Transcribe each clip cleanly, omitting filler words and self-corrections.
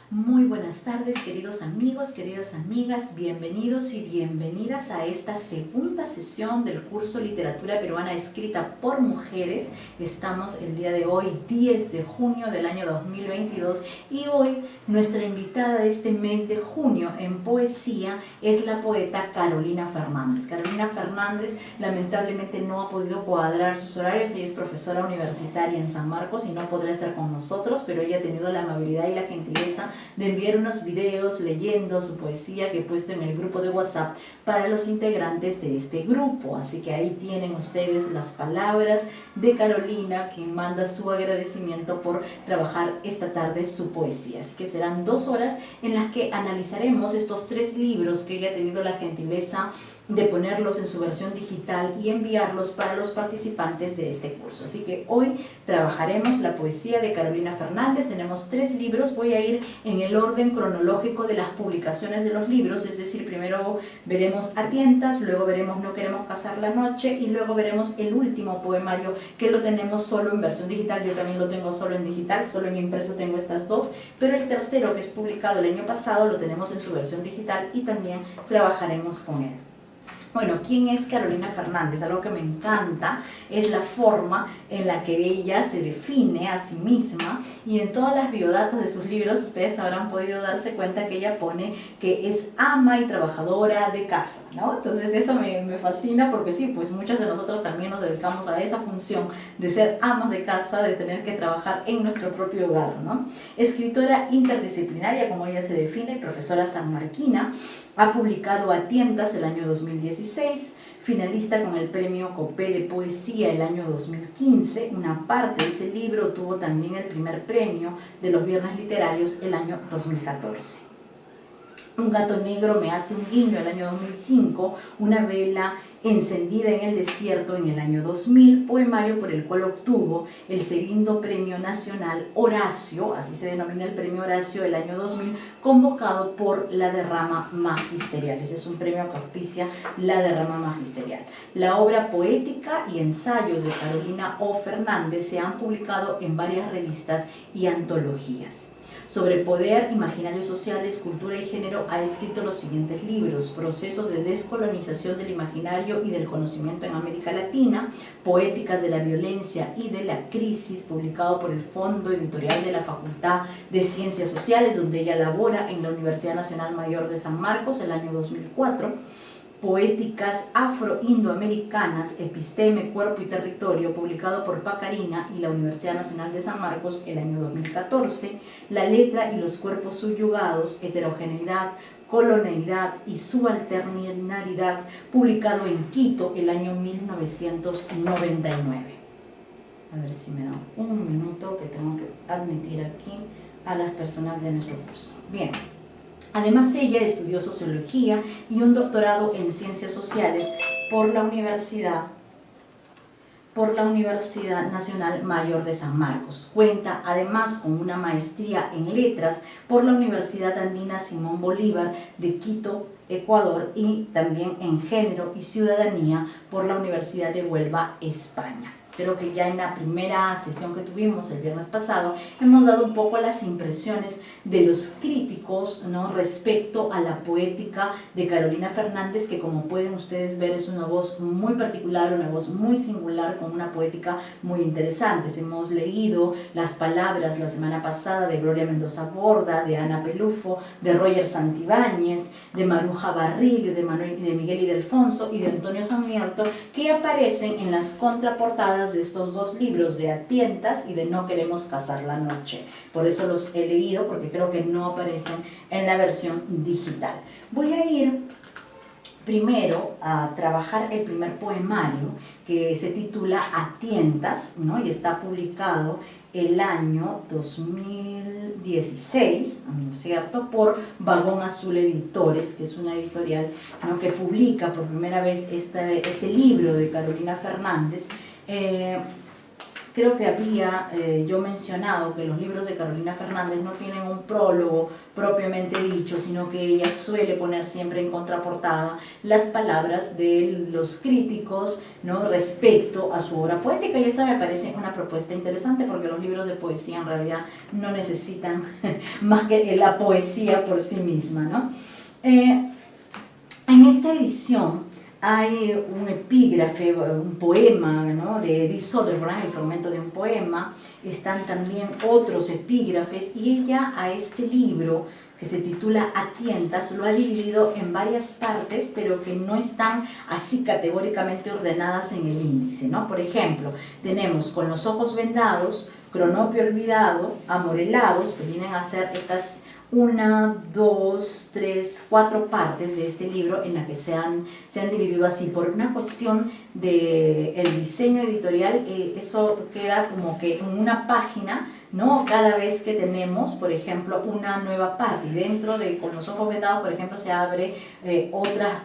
Muy buenas tardes, queridos amigos, queridas amigas, bienvenidos y bienvenidas a esta segunda sesión del curso Literatura Peruana escrita por mujeres. Estamos el día de hoy, 10 de junio del año 2022, y hoy nuestra invitada de este mes de junio en poesía es la poeta Carolina Fernández. Carolina Fernández lamentablemente no ha podido cuadrar sus horarios. Ella es profesora universitaria en San Marcos y no podrá estar con nosotros, pero ella ha tenido la amabilidad y la gentileza de enviar unos videos leyendo su poesía que he puesto en el grupo de WhatsApp para los integrantes de este grupo. Así que ahí tienen ustedes las palabras de Carolina, quien manda su agradecimiento por trabajar esta tarde su poesía. Así que serán 2 horas en las que analizaremos estos 3 libros que ella ha tenido la gentileza de ponerlos en su versión digital y enviarlos para los participantes de este curso. Así que hoy trabajaremos la poesía de Carolina Fernández. Tenemos 3 libros, voy a ir en el orden cronológico de las publicaciones de los libros, es decir, primero veremos A Tientas, luego veremos No queremos casar la noche y luego veremos el último poemario que lo tenemos solo en versión digital. Yo también lo tengo solo en digital, solo en impreso tengo estas 2, pero el tercero, que es publicado el año pasado, lo tenemos en su versión digital y también trabajaremos con él. Bueno, ¿quién es Carolina Fernández? Algo que me encanta es la forma en la que ella se define a sí misma, y en todas las biodatas de sus libros ustedes habrán podido darse cuenta que ella pone que es ama y trabajadora de casa, ¿no? Entonces eso me fascina porque sí, pues muchas de nosotros también nos dedicamos a esa función de ser amas de casa, de tener que trabajar en nuestro propio hogar, ¿no? Escritora interdisciplinaria, como ella se define, profesora sanmarquina. Ha publicado A Tientas el año 2016, finalista con el premio Copé de Poesía el año 2015. Una parte de ese libro tuvo también el primer premio de los Viernes Literarios el año 2014. Un gato negro me hace un guiño el año 2005, Una vela encendida en el desierto en el año 2000, poemario por el cual obtuvo el segundo premio nacional Horacio, así se denomina el premio Horacio del año 2000, convocado por La Derrama Magisterial. Ese es un premio que auspicia La Derrama Magisterial. La obra poética y ensayos de Carolina O. Fernández se han publicado en varias revistas y antologías. Sobre poder, imaginarios sociales, cultura y género ha escrito los siguientes libros: Procesos de descolonización del imaginario y del conocimiento en América Latina, Poéticas de la violencia y de la crisis, publicado por el Fondo Editorial de la Facultad de Ciencias Sociales, donde ella labora en la Universidad Nacional Mayor de San Marcos el año 2004. Poéticas afro-indoamericanas, Episteme, Cuerpo y Territorio, publicado por Pacarina y la Universidad Nacional de San Marcos el año 2014. La letra y los cuerpos subyugados, Heterogeneidad, Colonialidad y Subalternidad, publicado en Quito el año 1999. A ver si me dan un minuto, que tengo que admitir aquí a las personas de nuestro curso. Bien. Además, ella estudió sociología y un doctorado en ciencias sociales por la Universidad Nacional Mayor de San Marcos. Cuenta además con una maestría en letras por la Universidad Andina Simón Bolívar de Quito, Ecuador, y también en género y ciudadanía por la Universidad de Huelva, España. Creo que ya en la primera sesión que tuvimos el viernes pasado hemos dado un poco las impresiones de los críticos, ¿no?, respecto a la poética de Carolina Fernández, que como pueden ustedes ver es una voz muy particular, una voz muy singular, con una poética muy interesante. Hemos leído las palabras la semana pasada de Gloria Mendoza Borda, de Ana Pelufo, de Roger Santibáñez, de Maruja Barrig, de Miguel Ildefonso y de Antonio Sanmiarto, que aparecen en las contraportadas de estos 2 libros, de A Tientas y de No queremos casar la noche. Por eso los he leído, porque creo que no aparecen en la versión digital. Voy a ir primero a trabajar el primer poemario, que se titula A Tientas, ¿no?, y está publicado el año 2016, ¿no es cierto?, por Vagón Azul Editores, que es una editorial, ¿no?, que publica por primera vez este libro de Carolina Fernández. creo que había yo mencionado que los libros de Carolina Fernández no tienen un prólogo propiamente dicho, sino que ella suele poner siempre en contraportada las palabras de los críticos, ¿no?, respecto a su obra poética, y esa me parece una propuesta interesante porque los libros de poesía en realidad no necesitan más que la poesía por sí misma, ¿no? En esta edición hay un epígrafe, un poema, ¿no?, de Edith Soderbrand, el fragmento de un poema. Están también otros epígrafes, y ella a este libro, que se titula A tientas, lo ha dividido en varias partes, pero que no están así categóricamente ordenadas en el índice, ¿no? Por ejemplo, tenemos Con los ojos vendados, Cronopio olvidado, Amorelados, que vienen a ser estas 1, 2, 3, 4 partes de este libro en la que se han dividido así. Por una cuestión del diseño editorial, eso queda como que en una página, ¿no?, cada vez que tenemos, por ejemplo, una nueva parte. Y dentro de Con los ojos vendados, por ejemplo, se abre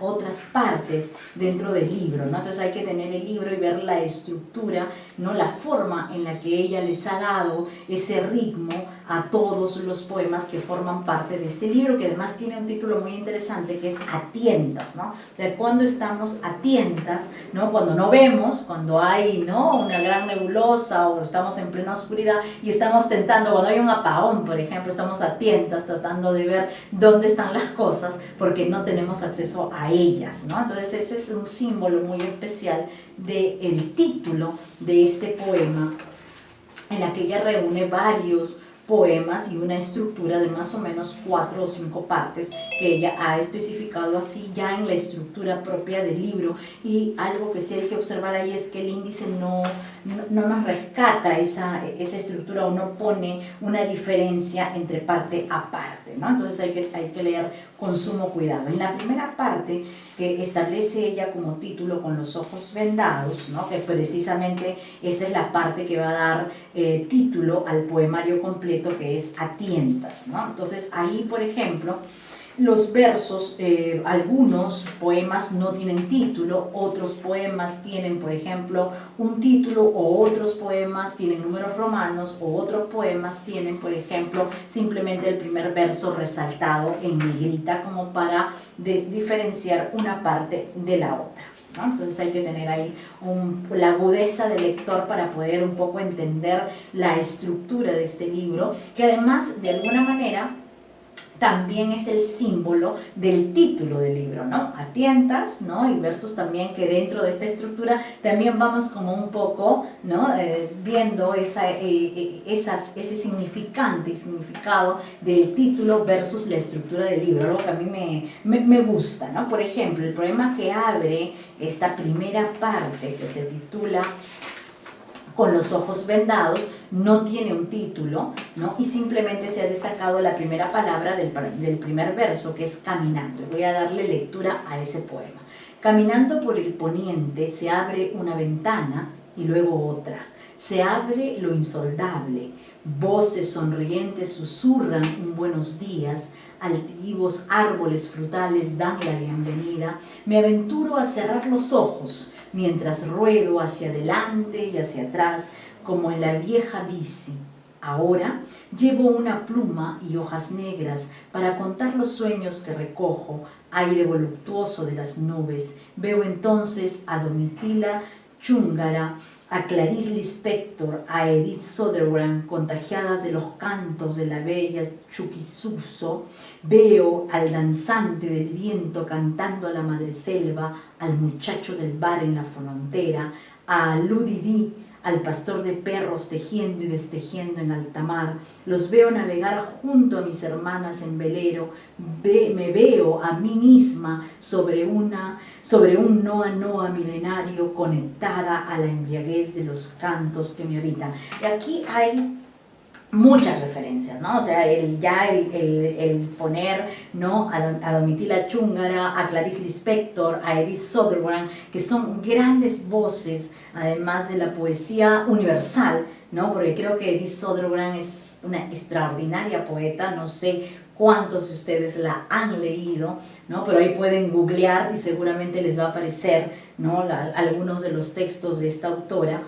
otras partes dentro del libro, ¿no? Entonces hay que tener el libro y ver la estructura, ¿no?, la forma en la que ella les ha dado ese ritmo a todos los poemas que forman parte de este libro, que además tiene un título muy interesante, que es A tientas, ¿no? O sea, cuando estamos a tientas, ¿no?, cuando no vemos, cuando hay, ¿no?, una gran nebulosa o estamos en plena oscuridad y estamos tentando, cuando hay un apagón, por ejemplo, estamos a tientas tratando de ver dónde están las cosas porque no tenemos acceso a ellas, ¿no? Entonces ese es un símbolo muy especial del título de este poema, en la que ella reúne varios poemas y una estructura de más o menos 4 o 5 partes que ella ha especificado así ya en la estructura propia del libro. Y algo que sí hay que observar ahí es que el índice no nos rescata esa estructura, o no pone una diferencia entre parte a parte, ¿no? Entonces hay que leer con sumo cuidado. En la primera parte, que establece ella como título Con los ojos vendados, ¿no?, que precisamente esa es la parte que va a dar título al poemario completo, que es A tientas, ¿no? Entonces ahí, por ejemplo, los versos, algunos poemas no tienen título, otros poemas tienen, por ejemplo, un título, o otros poemas tienen números romanos, o otros poemas tienen, por ejemplo, simplemente el primer verso resaltado en negrita, como para diferenciar una parte de la otra, ¿no? Entonces hay que tener ahí la agudeza del lector para poder un poco entender la estructura de este libro, que además, de alguna manera, también es el símbolo del título del libro, ¿no? A tientas, ¿no? Y versos también que dentro de esta estructura también vamos como un poco, ¿no?, viendo ese significante y significado del título versus la estructura del libro, algo que a mí me gusta, ¿no? Por ejemplo, el poema que abre esta primera parte, que se titula Con los ojos vendados, no tiene un título, ¿no?, y simplemente se ha destacado la primera palabra del primer verso, que es caminando. Voy a darle lectura a ese poema. Caminando por el poniente se abre una ventana y luego otra. Se abre lo insoldable. Voces sonrientes susurran un buenos días. Altivos árboles frutales dan la bienvenida. Me aventuro a cerrar los ojos mientras ruedo hacia adelante y hacia atrás, como en la vieja bici. Ahora llevo una pluma y hojas negras para contar los sueños que recojo, aire voluptuoso de las nubes. Veo entonces a Domitila Chúngara, a Clarice Lispector, a Edith Soderbrand, contagiadas de los cantos de la bella Chuquisuso. Veo al danzante del viento cantando a la madreselva, al muchacho del bar en la frontera, a Ludivine, al pastor de perros tejiendo y destejiendo en alta mar. Los veo navegar junto a mis hermanas en velero. Me veo a mí misma sobre un noa noa milenario, conectada a la embriaguez de los cantos que me habitan. Y aquí hay muchas referencias, ¿no? O sea, el poner, ¿no?, a Domitila Chúngara, a Clarice Lispector, a Edith Soderbrand, que son grandes voces, además de la poesía universal, ¿no? Porque creo que Edith Soderbrand es una extraordinaria poeta, no sé cuántos de ustedes la han leído, ¿no?, pero ahí pueden googlear y seguramente les va a aparecer, ¿no?, algunos de los textos de esta autora.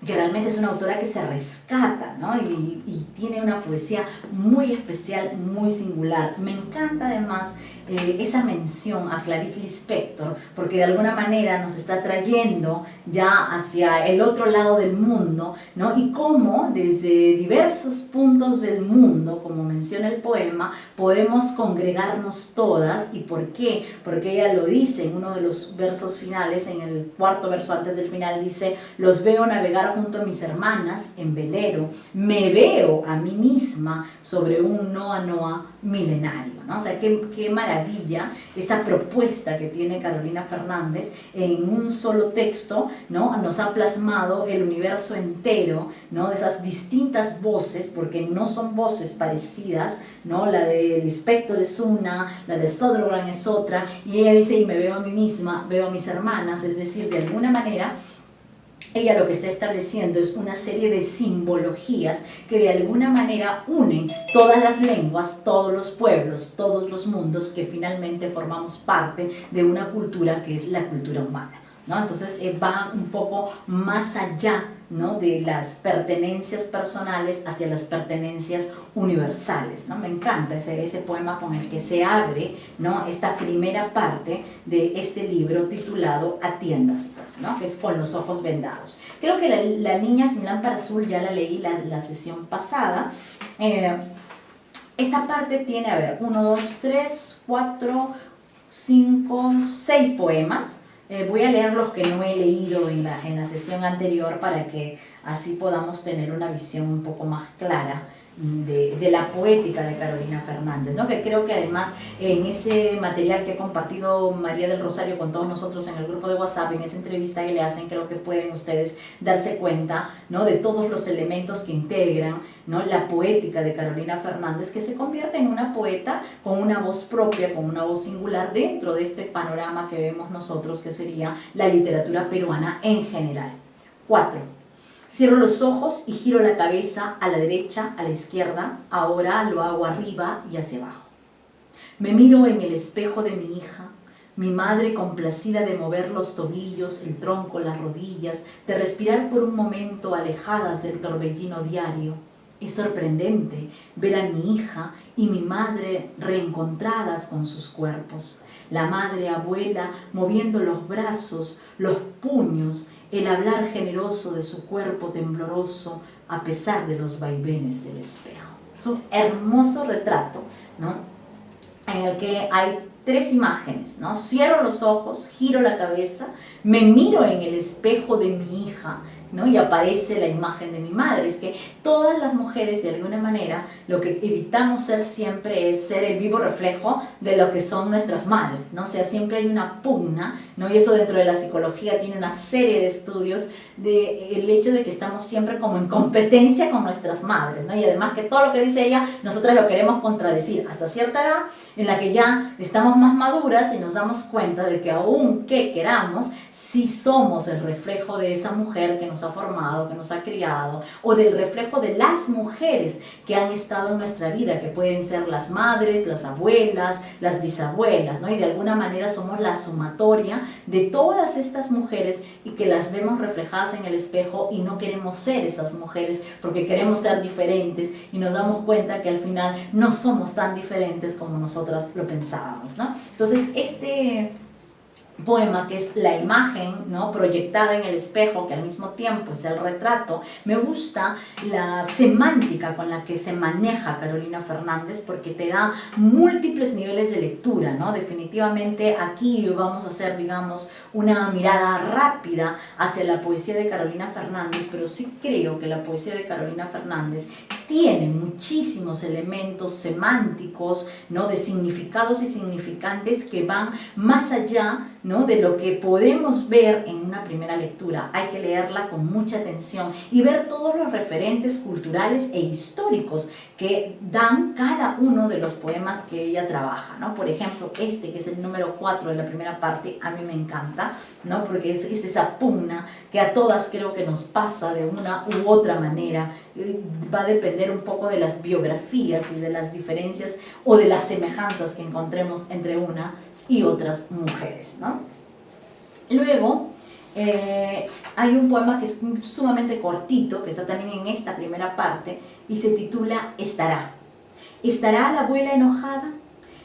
que realmente es una autora que se rescata, ¿no? Y tiene una poesía muy especial, muy singular. Me encanta además esa mención a Clarice Lispector, porque de alguna manera nos está trayendo ya hacia el otro lado del mundo, ¿no? Y cómo desde diversos puntos del mundo, como menciona el poema, podemos congregarnos todas. ¿Y por qué? Porque ella lo dice en uno de los versos finales, en el cuarto verso antes del final, dice: los veo navegar junto a mis hermanas en velero, me veo a mí misma sobre un Noa Noa milenario, ¿no? O sea, qué maravilla esa propuesta que tiene Carolina Fernández en un solo texto, ¿no? Nos ha plasmado el universo entero, ¿no? De esas distintas voces, porque no son voces parecidas, ¿no? La de Lispector es una, la de Stoddard es otra, y ella dice: y me veo a mí misma, veo a mis hermanas, es decir, de alguna manera ella lo que está estableciendo es una serie de simbologías que de alguna manera unen todas las lenguas, todos los pueblos, todos los mundos, que finalmente formamos parte de una cultura que es la cultura humana, ¿no? Entonces va un poco más allá, ¿no? De las pertenencias personales hacia las pertenencias universales, ¿no? Me encanta ese poema con el que se abre, ¿no? Esta primera parte de este libro titulado Atiéndastas, ¿no? Que es Con los ojos vendados. Creo que la niña sin lámpara azul ya la leí la sesión pasada. Esta parte tiene, a ver, 1, 2, 3, 4, 5, 6 poemas. Voy a leer los que no he leído en la sesión anterior para que así podamos tener una visión un poco más clara de la poética de Carolina Fernández, ¿no? Que creo que además en ese material que ha compartido María del Rosario con todos nosotros en el grupo de WhatsApp, en esa entrevista que le hacen, creo que pueden ustedes darse cuenta, ¿no? De todos los elementos que integran, ¿no? La poética de Carolina Fernández, que se convierte en una poeta con una voz propia, con una voz singular dentro de este panorama que vemos nosotros, que sería la literatura peruana en general. 4. Cierro los ojos y giro la cabeza a la derecha, a la izquierda, ahora lo hago arriba y hacia abajo. Me miro en el espejo de mi hija, mi madre complacida de mover los tobillos, el tronco, las rodillas, de respirar por un momento alejadas del torbellino diario. Es sorprendente ver a mi hija y mi madre reencontradas con sus cuerpos. La madre abuela moviendo los brazos, los puños, el hablar generoso de su cuerpo tembloroso a pesar de los vaivenes del espejo. Es un hermoso retrato, ¿no? En el que hay 3 imágenes, ¿no? Cierro los ojos, giro la cabeza, me miro en el espejo de mi hija, ¿no? Y aparece la imagen de mi madre. Es que todas las mujeres, de alguna manera, lo que evitamos ser siempre es ser el vivo reflejo de lo que son nuestras madres, ¿no? O sea, siempre hay una pugna, ¿no? Y eso dentro de la psicología tiene una serie de estudios del hecho de que estamos siempre como en competencia con nuestras madres, ¿no? Y además que todo lo que dice ella, nosotras lo queremos contradecir hasta cierta edad en la que ya estamos más maduras y nos damos cuenta de que aunque queramos, sí somos el reflejo de esa mujer que nos ha formado, que nos ha criado, o del reflejo de las mujeres que han estado en nuestra vida, que pueden ser las madres, las abuelas, las bisabuelas, ¿no? Y de alguna manera somos la sumatoria de todas estas mujeres y que las vemos reflejadas en el espejo y no queremos ser esas mujeres porque queremos ser diferentes y nos damos cuenta que al final no somos tan diferentes como nosotras lo pensábamos, ¿no? Entonces, este poema, que es la imagen, ¿no? Proyectada en el espejo, que al mismo tiempo es el retrato, me gusta la semántica con la que se maneja Carolina Fernández, porque te da múltiples niveles de lectura, ¿no? Definitivamente aquí vamos a hacer, digamos, una mirada rápida hacia la poesía de Carolina Fernández, pero sí creo que la poesía de Carolina Fernández tiene muchísimos elementos semánticos, ¿no? De significados y significantes que van más allá, ¿no? De lo que podemos ver en una primera lectura. Hay que leerla con mucha atención y ver todos los referentes culturales e históricos que dan cada uno de los poemas que ella trabaja, ¿no? Por ejemplo, este que es el número 4 de la primera parte, a mí me encanta, ¿no? Porque es esa pugna que a todas creo que nos pasa de una u otra manera. Va a depender un poco de las biografías y de las diferencias o de las semejanzas que encontremos entre unas y otras mujeres, ¿no? Luego, hay un poema que es sumamente cortito, que está también en esta primera parte, y se titula Estará. ¿Estará la abuela enojada?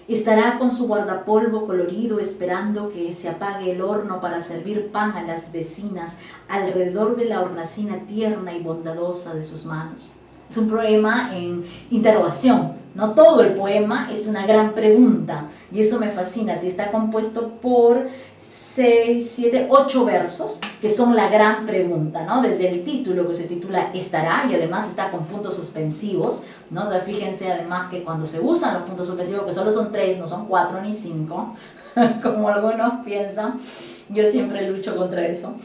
¿Estará con su guardapolvo colorido esperando que se apague el horno para servir pan a las vecinas alrededor de la hornacina tierna y bondadosa de sus manos? Es un poema en interrogación, no todo el poema es una gran pregunta y eso me fascina. Está compuesto por 6, 7, 8 versos que son la gran pregunta, ¿no? Desde el título, que se titula Estará, y además está con puntos suspensivos, ¿no? O sea, fíjense además que cuando se usan los puntos suspensivos, que solo son 3, no son 4 ni 5, como algunos piensan, yo siempre lucho contra eso.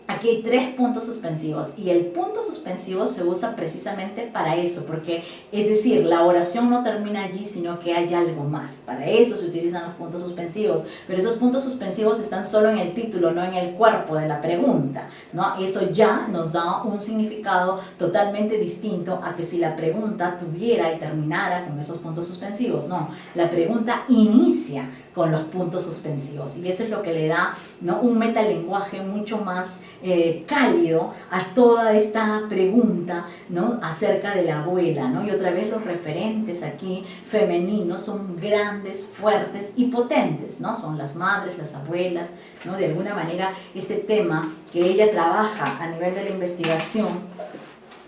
Aquí hay 3 puntos suspensivos y el punto suspensivo se usa precisamente para eso, porque es decir, la oración no termina allí, sino que hay algo más. Para eso se utilizan los puntos suspensivos, pero esos puntos suspensivos están solo en el título, no en el cuerpo de la pregunta, ¿no? Eso ya nos da un significado totalmente distinto a que si la pregunta tuviera y terminara con esos puntos suspensivos. No, la pregunta inicia con los puntos suspensivos y eso es lo que le da, ¿no?, un metalenguaje mucho más cálido a toda esta pregunta, ¿no?, acerca de la abuela, ¿no? Y otra vez los referentes aquí femeninos son grandes, fuertes y potentes, ¿no? Son las madres, las abuelas, ¿no? De alguna manera este tema que ella trabaja a nivel de la investigación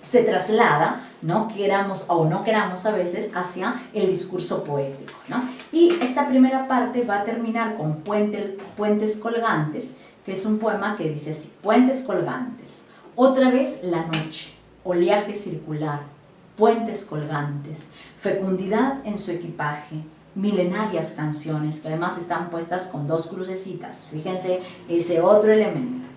se traslada, ¿no?, queramos o no queramos a veces, hacia el discurso poético, ¿no? Y esta primera parte va a terminar con Puentes Colgantes, que es un poema que dice así: puentes colgantes, otra vez la noche, oleaje circular, puentes colgantes, fecundidad en su equipaje, milenarias canciones, que además están puestas con 2 crucecitas, fíjense ese otro elemento.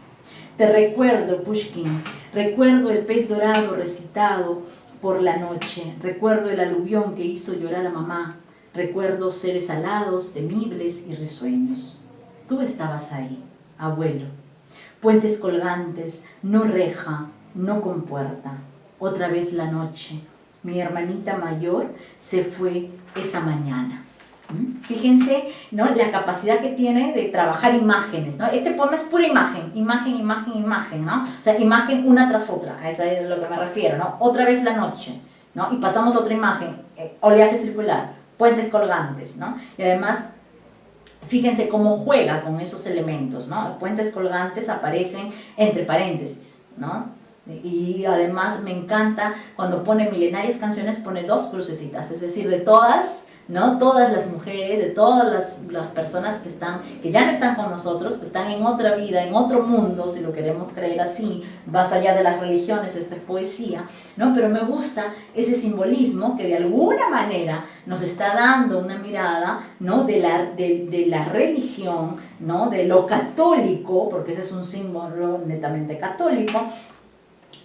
Te recuerdo, Pushkin, recuerdo el pez dorado recitado por la noche, recuerdo el aluvión que hizo llorar a mamá, recuerdo seres alados, temibles y risueños. Tú estabas ahí, abuelo. Puentes colgantes, no reja, no compuerta. Otra vez la noche. Mi hermanita mayor se fue esa mañana. Fíjense, ¿no?, la capacidad que tiene de trabajar imágenes, ¿no? Este poema es pura imagen, imagen, imagen, imagen, ¿no? O sea, imagen una tras otra, a eso es a lo que me refiero, ¿no? Otra vez la noche, ¿no? Y pasamos a otra imagen, oleaje circular, puentes colgantes, ¿no? Y además, fíjense cómo juega con esos elementos, ¿no? Puentes colgantes aparecen entre paréntesis, ¿no? Y además me encanta cuando pone milenarias canciones, pone 2 crucecitas, es decir, de todas, ¿no?, todas las mujeres, de todas las personas que ya no están con nosotros, que están en otra vida, en otro mundo, si lo queremos creer así, más allá de las religiones, esto es poesía, ¿no? Pero me gusta ese simbolismo que de alguna manera nos está dando una mirada, ¿no?, de la religión, ¿no?, de lo católico, porque ese es un símbolo netamente católico.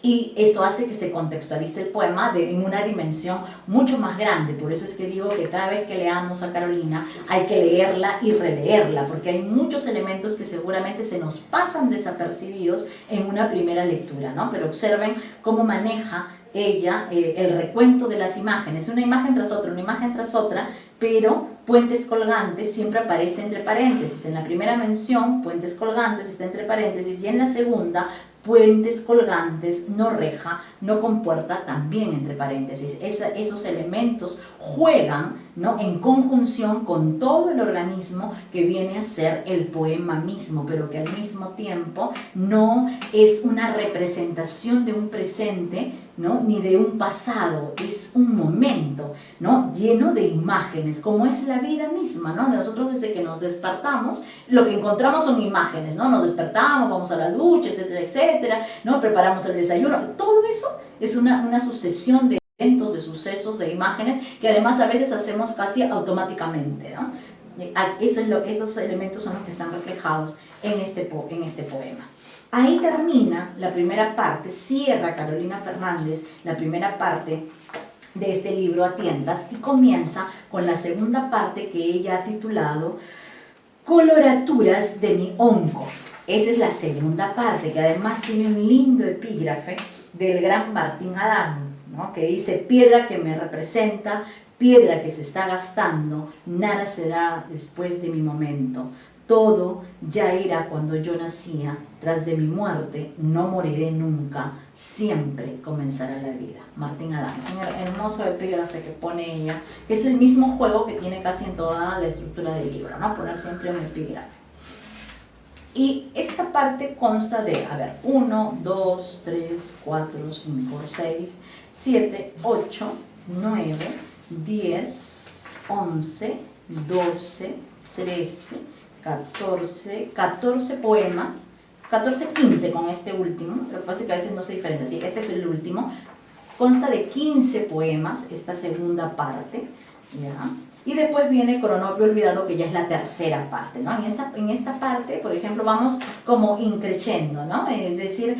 Y eso hace que se contextualice el poema en una dimensión mucho más grande. Por eso es que digo que cada vez que leamos a Carolina hay que leerla y releerla, porque hay muchos elementos que seguramente se nos pasan desapercibidos en una primera lectura, ¿no? Pero observen cómo maneja ella el recuento de las imágenes, una imagen tras otra, pero puentes colgantes siempre aparece entre paréntesis. En la primera mención, puentes colgantes está entre paréntesis, y en la segunda, puentes colgantes, no reja, no compuerta, también entre paréntesis. Esos elementos juegan, ¿no?, en conjunción con todo el organismo que viene a ser el poema mismo, pero que al mismo tiempo no es una representación de un presente, ¿no?, ni de un pasado, es un momento, ¿no?, lleno de imágenes, como es la vida misma, ¿no? Nosotros desde que nos despertamos, lo que encontramos son imágenes, ¿no? Nos despertamos, vamos a la ducha, etcétera, etcétera, ¿no?, preparamos el desayuno, todo eso es una sucesión de eventos, de sucesos, de imágenes, que además a veces hacemos casi automáticamente, ¿no? Esos elementos son los que están reflejados en este poema. Ahí termina la primera parte, cierra Carolina Fernández la primera parte de este libro A Tientas y comienza con la segunda parte que ella ha titulado Coloraturas de mi onco. Esa es la segunda parte, que además tiene un lindo epígrafe del gran Martín Adán, ¿no?, que dice: piedra que me representa, piedra que se está gastando, nada será después de mi momento. Todo ya era cuando yo nacía, tras de mi muerte no moriré nunca, siempre comenzará la vida. Martín Adán, es un hermoso epígrafe que pone ella, que es el mismo juego que tiene casi en toda la estructura del libro, ¿no? Poner siempre un epígrafe. Y esta parte consta de, 1, 2, 3, 4, 5, 6, 7, 8, 9, 10, 11, 12, 13, 14 poemas, 14, 15 con este último, lo que pasa es que a veces no se diferencia, sí, este es el último, consta de 15 poemas, esta segunda parte, ¿ya? Y después viene Cronopio Olvidado, que ya es la tercera parte, ¿no? En esta parte, por ejemplo, vamos como increciendo, ¿no? Es decir,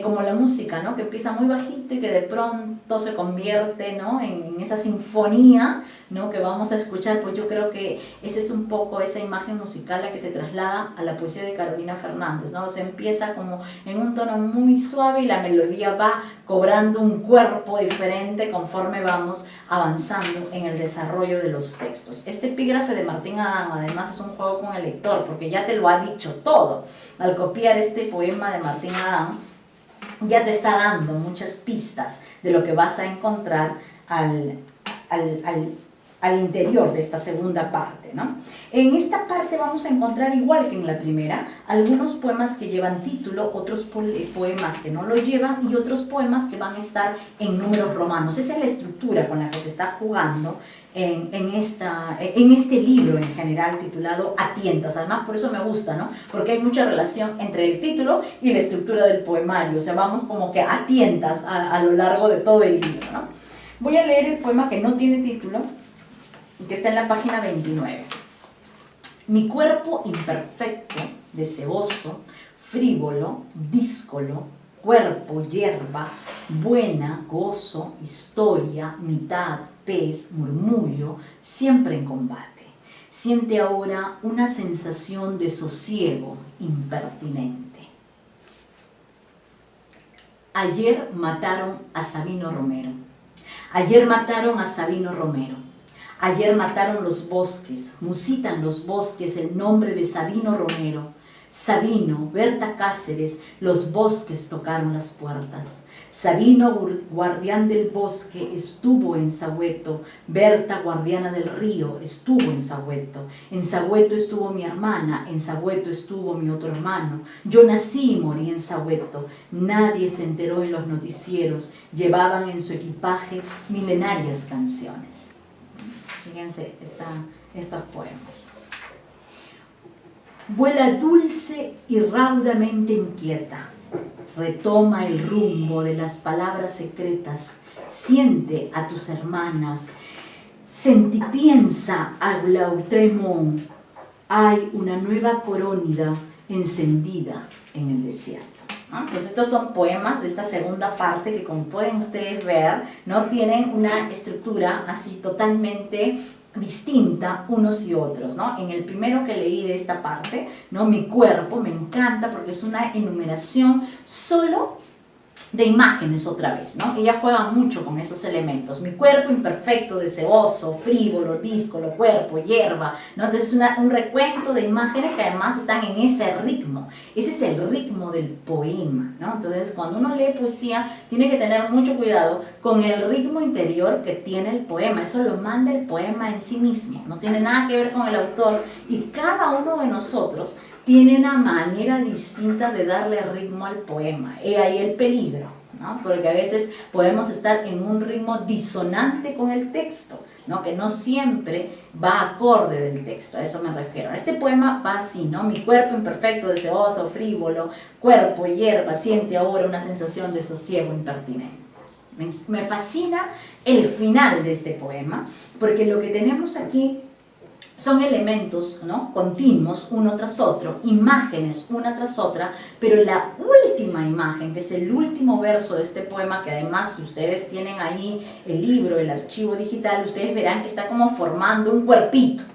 como la música, ¿no? Que empieza muy bajito y que de pronto se convierte, ¿no? En esa sinfonía, ¿no? Que vamos a escuchar. Pues yo creo que esa es un poco esa imagen musical la que se traslada a la poesía de Carolina Fernández, ¿no? O sea, empieza como en un tono muy suave y la melodía va cobrando un cuerpo diferente conforme vamos avanzando en el desarrollo de los textos. Este epígrafe de Martín Adán además es un juego con el lector, porque ya te lo ha dicho todo. Al copiar este poema de Martín Adán, ya te está dando muchas pistas de lo que vas a encontrar al interior de esta segunda parte, ¿no? En esta parte vamos a encontrar, igual que en la primera, algunos poemas que llevan título, otros poemas que no lo llevan y otros poemas que van a estar en números romanos. Esa es la estructura con la que se está jugando en este libro en general titulado A tientas. Además, por eso me gusta, ¿no? Porque hay mucha relación entre el título y la estructura del poemario. O sea, vamos como que a tientas a lo largo de todo el libro, ¿no? Voy a leer el poema que no tiene título, que está en la página 29. Mi cuerpo imperfecto, deseoso, frívolo, díscolo, cuerpo, hierba, buena, gozo, historia, mitad, pez, murmullo, siempre en combate. Siente ahora una sensación de sosiego impertinente. Ayer mataron a Sabino Romero. Ayer mataron a Sabino Romero. Ayer mataron los bosques, musitan los bosques el nombre de Sabino Romero. Sabino, Berta Cáceres, los bosques tocaron las puertas. Sabino, guardián del bosque, estuvo en Sahueto. Berta, guardiana del río, estuvo en Sahueto. En Sahueto estuvo mi hermana, en Sahueto estuvo mi otro hermano. Yo nací y morí en Sahueto. Nadie se enteró en los noticieros. Llevaban en su equipaje milenarias canciones. Fíjense estos poemas. Vuela dulce y raudamente inquieta, retoma el rumbo de las palabras secretas, siente a tus hermanas, sentipiensa al lautremón, hay una nueva corónida encendida en el desierto. ¿No? Entonces estos son poemas de esta segunda parte que, como pueden ustedes ver, no tienen una estructura así totalmente distinta unos y otros, ¿no? En el primero que leí de esta parte, ¿no? Mi cuerpo, me encanta porque es una enumeración solo de imágenes otra vez, ¿no? Ella juega mucho con esos elementos. Mi cuerpo imperfecto, deseoso, frívolo, díscolo, cuerpo, hierba, ¿no? Entonces es un recuento de imágenes que además están en ese ritmo. Ese es el ritmo del poema, ¿no? Entonces cuando uno lee poesía tiene que tener mucho cuidado con el ritmo interior que tiene el poema. Eso lo manda el poema en sí mismo, no tiene nada que ver con el autor, y cada uno de nosotros tiene una manera distinta de darle ritmo al poema. Y ahí el peligro, ¿no? Porque a veces podemos estar en un ritmo disonante con el texto, ¿no? Que no siempre va acorde del texto, a eso me refiero. Este poema va así, ¿no? Mi cuerpo imperfecto, deseoso, frívolo, cuerpo, hierba, siente ahora una sensación de sosiego impertinente. Me fascina el final de este poema, porque lo que tenemos aquí son elementos, ¿no? Continuos, uno tras otro, imágenes una tras otra, pero la última imagen, que es el último verso de este poema, que además si ustedes tienen ahí el libro, el archivo digital, ustedes verán que está como formando un cuerpito,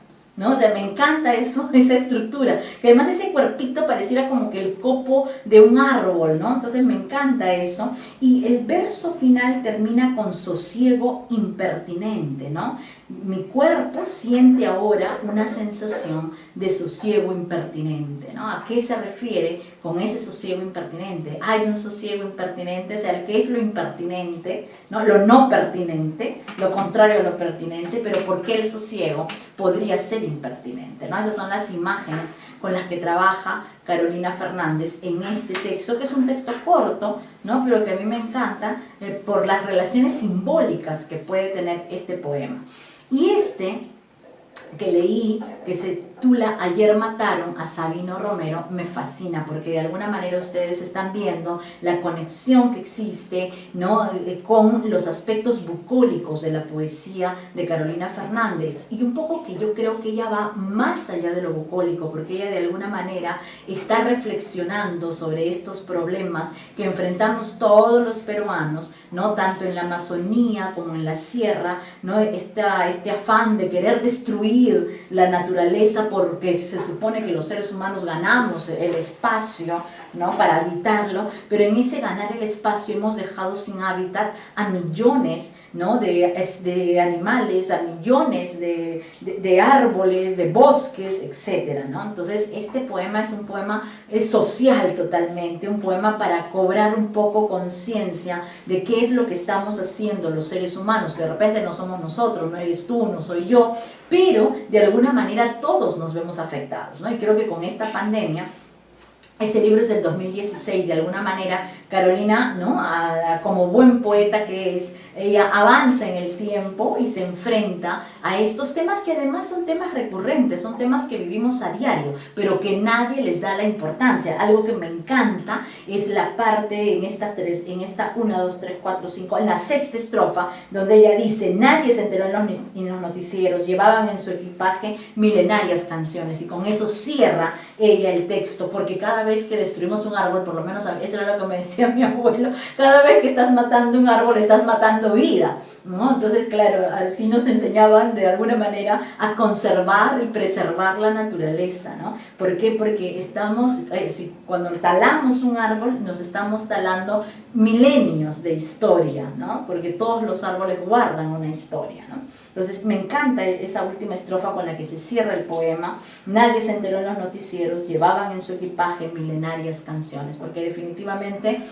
¿no? O sea, me encanta eso, esa estructura, que además ese cuerpito pareciera como que el copo de un árbol, ¿no? Entonces me encanta eso. Y el verso final termina con sosiego impertinente, ¿no? Mi cuerpo siente ahora una sensación de sosiego impertinente, ¿no? ¿A qué se refiere con ese sosiego impertinente? Hay un sosiego impertinente, o sea, ¿qué es lo impertinente? ¿No? Lo no pertinente, lo contrario a lo pertinente, pero ¿por qué el sosiego podría ser impertinente? ¿No? Esas son las imágenes con las que trabaja Carolina Fernández en este texto, que es un texto corto, ¿no? Pero que a mí me encanta por las relaciones simbólicas que puede tener este poema. Y este que leí, que se titula Ayer mataron a Sabino Romero, me fascina porque de alguna manera ustedes están viendo la conexión que existe, ¿no? Con los aspectos bucólicos de la poesía de Carolina Fernández, y un poco que yo creo que ella va más allá de lo bucólico, porque ella de alguna manera está reflexionando sobre estos problemas que enfrentamos todos los peruanos, ¿no? Tanto en la Amazonía como en la sierra, ¿no? Este afán de querer destruir la naturaleza porque se supone que los seres humanos ganamos el espacio, ¿no? Para habitarlo, pero en ese ganar el espacio hemos dejado sin hábitat a millones, ¿no? de animales, a millones de árboles, de bosques, etc., ¿no? Entonces este poema es un poema social totalmente, un poema para cobrar un poco conciencia de qué es lo que estamos haciendo los seres humanos, que de repente no somos nosotros, no eres tú, no soy yo, pero de alguna manera todos nos vemos afectados, ¿no? Y creo que con esta pandemia, este libro es del 2016, de alguna manera Carolina, ¿no? Como buen poeta que es, ella avanza en el tiempo y se enfrenta a estos temas que además son temas recurrentes, son temas que vivimos a diario, pero que nadie les da la importancia. Algo que me encanta es la parte en esta 1, 2, 3, 4, 5, en la sexta estrofa, donde ella dice, nadie se enteró en los noticieros, llevaban en su equipaje milenarias canciones, y con eso cierra ella el texto, porque cada vez que destruimos un árbol, por lo menos eso era lo que me decía mi abuelo, cada vez que estás matando un árbol estás matando vida, ¿no? Entonces, claro, así nos enseñaban de alguna manera a conservar y preservar la naturaleza, ¿no? ¿Por qué? Porque estamos, cuando talamos un árbol, nos estamos talando milenios de historia, ¿no? Porque todos los árboles guardan una historia, ¿no? Entonces me encanta esa última estrofa con la que se cierra el poema. Nadie se enteró en los noticieros, llevaban en su equipaje milenarias canciones, porque definitivamente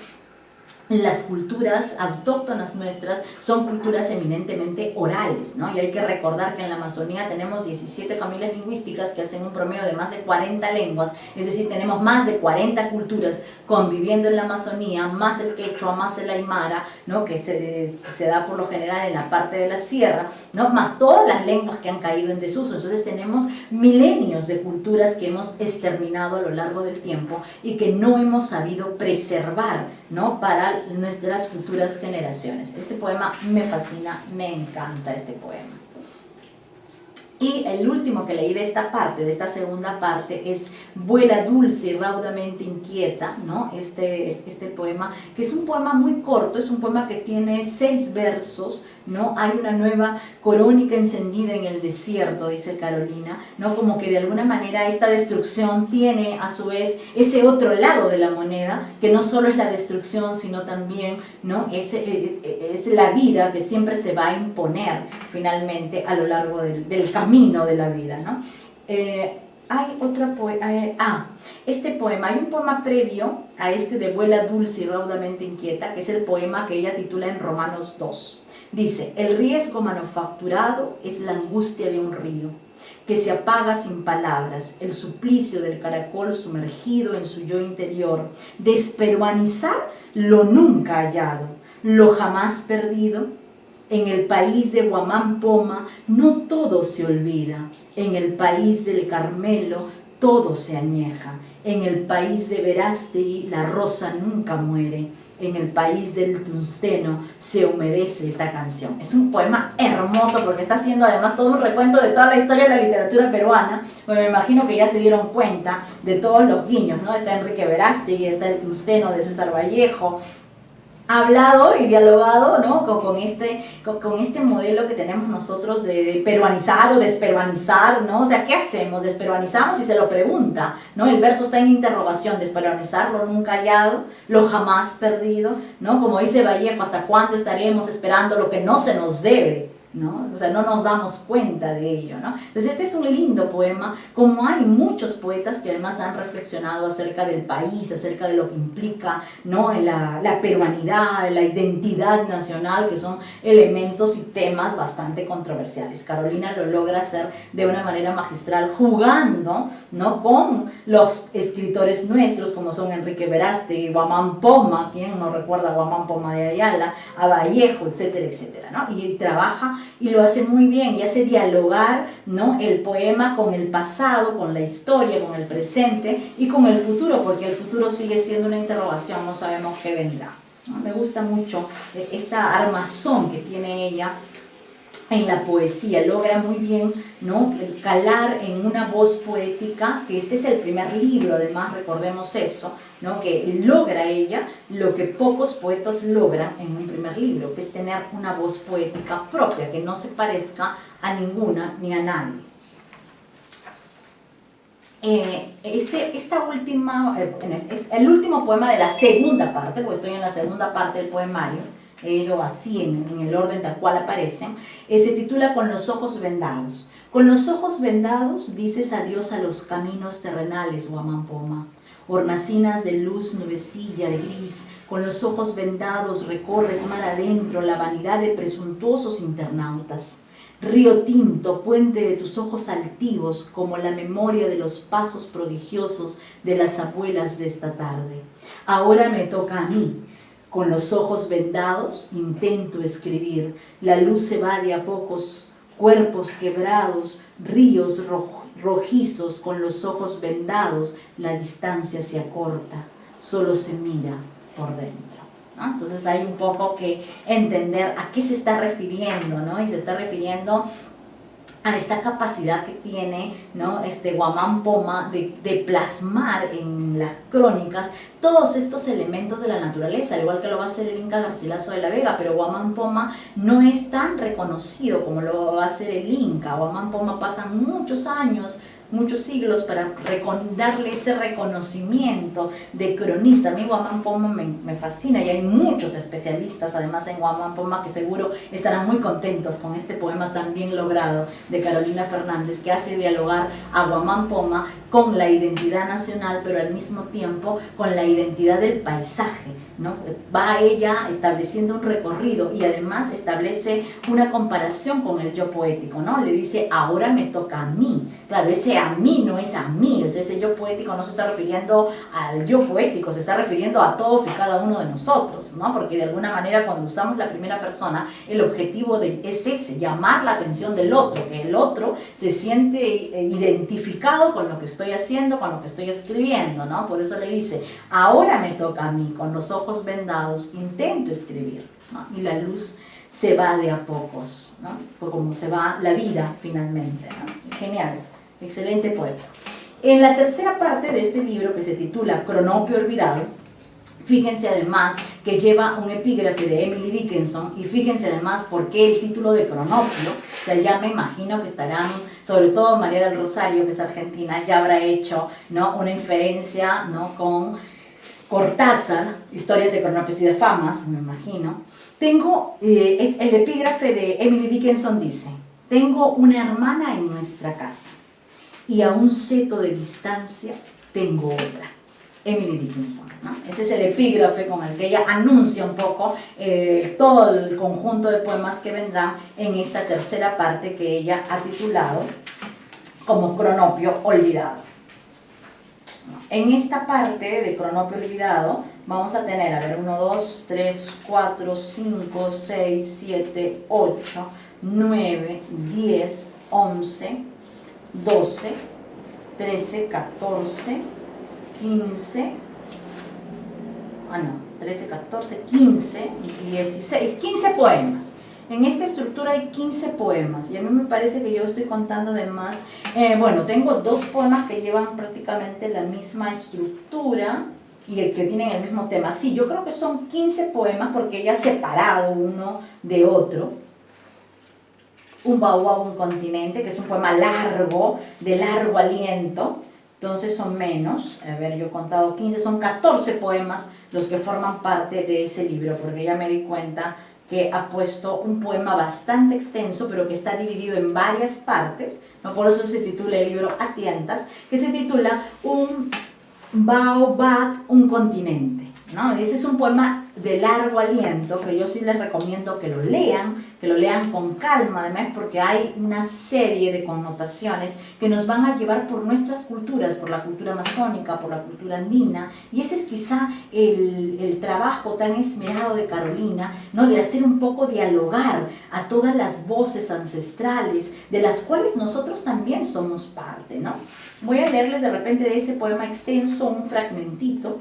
las culturas autóctonas nuestras son culturas eminentemente orales, ¿no? Y hay que recordar que en la Amazonía tenemos 17 familias lingüísticas que hacen un promedio de más de 40 lenguas, es decir, tenemos más de 40 culturas conviviendo en la Amazonía, más el quechua, más el aymara, ¿no? Que se da por lo general en la parte de la sierra, ¿no? Más todas las lenguas que han caído en desuso. Entonces tenemos milenios de culturas que hemos exterminado a lo largo del tiempo y que no hemos sabido preservar, ¿no? Para nuestras futuras generaciones. Ese poema me fascina, me encanta este poema. Y el último que leí de esta parte, de esta segunda parte, es Vuela dulce y raudamente inquieta, ¿no? Este poema, que es un poema muy corto, es un poema que tiene 6 versos, ¿no? Hay una nueva corónica encendida en el desierto, dice Carolina, ¿no? Como que de alguna manera esta destrucción tiene a su vez ese otro lado de la moneda, que no solo es la destrucción, sino también, ¿no? Es la vida que siempre se va a imponer finalmente a lo largo del camino de la vida, ¿no? Hay otra este poema, hay un poema previo a este de Vuela dulce y raudamente inquieta, que es el poema que ella titula en Romanos 2. Dice, el riesgo manufacturado es la angustia de un río, que se apaga sin palabras, el suplicio del caracol sumergido en su yo interior, desperuanizar lo nunca hallado, lo jamás perdido. En el país de Huamán Poma no todo se olvida, en el país del Carmelo todo se añeja, en el país de Verástegui la rosa nunca muere, en el país del tungsteno se humedece esta canción. Es un poema hermoso porque está haciendo además todo un recuento de toda la historia de la literatura peruana. Bueno, me imagino que ya se dieron cuenta de todos los guiños, ¿no? Está Enrique Verástegui, está el tungsteno de César Vallejo, hablado y dialogado, ¿no? con este modelo que tenemos nosotros de peruanizar o desperuanizar, ¿no? O sea, ¿qué hacemos? Desperuanizamos y se lo pregunta, ¿no? El verso está en interrogación, desperuanizar lo nunca hallado, lo jamás perdido, ¿no? Como dice Vallejo, ¿hasta cuándo estaremos esperando lo que no se nos debe? ¿No? O sea, no nos damos cuenta de ello, ¿no? Entonces este es un lindo poema, como hay muchos poetas que además han reflexionado acerca del país, acerca de lo que implica, ¿no? la peruanidad, la identidad nacional, que son elementos y temas bastante controversiales. Carolina lo logra hacer de una manera magistral, jugando, ¿no? con los escritores nuestros, como son Enrique Verástegui, Guamán Poma, quien no recuerda a Guamán Poma de Ayala, a Vallejo, etcétera, etcétera, ¿no? Y trabaja y lo hace muy bien y hace dialogar, ¿no? el poema con el pasado, con la historia, con el presente y con el futuro, porque el futuro sigue siendo una interrogación, no sabemos qué vendrá, ¿no? Me gusta mucho esta armazón que tiene ella en la poesía, logra muy bien, ¿no? calar en una voz poética, que este es el primer libro, además recordemos eso, ¿no? que logra ella lo que pocos poetas logran en un primer libro, que es tener una voz poética propia, que no se parezca a ninguna ni a nadie. Es el último poema de la segunda parte, porque estoy en la segunda parte del poemario, he ido así en el orden tal cual aparecen, se titula Con los ojos vendados. Con los ojos vendados dices adiós a los caminos terrenales, Guamán Poma. Hornacinas de luz, nubecilla de gris, con los ojos vendados recorres mar adentro la vanidad de presuntuosos internautas. Río tinto, puente de tus ojos altivos, como la memoria de los pasos prodigiosos de las abuelas de esta tarde. Ahora me toca a mí. Con los ojos vendados intento escribir, la luz se va de a pocos, cuerpos quebrados, ríos rojizos, con los ojos vendados, la distancia se acorta, solo se mira por dentro, ¿no? Entonces hay un poco que entender a qué se está refiriendo, ¿no? Y se está refiriendo a esta capacidad que tiene, ¿no? Guamán Poma de plasmar en las crónicas todos estos elementos de la naturaleza, al igual que lo va a hacer el Inca Garcilaso de la Vega, pero Guamán Poma no es tan reconocido como lo va a hacer el Inca. Guamán Poma pasan muchos años, muchos siglos para darle ese reconocimiento de cronista. A mí Guamán Poma me fascina y hay muchos especialistas además en Guamán Poma que seguro estarán muy contentos con este poema tan bien logrado de Carolina Fernández, que hace dialogar a Guamán Poma con la identidad nacional, pero al mismo tiempo con la identidad del paisaje, ¿no? Va ella estableciendo un recorrido y además establece una comparación con el yo poético, ¿no? Le dice, ahora me toca a mí. Claro, ese a mí no es a mí, o sea, ese yo poético no se está refiriendo al yo poético, se está refiriendo a todos y cada uno de nosotros, ¿no? Porque de alguna manera cuando usamos la primera persona, el objetivo es ese, llamar la atención del otro, que el otro se siente identificado con lo que estoy haciendo, con lo que estoy escribiendo, ¿no? Por eso le dice, ahora me toca a mí, con los ojos vendados, intento escribir, ¿no? Y la luz se va de a pocos, ¿no? Pues como se va la vida finalmente, ¿no? Genial, excelente poema. En la tercera parte de este libro, que se titula Cronopio olvidado, fíjense además que lleva un epígrafe de Emily Dickinson, y fíjense además por qué el título de Cronopio. O sea, ya me imagino que estarán, sobre todo María del Rosario, que es argentina, ya habrá hecho, ¿no? una inferencia, ¿no? con Cortázar, Historias de Cronopios y de Famas, me imagino. Tengo, el epígrafe de Emily Dickinson dice, tengo una hermana en nuestra casa y a un seto de distancia tengo otra. Emily Dickinson, ¿no? Ese es el epígrafe con el que ella anuncia un poco todo el conjunto de poemas que vendrán en esta tercera parte que ella ha titulado como Cronopio olvidado. En esta parte de Cronopio olvidado vamos a tener, a ver, 1, 2, 3, 4, 5, 6, 7, 8, 9, 10, 11, 12, 13, 14, 15, 13, 14, 15, 16, 15 poemas. En esta estructura hay 15 poemas y a mí me parece que yo estoy contando de más. Bueno, tengo 2 poemas que llevan prácticamente la misma estructura y el que tienen el mismo tema. Sí, yo creo que son 15 poemas porque ella ha separado uno de otro. Un baobab, un continente, que es un poema largo, de largo aliento. Entonces son menos, a ver, yo he contado 15, son 14 poemas los que forman parte de ese libro, porque ya me di cuenta que ha puesto un poema bastante extenso, pero que está dividido en varias partes, ¿no? Por eso se titula el libro A Tientas, que se titula Un baobab, un continente, ¿no? Ese es un poema de largo aliento que yo sí les recomiendo que lo lean con calma, además porque hay una serie de connotaciones que nos van a llevar por nuestras culturas, por la cultura amazónica, por la cultura andina, y ese es quizá el trabajo tan esmerado de Carolina, ¿no? De hacer un poco dialogar a todas las voces ancestrales, de las cuales nosotros también somos parte, ¿no? Voy a leerles de repente de ese poema extenso un fragmentito,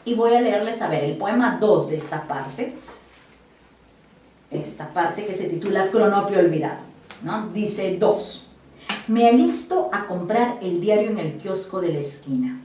y voy a leerles, a ver, el poema 2 de esta parte que se titula Cronopio olvidado, ¿no? Dice 2. Me alisto a comprar el diario en el kiosco de la esquina.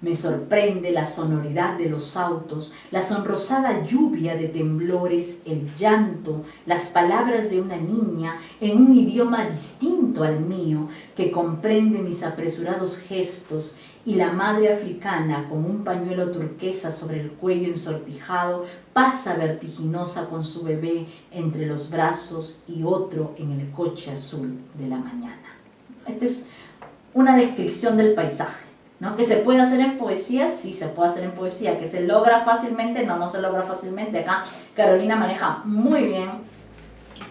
Me sorprende la sonoridad de los autos, la sonrosada lluvia de temblores, el llanto, las palabras de una niña en un idioma distinto al mío, que comprende mis apresurados gestos, y la madre africana, con un pañuelo turquesa sobre el cuello ensortijado, pasa vertiginosa con su bebé entre los brazos y otro en el coche azul de la mañana. Esta es una descripción del paisaje, ¿no? ¿Que se puede hacer en poesía? Sí, se puede hacer en poesía. ¿Que se logra fácilmente? No, no se logra fácilmente. Acá Carolina maneja muy bien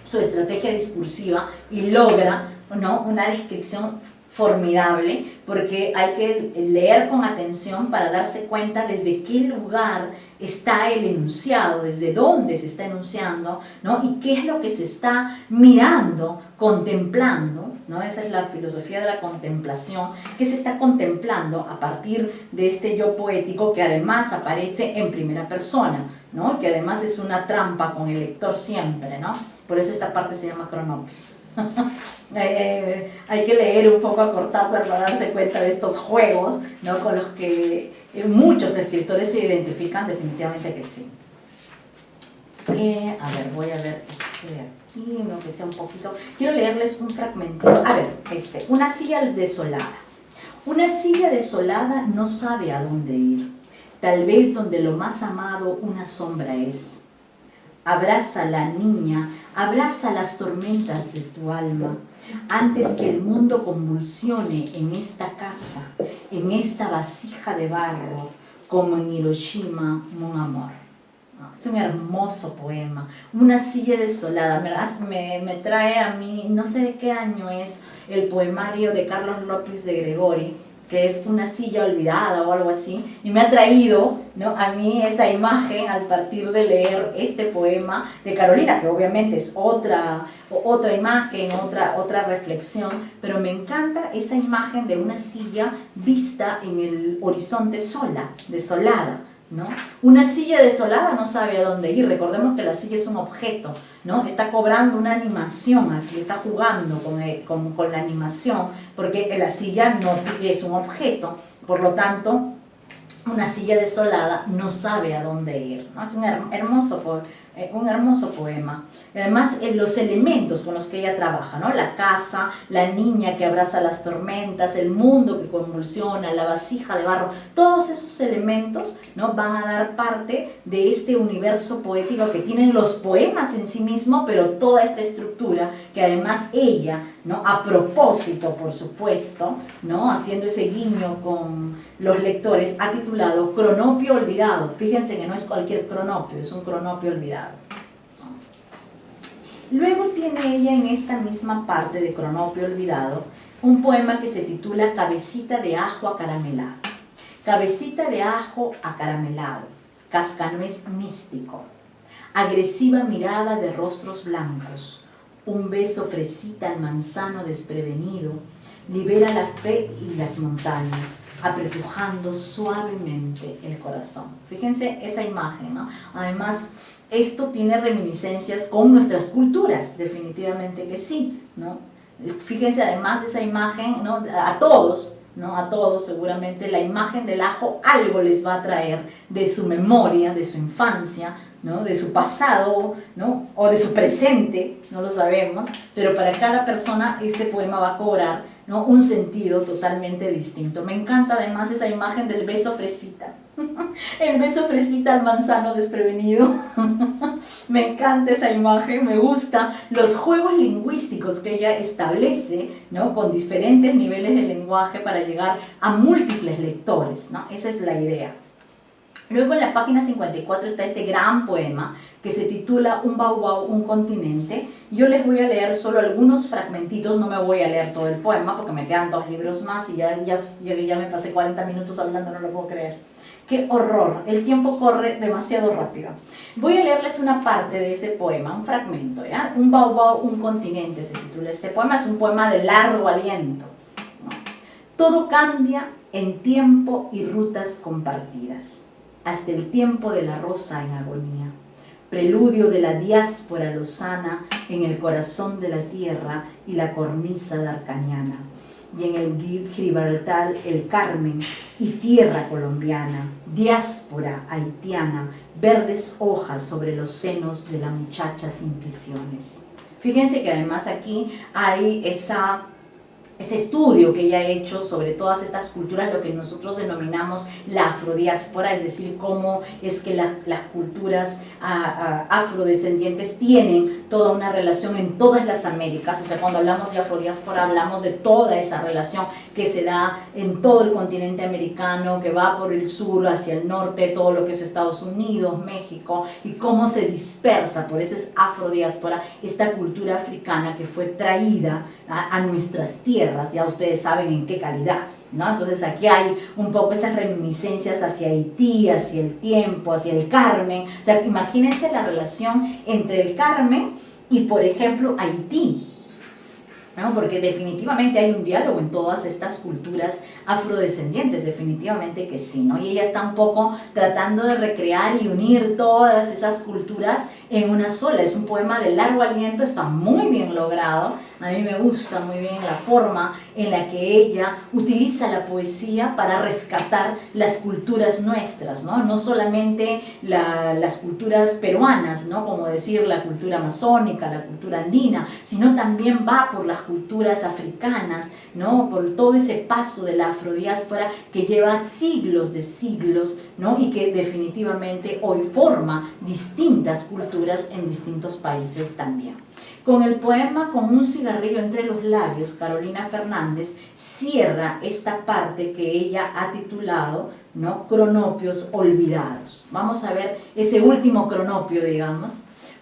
su estrategia discursiva y logra, ¿no?, una descripción formidable, porque hay que leer con atención para darse cuenta desde qué lugar está el enunciado, desde dónde se está enunciando, ¿no? Y qué es lo que se está mirando, contemplando, ¿no? Esa es la filosofía de la contemplación, que se está contemplando a partir de este yo poético que además aparece en primera persona, ¿no? Que además es una trampa con el lector siempre, ¿no? Por eso esta parte se llama Cronopios. Hay que leer un poco a Cortázar para darse cuenta de estos juegos, ¿no?, con los que muchos escritores se identifican, definitivamente que sí. A ver, voy a ver este de aquí, no que sea un poquito. Quiero leerles un fragmento. A ver, una silla desolada. Una silla desolada no sabe a dónde ir. Tal vez donde lo más amado una sombra es. Abraza la niña, abraza las tormentas de tu alma, antes que el mundo convulsione en esta casa, en esta vasija de barro, como en Hiroshima, mon amor. Es un hermoso poema, una silla desolada. Me trae a mí, no sé de qué año es, el poemario de Carlos López de Gregori, que es una silla olvidada o algo así, y me ha traído, ¿no?, a mí esa imagen al partir de leer este poema de Carolina, que obviamente es otra imagen, otra reflexión, pero me encanta esa imagen de una silla vista en el horizonte desolada, ¿no? Una silla desolada no sabe a dónde ir. Recordemos que la silla es un objeto, ¿no? Está cobrando una animación aquí, está jugando con la animación, porque la silla no es un objeto, por lo tanto, una silla desolada no sabe a dónde ir, ¿no? Es un hermoso poema. Además, los elementos con los que ella trabaja, ¿no? La casa, la niña que abraza las tormentas, el mundo que convulsiona, la vasija de barro, todos esos elementos, ¿no?, van a dar parte de este universo poético que tienen los poemas en sí mismo, pero toda esta estructura que además ella, ¿no?, a propósito, por supuesto, ¿no?, haciendo ese guiño con los lectores, ha titulado Cronopio olvidado. Fíjense que no es cualquier cronopio, es un cronopio olvidado. Luego tiene ella en esta misma parte de Cronopio olvidado un poema que se titula Cabecita de ajo acaramelado. Cabecita de ajo acaramelado, cascanuez místico, agresiva mirada de rostros blancos, un beso fresita al manzano desprevenido, libera la fe y las montañas, apretujando suavemente el corazón. Fíjense esa imagen, ¿no? Además, esto tiene reminiscencias con nuestras culturas, definitivamente que sí, ¿no? Fíjense además esa imagen, ¿no?, a todos ¿no? A todos seguramente la imagen del ajo algo les va a traer de su memoria, de su infancia, ¿no? De su pasado, ¿no? O de su presente, no lo sabemos, pero para cada persona este poema va a cobrar, ¿no? Un sentido totalmente distinto. Me encanta además esa imagen del beso fresita, el beso fresita al manzano desprevenido. Me encanta esa imagen, me gusta los juegos lingüísticos que ella establece, ¿no? Con diferentes niveles de lenguaje para llegar a múltiples lectores, ¿no? Esa es la idea. Luego en la página 54 está este gran poema que se titula Un Baobab, un continente. Yo les voy a leer solo algunos fragmentitos, no me voy a leer todo el poema porque me quedan 2 libros más y ya me pasé 40 minutos hablando, no lo puedo creer. ¡Qué horror! El tiempo corre demasiado rápido. Voy a leerles una parte de ese poema, un fragmento, ¿ya? Un Baobab, un continente se titula este poema, es un poema de largo aliento, ¿no? Todo cambia en tiempo y rutas compartidas, hasta el tiempo de la rosa en agonía, preludio de la diáspora lozana en el corazón de la tierra y la cornisa darcaniana, y en el Gibraltar el Carmen y tierra colombiana, diáspora haitiana, verdes hojas sobre los senos de la muchacha sin prisiones. Fíjense que además aquí hay ese estudio que ella ha hecho sobre todas estas culturas, lo que nosotros denominamos la afrodiáspora, es decir, cómo es que las culturas afrodescendientes tienen toda una relación en todas las Américas. O sea, cuando hablamos de afrodiáspora hablamos de toda esa relación que se da en todo el continente americano, que va por el sur hacia el norte, todo lo que es Estados Unidos, México, y cómo se dispersa, por eso es afrodiáspora, esta cultura africana que fue traída a nuestras tierras, ya ustedes saben en qué calidad, ¿no? Entonces aquí hay un poco esas reminiscencias hacia Haití, hacia el tiempo, hacia el Carmen. O sea, imagínense la relación entre el Carmen y, por ejemplo, Haití, ¿no? Porque definitivamente hay un diálogo en todas estas culturas afrodescendientes, definitivamente que sí, ¿no? Y ella está un poco tratando de recrear y unir todas esas culturas en una sola. Es un poema de largo aliento, está muy bien logrado. A mí me gusta muy bien la forma en la que ella utiliza la poesía para rescatar las culturas nuestras, ¿no? No solamente las culturas peruanas, ¿no? Como decir la cultura amazónica, la cultura andina, sino también va por las culturas africanas, ¿no? Por todo ese paso de la afrodiáspora que lleva siglos de siglos, ¿no? Y que definitivamente hoy forma distintas culturas en distintos países también. Con el poema Con un cigarrillo entre los labios, Carolina Fernández cierra esta parte que ella ha titulado, ¿no? Cronopios olvidados. Vamos a ver ese último cronopio, digamos.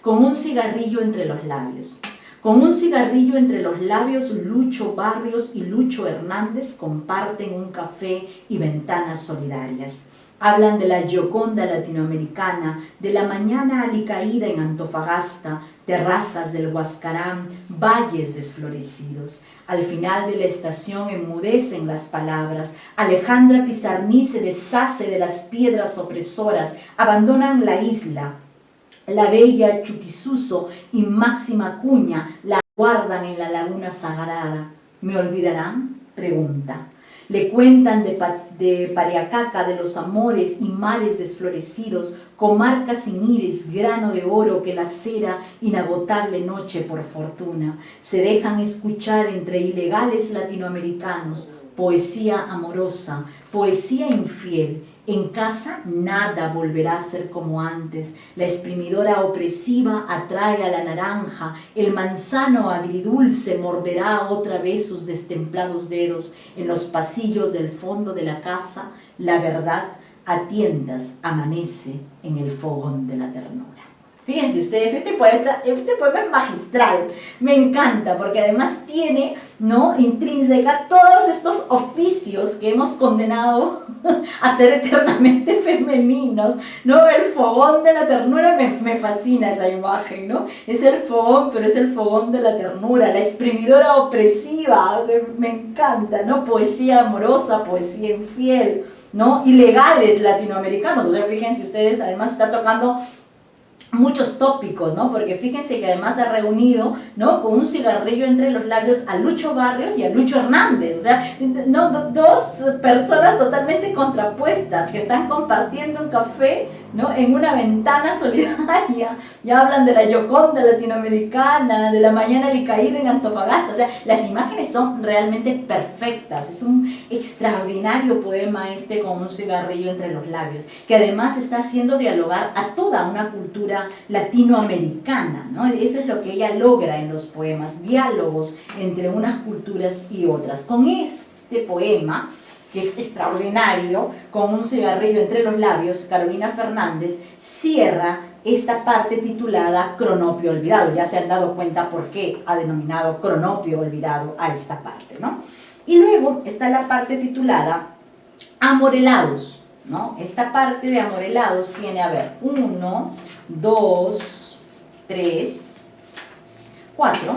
Con un cigarrillo entre los labios. Con un cigarrillo entre los labios, Lucho Barrios y Lucho Hernández comparten un café y ventanas solidarias. Hablan de la Gioconda latinoamericana, de la mañana alicaída en Antofagasta, terrazas del Huascarán, valles desflorecidos. Al final de la estación enmudecen las palabras. Alejandra Pizarní se deshace de las piedras opresoras, abandonan la isla. La bella Chuquisuso y Máxima Cuña la guardan en la laguna sagrada. ¿Me olvidarán? Pregunta. Le cuentan de Pariacaca, de los amores y mares desflorecidos, comarca sin iris, grano de oro que lacera inagotable noche por fortuna. Se dejan escuchar entre ilegales latinoamericanos, poesía amorosa, poesía infiel. En casa nada volverá a ser como antes. La exprimidora opresiva atrae a la naranja. El manzano agridulce morderá otra vez sus destemplados dedos. En los pasillos del fondo de la casa, la verdad a tiendas amanece en el fogón de la ternura. Fíjense ustedes, este poema es magistral, me encanta porque además tiene, ¿no?, intrínseca todos estos oficios que hemos condenado a ser eternamente femeninos, ¿no? El fogón de la ternura, me fascina esa imagen, ¿no? Es el fogón, pero es el fogón de la ternura, la exprimidora opresiva, o sea, me encanta, ¿no? Poesía amorosa, poesía infiel, ¿no? Ilegales latinoamericanos, o sea, fíjense ustedes, además está tocando muchos tópicos, ¿no? Porque fíjense que además ha reunido, ¿no?, con un cigarrillo entre los labios a Lucho Barrios y a Lucho Hernández. O sea, no, dos personas totalmente contrapuestas que están compartiendo un café, ¿no?, en una ventana solidaria. Ya hablan de la Gioconda latinoamericana, de la Mañana Alicaída en Antofagasta. O sea, las imágenes son realmente perfectas. Es un extraordinario poema este con un cigarrillo entre los labios, que además está haciendo dialogar a toda una cultura latinoamericana, ¿no? Eso es lo que ella logra en los poemas, diálogos entre unas culturas y otras. Con este poema, que es extraordinario, con un cigarrillo entre los labios, Carolina Fernández cierra esta parte titulada Cronopio Olvidado. Ya se han dado cuenta por qué ha denominado Cronopio Olvidado a esta parte, ¿no? Y luego está la parte titulada Amorelados, ¿no? Esta parte de Amorelados tiene, a ver, 1, 2, 3, 4,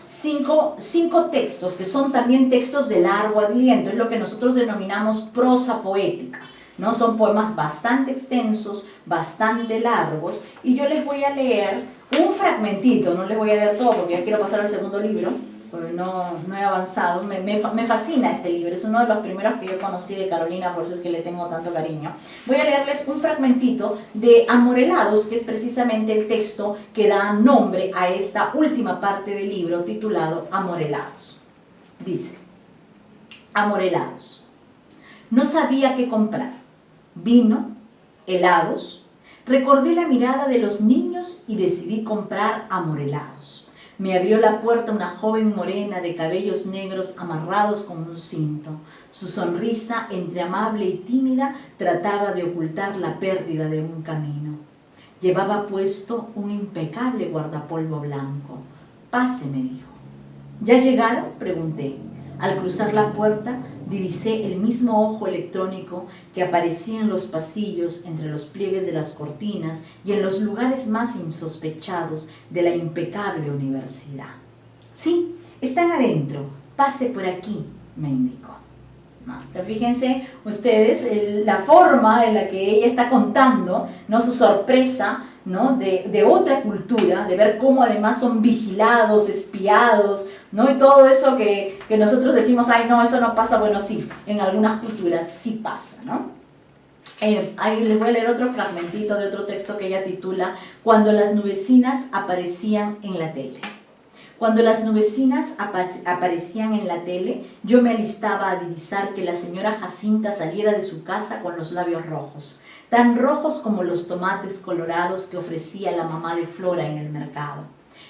5 textos que son también textos de largo aliento, es lo que nosotros denominamos prosa poética, ¿no? Son poemas bastante extensos, bastante largos, y yo les voy a leer un fragmentito, no les voy a leer todo porque ya quiero pasar al segundo libro, porque no he avanzado. Me fascina este libro, es uno de los primeros que yo conocí de Carolina, por eso es que le tengo tanto cariño. Voy a leerles un fragmentito de Amorelados, que es precisamente el texto que da nombre a esta última parte del libro titulado Amorelados. Dice: Amorelados. No sabía qué comprar. Vino, helados. Recordé la mirada de los niños y decidí comprar amorelados. Me abrió la puerta una joven morena de cabellos negros amarrados con un cinto. Su sonrisa, entre amable y tímida, trataba de ocultar la pérdida de un camino. Llevaba puesto un impecable guardapolvo blanco. «Pase», me dijo. «¿Ya llegaron?», pregunté. Al cruzar la puerta, divisé el mismo ojo electrónico que aparecía en los pasillos, entre los pliegues de las cortinas y en los lugares más insospechados de la impecable universidad. «Sí, están adentro. Pase por aquí», me indicó. ¿No? Pero fíjense ustedes la forma en la que ella está contando, ¿no?, su sorpresa, ¿no?, de otra cultura, de ver cómo además son vigilados, espiados, ¿no?, y todo eso que nosotros decimos, ay, no, eso no pasa. Bueno, sí, en algunas culturas sí pasa, ¿no? Ahí les voy a leer otro fragmentito de otro texto que ella titula Cuando las nubecinas aparecían en la tele. Cuando las nubecinas aparecían en la tele, yo me alistaba a divisar que la señora Jacinta saliera de su casa con los labios rojos, tan rojos como los tomates colorados que ofrecía la mamá de Flora en el mercado.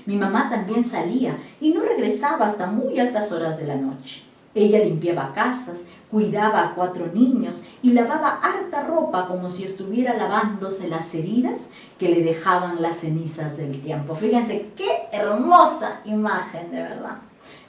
Mi mamá también salía y no regresaba hasta muy altas horas de la noche. Ella limpiaba casas, cuidaba a 4 niños y lavaba harta ropa como si estuviera lavándose las heridas que le dejaban las cenizas del tiempo. Fíjense qué hermosa imagen, de verdad.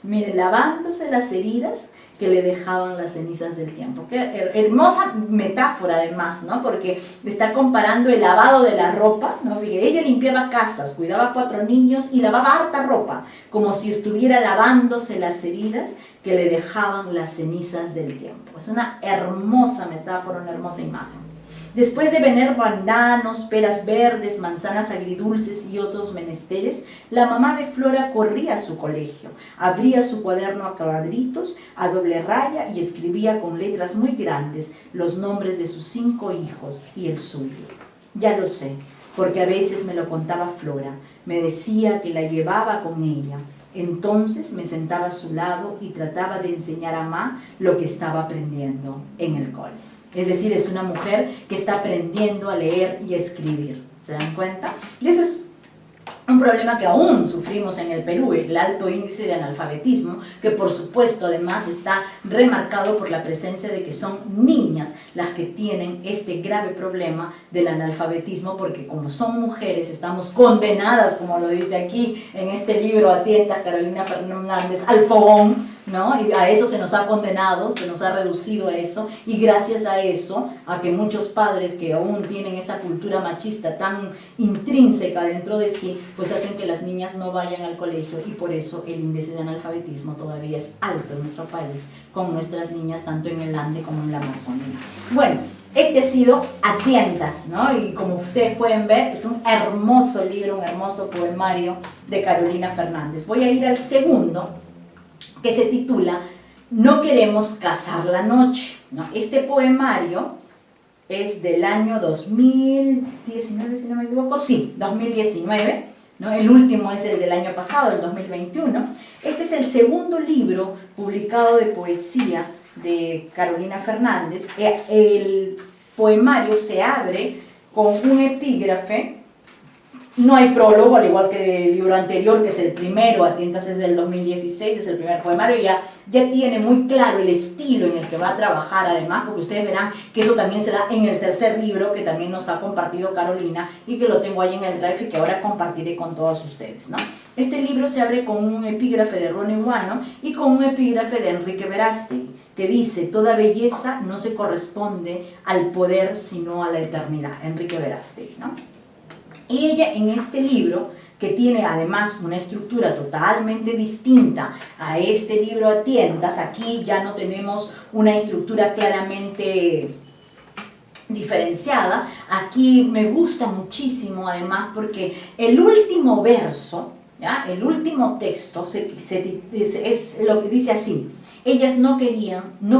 Miren, lavándose las heridas que le dejaban las cenizas del tiempo. Qué hermosa metáfora además, ¿no? Porque está comparando el lavado de la ropa, ¿no? Fíjense, ella limpiaba casas, cuidaba a 4 niños y lavaba harta ropa, como si estuviera lavándose las heridas que le dejaban las cenizas del tiempo. Es una hermosa metáfora, una hermosa imagen. Después de vender bandanos, peras verdes, manzanas agridulces y otros menesteres, la mamá de Flora corría a su colegio, abría su cuaderno a cuadritos, a doble raya y escribía con letras muy grandes los nombres de sus 5 hijos y el suyo. Ya lo sé, porque a veces me lo contaba Flora, me decía que la llevaba con ella. Entonces me sentaba a su lado y trataba de enseñar a Ma lo que estaba aprendiendo en el cole. Es decir, es una mujer que está aprendiendo a leer y a escribir. ¿Se dan cuenta? Y eso es un problema que aún sufrimos en el Perú, el alto índice de analfabetismo, que por supuesto además está remarcado por la presencia de que son niñas las que tienen este grave problema del analfabetismo, porque como son mujeres estamos condenadas, como lo dice aquí en este libro Atientas, Carolina Fernández, al fogón, ¿no? Y a eso se nos ha condenado, se nos ha reducido a eso, y gracias a eso, a que muchos padres que aún tienen esa cultura machista tan intrínseca dentro de sí, pues hacen que las niñas no vayan al colegio, y por eso el índice de analfabetismo todavía es alto en nuestro país, con nuestras niñas tanto en el Ande como en la Amazonía. Bueno, Este ha sido A Tientas, ¿no? Y como ustedes pueden ver, es un hermoso libro, un hermoso poemario de Carolina Fernández. Voy a ir al segundo, que se titula No queremos cazar la noche, ¿no? Este poemario es del año 2019, si no me equivoco, sí, 2019, ¿no? El último es el del año pasado, el 2021. Este es el segundo libro publicado de poesía de Carolina Fernández. El poemario se abre con un epígrafe. No hay prólogo, al igual que el libro anterior, que es el primero, A Tientas es del 2016, es el primer poemario, ya tiene muy claro el estilo en el que va a trabajar, además, porque ustedes verán que eso también se da en el tercer libro, que también nos ha compartido Carolina, y que lo tengo ahí en el drive y que ahora compartiré con todos ustedes, ¿no? Este libro se abre con un epígrafe de Ronnie Guano y con un epígrafe de Enrique Verástegui, que dice: toda belleza no se corresponde al poder, sino a la eternidad. Enrique Verástegui, ¿no? Y ella en este libro, que tiene además una estructura totalmente distinta a este libro A Tientas, aquí ya no tenemos una estructura claramente diferenciada. Aquí me gusta muchísimo además porque el último verso, ¿ya? El último texto es lo que dice así: ellas no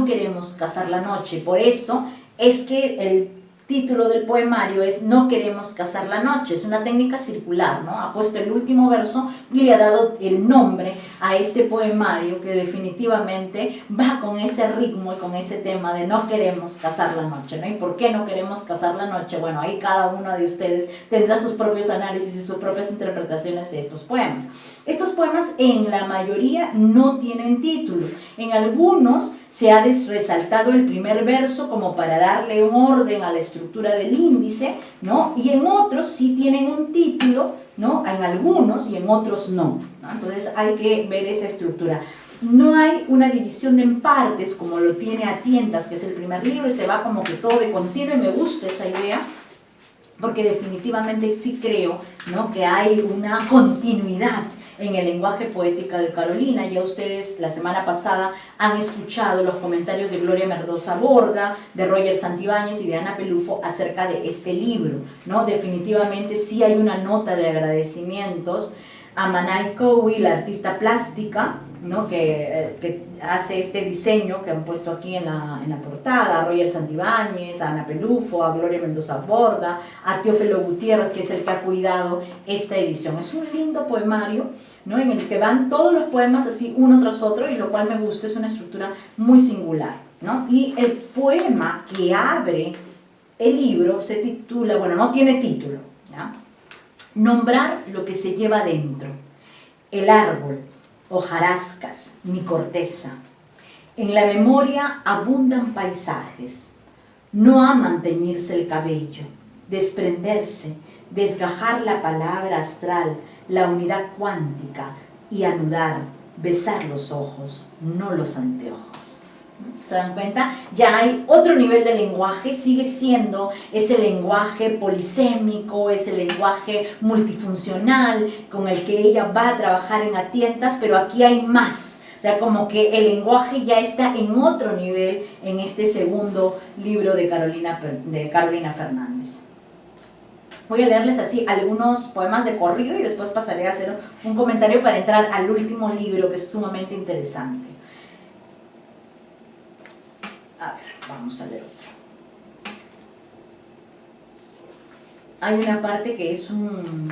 queremos cazar la noche. Por eso es que el título del poemario es No queremos cazar la noche. Es una técnica circular, ¿no? Ha puesto el último verso y le ha dado el nombre a este poemario, que definitivamente va con ese ritmo y con ese tema de no queremos cazar la noche, ¿no? ¿Y por qué no queremos cazar la noche? Bueno, ahí cada uno de ustedes tendrá sus propios análisis y sus propias interpretaciones de estos poemas. Estos poemas en la mayoría no tienen título. En algunos se ha resaltado el primer verso como para darle un orden a la estructura del índice, ¿no? Y en otros sí tienen un título, ¿no? En algunos y en otros no, ¿no? Entonces hay que ver esa estructura. No hay una división en partes como lo tiene A Tientas, que es el primer libro. Este va como que todo de continuo y me gusta esa idea, porque definitivamente sí creo, ¿no?, que hay una continuidad en el lenguaje poético de Carolina. Ya ustedes la semana pasada han escuchado los comentarios de Gloria Mendoza Borda, de Roger Santibáñez y de Ana Pelufo acerca de este libro, ¿no? Definitivamente sí hay una nota de agradecimientos a Manay Cowie, la artista plástica, ¿no?, que hace este diseño que han puesto aquí en la portada, a Roger Santibáñez, a Ana Pelufo, a Gloria Mendoza Borda, a Teófilo Gutiérrez, que es el que ha cuidado esta edición. Es un lindo poemario, ¿no?, en el que van todos los poemas así uno tras otro, y lo cual me gusta, es una estructura muy singular, ¿no? Y el poema que abre el libro se titula, bueno, no tiene título, ¿ya? Nombrar lo que se lleva dentro: el árbol, hojarascas, mi corteza. En la memoria abundan paisajes. No aman teñirse el cabello, desprenderse, desgajar la palabra astral, la unidad cuántica, y anudar, besar los ojos, no los anteojos. ¿Se dan cuenta? Ya hay otro nivel de lenguaje, sigue siendo ese lenguaje polisémico, ese lenguaje multifuncional con el que ella va a trabajar en A Tientas, pero aquí hay más. O sea, como que el lenguaje ya está en otro nivel en este segundo libro de Carolina Fernández. Voy a leerles así algunos poemas de corrido y después pasaré a hacer un comentario para entrar al último libro, que es sumamente interesante. A ver, vamos a leer otro. Hay una parte que es un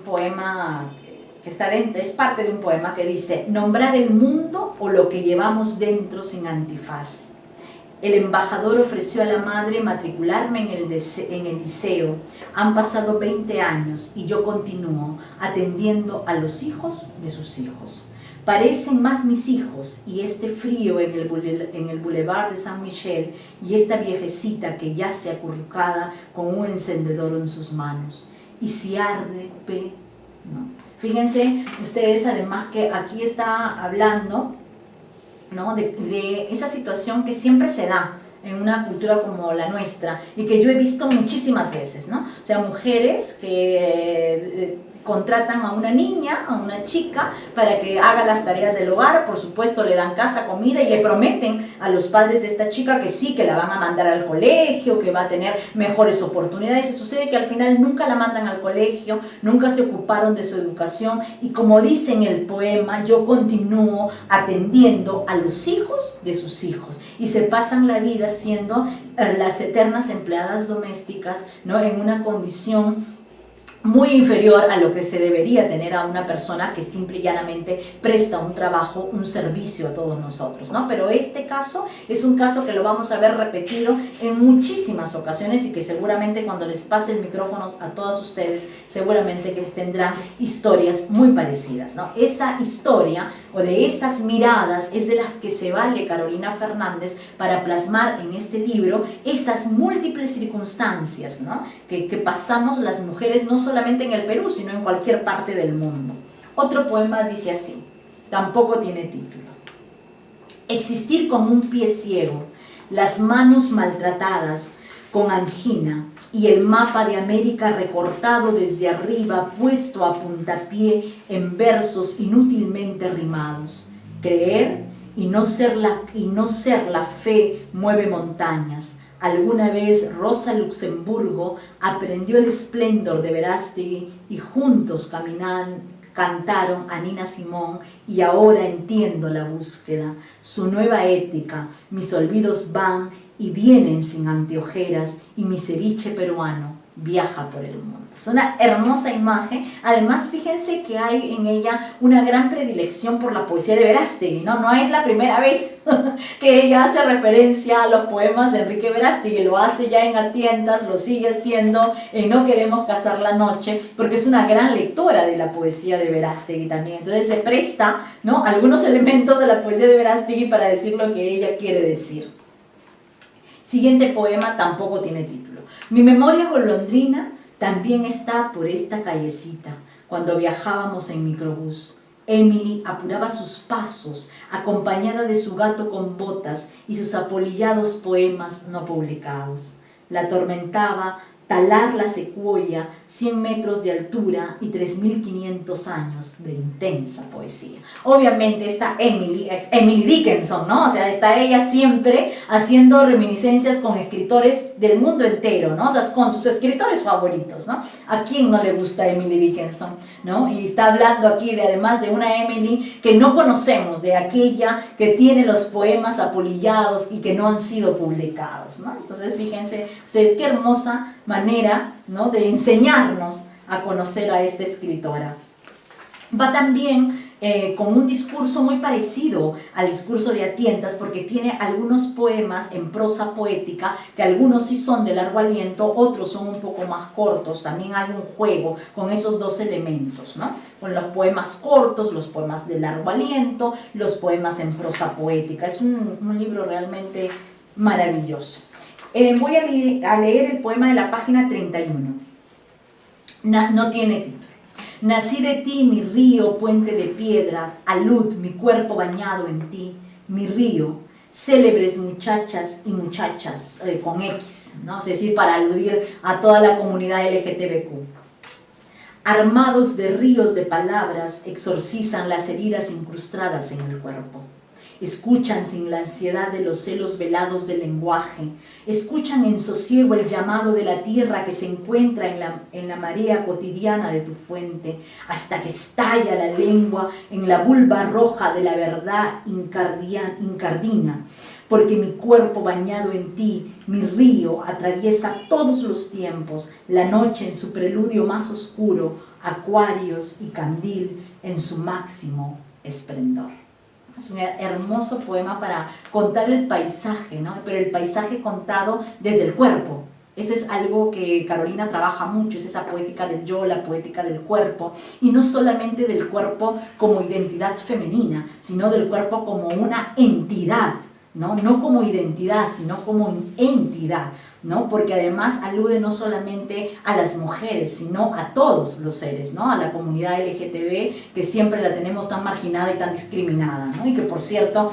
poema que está dentro, es parte de un poema que dice: nombrar el mundo o lo que llevamos dentro sin antifaz. El embajador ofreció a la madre matricularme en el liceo. Han pasado 20 años y yo continúo atendiendo a los hijos de sus hijos. Parecen más mis hijos y este frío en el Boulevard de San Michel, y esta viejecita que yace acurrucada con un encendedor en sus manos. Y si arde, ¿no? Fíjense ustedes además que aquí está hablando, ¿no?, de esa situación que siempre se da en una cultura como la nuestra y que yo he visto muchísimas veces, ¿no? O sea, mujeres que contratan a una niña, a una chica, para que haga las tareas del hogar. Por supuesto, le dan casa, comida y le prometen a los padres de esta chica que sí, que la van a mandar al colegio, que va a tener mejores oportunidades. Y sucede que al final nunca la mandan al colegio, nunca se ocuparon de su educación. Y como dice en el poema, yo continúo atendiendo a los hijos de sus hijos. Y se pasan la vida siendo las eternas empleadas domésticas, ¿no? En una condición muy inferior a lo que se debería tener a una persona que simple y llanamente presta un trabajo, un servicio a todos nosotros, ¿no? Pero este caso es un caso que lo vamos a ver repetido en muchísimas ocasiones y que seguramente cuando les pase el micrófono a todos ustedes, seguramente que tendrán historias muy parecidas, ¿no? Esa historia o de esas miradas es de las que se vale Carolina Fernández para plasmar en este libro esas múltiples circunstancias, ¿no? que pasamos las mujeres no solamente en el Perú, sino en cualquier parte del mundo. Otro poema dice así, tampoco tiene título. Existir como un pie ciego, las manos maltratadas con angina y el mapa de América recortado desde arriba, puesto a puntapié en versos inútilmente rimados. Creer y no ser la fe mueve montañas. Alguna vez Rosa Luxemburgo aprendió el esplendor de Verástegui y juntos cantaron a Nina Simón y ahora entiendo la búsqueda, su nueva ética, mis olvidos van y vienen sin anteojeras y mi ceviche peruano viaja por el mundo. Es una hermosa imagen. Además, fíjense que hay en ella una gran predilección por la poesía de Verástegui, ¿no? No es la primera vez que ella hace referencia a los poemas de Enrique Verástegui, lo hace ya en A Tientas, lo sigue haciendo en No queremos casar la noche, porque es una gran lectora de la poesía de Verástegui también. Entonces se presta, ¿no?, algunos elementos de la poesía de Verástegui para decir lo que ella quiere decir. Siguiente poema tampoco tiene título. Mi memoria golondrina también está por esta callecita. Cuando viajábamos en microbús, Emily apuraba sus pasos, acompañada de su gato con botas y sus apolillados poemas no publicados. La atormentaba talar la secuoya, 100 metros de altura y 3.500 años de intensa poesía. Obviamente esta Emily es Emily Dickinson, ¿no? O sea, está ella siempre haciendo reminiscencias con escritores del mundo entero, ¿no? O sea, con sus escritores favoritos, ¿no? ¿A quién no le gusta Emily Dickinson, ¿no? Y está hablando aquí de, además de una Emily que no conocemos, de aquella que tiene los poemas apolillados y que no han sido publicados, ¿no? Entonces, fíjense ustedes qué hermosa manera, ¿no?, de enseñarnos a conocer a esta escritora. Va también con un discurso muy parecido al discurso de A Tientas, porque tiene algunos poemas en prosa poética, que algunos sí son de largo aliento, otros son un poco más cortos. También hay un juego con esos dos elementos, ¿no?, con los poemas cortos, los poemas de largo aliento, los poemas en prosa poética. Es un libro realmente maravilloso. Voy a leer el poema de la página 31. No tiene título. Nací de ti, mi río, puente de piedra, alud, mi cuerpo bañado en ti, mi río, célebres muchachas y muchachas, con X, ¿no? Es decir, para aludir a toda la comunidad LGTBQ. Armados de ríos de palabras, exorcizan las heridas incrustadas en el cuerpo. Escuchan sin la ansiedad de los celos velados del lenguaje, escuchan en sosiego el llamado de la tierra que se encuentra en la marea cotidiana de tu fuente, hasta que estalla la lengua en la vulva roja de la verdad incardina, porque mi cuerpo bañado en ti, mi río, atraviesa todos los tiempos, la noche en su preludio más oscuro, acuarios y candil en su máximo esplendor. Es un hermoso poema para contar el paisaje, ¿no? Pero el paisaje contado desde el cuerpo. Eso es algo que Carolina trabaja mucho, es esa poética del yo, la poética del cuerpo, y no solamente del cuerpo como identidad femenina, sino del cuerpo como una entidad, ¿no? No como identidad, sino como entidad, ¿no? Porque además alude no solamente a las mujeres, sino a todos los seres, ¿no? A la comunidad LGTB, que siempre la tenemos tan marginada y tan discriminada, ¿no? Y que, por cierto,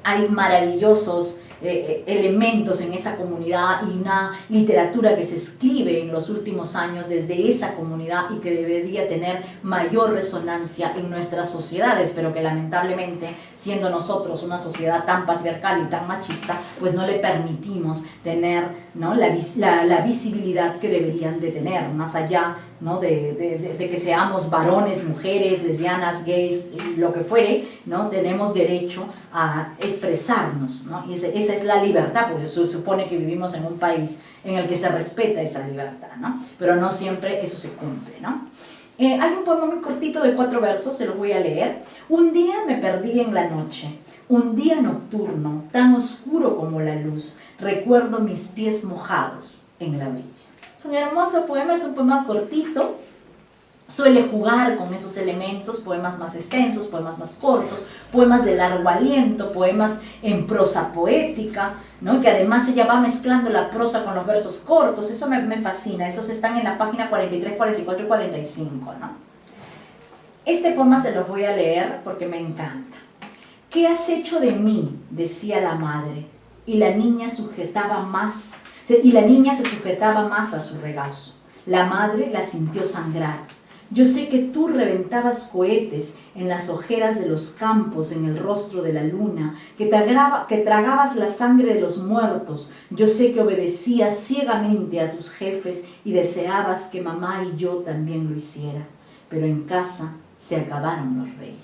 hay maravillosos elementos en esa comunidad y una literatura que se escribe en los últimos años desde esa comunidad y que debería tener mayor resonancia en nuestras sociedades, pero que lamentablemente, siendo nosotros una sociedad tan patriarcal y tan machista, pues no le permitimos tener, ¿no?, la visibilidad que deberían de tener, más allá, ¿no?, de que seamos varones, mujeres, lesbianas, gays, lo que fuere, ¿no?, tenemos derecho a expresarnos, ¿no? Y esa es la libertad, porque se supone que vivimos en un país en el que se respeta esa libertad, ¿no? Pero no siempre eso se cumple, ¿no? Hay un poema muy cortito de 4 versos, se los voy a leer. Un día me perdí en la noche, un día nocturno, tan oscuro como la luz, recuerdo mis pies mojados en la orilla. Es un hermoso poema, es un poema cortito, suele jugar con esos elementos, poemas más extensos, poemas más cortos, poemas de largo aliento, poemas en prosa poética, ¿no?, que además ella va mezclando la prosa con los versos cortos. Eso me fascina, esos están en la página 43, 44 y 45, ¿no? Este poema se los voy a leer porque me encanta. ¿Qué has hecho de mí?, decía la madre, y la niña se sujetaba más a su regazo. La madre la sintió sangrar. Yo sé que tú reventabas cohetes en las ojeras de los campos, en el rostro de la luna, que tragabas la sangre de los muertos. Yo sé que obedecías ciegamente a tus jefes y deseabas que mamá y yo también lo hiciera. Pero en casa se acabaron los reyes.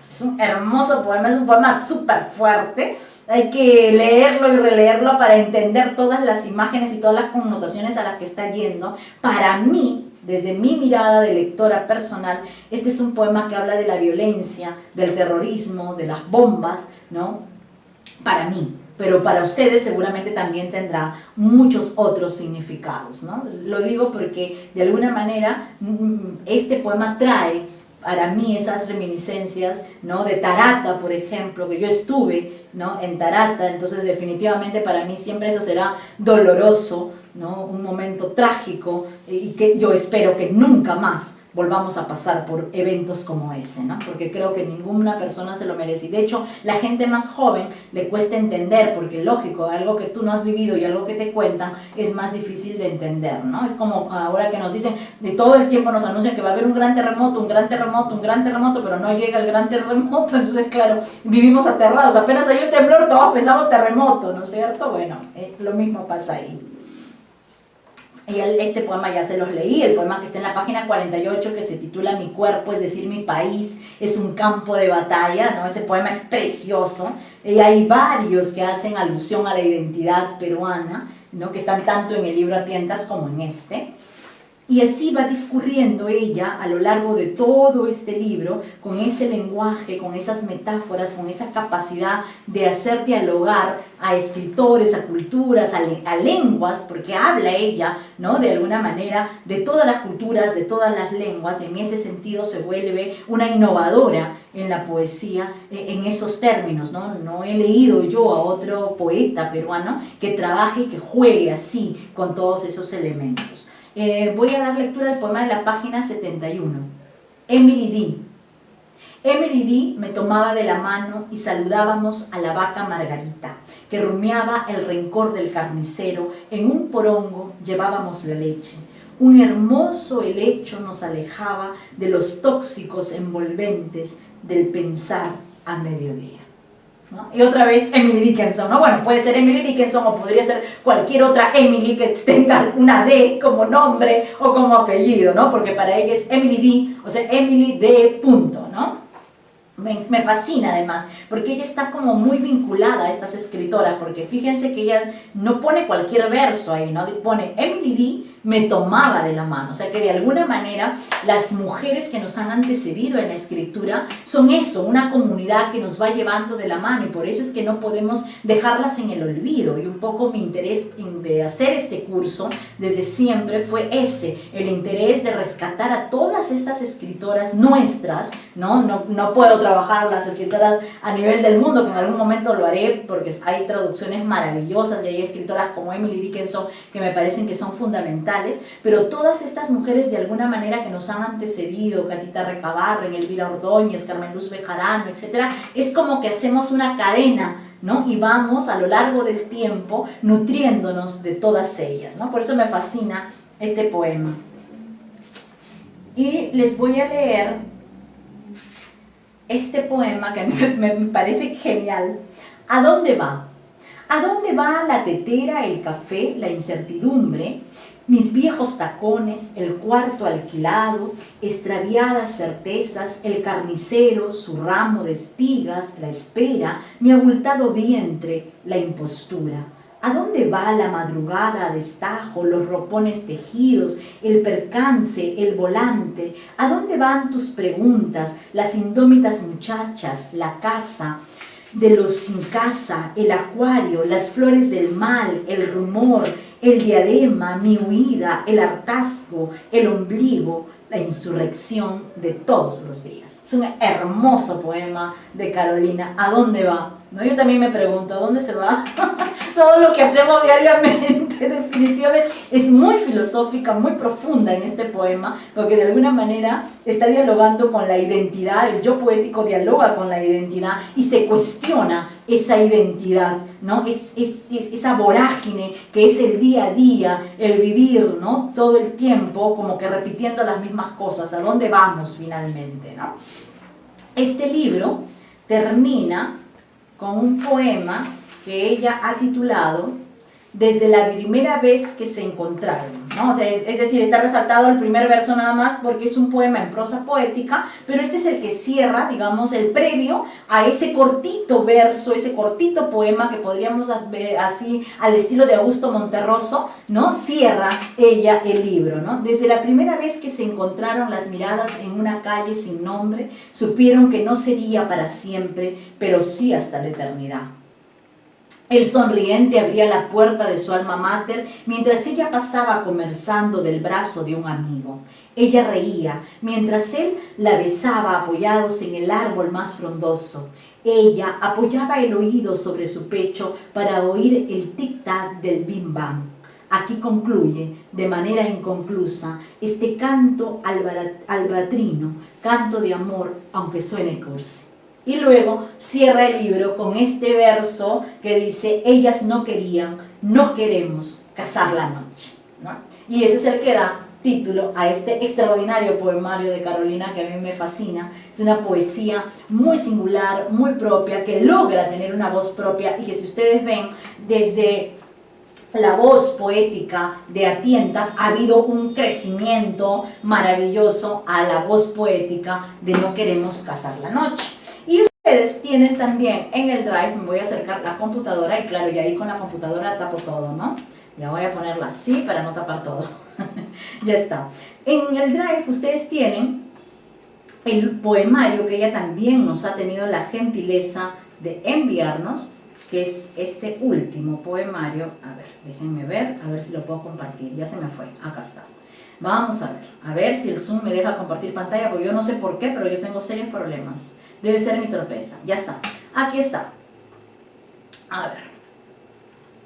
Es un hermoso poema, es un poema súper fuerte. Hay que leerlo y releerlo para entender todas las imágenes y todas las connotaciones a las que está yendo. Para mí, desde mi mirada de lectora personal, este es un poema que habla de la violencia, del terrorismo, de las bombas, ¿no? Para mí, pero para ustedes seguramente también tendrá muchos otros significados, ¿no? Lo digo porque de alguna manera este poema trae para mí esas reminiscencias, ¿no?, de Tarata, por ejemplo, que yo estuve, ¿no?, en Tarata. Entonces definitivamente para mí siempre eso será doloroso, ¿no?, un momento trágico, y que yo espero que nunca más volvamos a pasar por eventos como ese, ¿no? Porque creo que ninguna persona se lo merece. Y de hecho, la gente más joven le cuesta entender, porque lógico, algo que tú no has vivido y algo que te cuentan es más difícil de entender, ¿no? Es como ahora que nos dicen, de todo el tiempo nos anuncian que va a haber un gran terremoto, un gran terremoto, un gran terremoto, pero no llega el gran terremoto. Entonces, claro, vivimos aterrados. Apenas hay un temblor, todos pensamos terremoto, ¿no es cierto? Bueno, lo mismo pasa ahí. Y este poema ya se los leí, el poema que está en la página 48, que se titula Mi cuerpo, es decir, mi país, es un campo de batalla, ¿no? Ese poema es precioso, y hay varios que hacen alusión a la identidad peruana, ¿no?, que están tanto en el libro A Tientas como en este. Y así va discurriendo ella a lo largo de todo este libro, con ese lenguaje, con esas metáforas, con esa capacidad de hacer dialogar a escritores, a culturas, a lenguas, porque habla ella, ¿no?, de alguna manera de todas las culturas, de todas las lenguas. En ese sentido se vuelve una innovadora en la poesía en esos términos, ¿no? No he leído yo a otro poeta peruano que trabaje y que juegue así con todos esos elementos. Voy a dar lectura al poema de la página 71. Emily D. Emily D. me tomaba de la mano y saludábamos a la vaca Margarita, que rumiaba el rencor del carnicero. En un porongo llevábamos la leche. Un hermoso helecho nos alejaba de los tóxicos envolventes del pensar a mediodía, ¿no? Y otra vez Emily Dickinson, ¿no? Bueno, puede ser Emily Dickinson o podría ser cualquier otra Emily que tenga una D como nombre o como apellido, ¿no? Porque para ella es Emily D, o sea, Emily D. punto, ¿no? Me fascina además, porque ella está como muy vinculada a estas escritoras, porque fíjense que ella no pone cualquier verso ahí, ¿no? Pone Emily D. me tomaba de la mano, o sea que de alguna manera las mujeres que nos han antecedido en la escritura son eso, una comunidad que nos va llevando de la mano, y por eso es que no podemos dejarlas en el olvido. Y un poco mi interés de hacer este curso desde siempre fue ese, el interés de rescatar a todas estas escritoras nuestras, ¿no? No puedo trabajar las escritoras a nivel del mundo, que en algún momento lo haré, porque hay traducciones maravillosas y hay escritoras como Emily Dickinson que me parecen que son fundamentales, pero todas estas mujeres de alguna manera que nos han antecedido, Catita Recabarren, Elvira Ordóñez, Carmen Luz Bejarano, etcétera, es como que hacemos una cadena, ¿no? Y vamos a lo largo del tiempo nutriéndonos de todas ellas, ¿no? Por eso me fascina este poema. Y les voy a leer este poema que a mí me parece genial. ¿A dónde va? ¿A dónde va la tetera, el café, la incertidumbre? Mis viejos tacones, el cuarto alquilado, extraviadas certezas, el carnicero, su ramo de espigas, la espera, mi abultado vientre, la impostura. ¿A dónde va la madrugada a destajo, los ropones tejidos, el percance, el volante? ¿A dónde van tus preguntas, las indómitas muchachas, la casa de los sin casa, el acuario, las flores del mal, el rumor, el diadema, mi huida, el hartazgo, el ombligo, la insurrección de todos los días? Es un hermoso poema de Carolina. ¿A dónde va? ¿No? Yo también me pregunto, ¿a dónde se va? Todo lo que hacemos diariamente, definitivamente. Es muy filosófica, muy profunda en este poema, porque de alguna manera está dialogando con la identidad, el yo poético dialoga con la identidad y se cuestiona esa identidad, ¿no? Esa vorágine que es el día a día, el vivir, ¿no? Todo el tiempo como que repitiendo las mismas cosas. ¿A dónde vamos finalmente, ¿no? Este libro termina con un poema que ella ha titulado Desde la primera vez que se encontraron, ¿no? O sea, es decir, está resaltado el primer verso nada más porque es un poema en prosa poética, pero este es el que cierra, digamos, el previo a ese cortito verso, ese cortito poema que podríamos ver así al estilo de Augusto Monterroso, ¿no? Cierra ella el libro, ¿no? Desde la primera vez que se encontraron las miradas en una calle sin nombre, supieron que no sería para siempre, pero sí hasta la eternidad. El sonriente abría la puerta de su alma mater mientras ella pasaba conversando del brazo de un amigo. Ella reía mientras él la besaba apoyados en el árbol más frondoso. Ella apoyaba el oído sobre su pecho para oír el tic-tac del bim bam. Aquí concluye, de manera inconclusa, este canto albatrino, canto de amor, aunque suene cursi. Y luego cierra el libro con este verso que dice, ellas no querían, no queremos cazar la noche, ¿no? Y ese es el que da título a este extraordinario poemario de Carolina que a mí me fascina. Es una poesía muy singular, muy propia, que logra tener una voz propia y que si ustedes ven desde la voz poética de A Tientas ha habido un crecimiento maravilloso a la voz poética de No queremos cazar la noche. Y ustedes tienen también en el Drive, me voy a acercar la computadora y claro, y ahí con la computadora tapo todo, ¿no? Ya voy a ponerla así para no tapar todo. Ya está. En el Drive ustedes tienen el poemario que ella también nos ha tenido la gentileza de enviarnos, que es este último poemario. A ver, déjenme ver, a ver si lo puedo compartir. Ya se me fue, acá está. Vamos a ver si el Zoom me deja compartir pantalla, porque yo no sé por qué, pero yo tengo serios problemas. Debe ser mi torpeza. Ya está. Aquí está. A ver.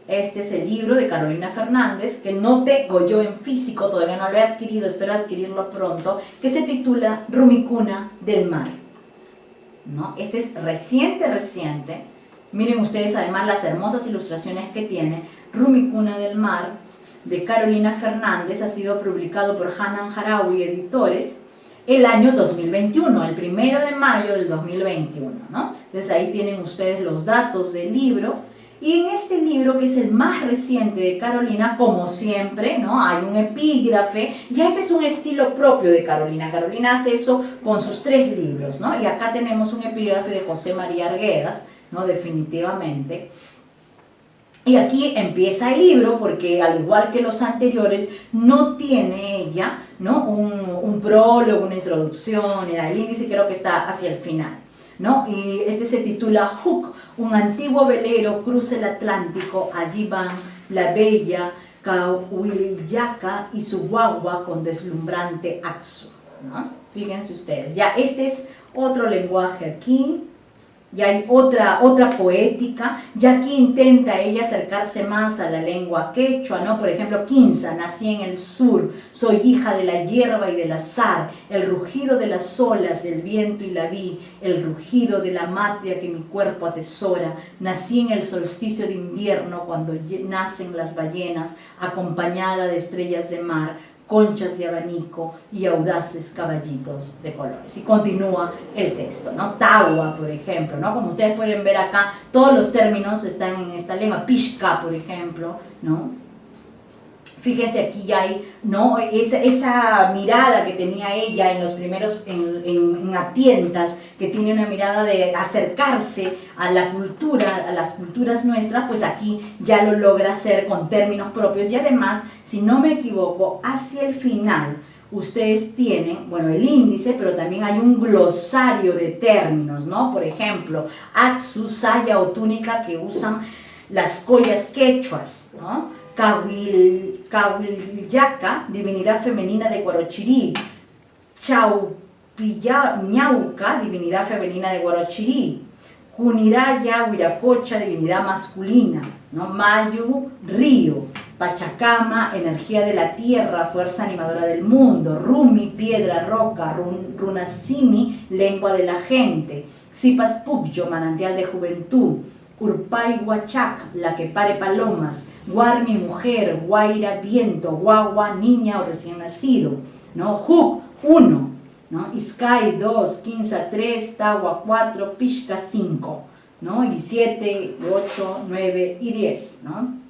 Este es el libro de Carolina Fernández, que no tengo yo en físico, todavía no lo he adquirido, espero adquirirlo pronto, que se titula Rumicuna del Mar, ¿no? Este es reciente. Miren ustedes además las hermosas ilustraciones que tiene. Rumicuna del Mar, de Carolina Fernández, ha sido publicado por Hanan Harawi Editores el año 2021, el 1 de mayo del 2021, ¿no? Entonces ahí tienen ustedes los datos del libro. Y en este libro, que es el más reciente de Carolina, como siempre, ¿no? Hay un epígrafe, ya ese es un estilo propio de Carolina. Carolina hace eso con sus 3 libros, ¿no? Y acá tenemos un epígrafe de José María Arguedas, ¿no? Definitivamente. Y aquí empieza el libro porque, al igual que los anteriores, no tiene ella, ¿no? un prólogo, una introducción, el índice creo que está hacia el final, ¿no? Y este se titula Hook, un antiguo velero cruza el Atlántico, allí van la bella Cahuilillaca y su guagua con deslumbrante axo, ¿no? Fíjense ustedes, ya este es otro lenguaje aquí, y hay otra poética, ya aquí intenta ella acercarse más a la lengua quechua, ¿no? Por ejemplo, Quinza, nací en el sur, soy hija de la hierba y del azar, el rugido de las olas, del viento y la vi, el rugido de la matria que mi cuerpo atesora, nací en el solsticio de invierno cuando nacen las ballenas, acompañada de estrellas de mar, conchas de abanico y audaces caballitos de colores. Y continúa el texto, ¿no? Tawa, por ejemplo, ¿no? Como ustedes pueden ver acá, todos los términos están en esta lengua. Pishka, por ejemplo, ¿no? Fíjense, aquí hay, ¿no? esa mirada que tenía ella en los primeros, en Atientas, que tiene una mirada de acercarse a la cultura, a las culturas nuestras, pues aquí ya lo logra hacer con términos propios. Y además, si no me equivoco, hacia el final ustedes tienen, bueno, el índice, pero también hay un glosario de términos, ¿no? Por ejemplo, axu, saya o túnica que usan las collas quechuas, ¿no? Cahuillaca, divinidad femenina de Guarochirí. Chaupiñauca, divinidad femenina de Guarochirí. Cuniraya, Huiracocha, divinidad masculina, ¿no? Mayu, río. Pachacama, energía de la tierra, fuerza animadora del mundo. Rumi, piedra, roca. Runasimi, lengua de la gente. Sipaspukyo, manantial de juventud. Urpay Huachac, la que pare palomas, Guarmi, mujer, Guaira, viento, Guagua, niña o recién nacido, ¿no? Juk, 1, ¿no? Iskai, 2, Quinza, 3, Tawa, 4, Pishka, 5, ¿no? Y 7, 8, 9 y 10, ¿no?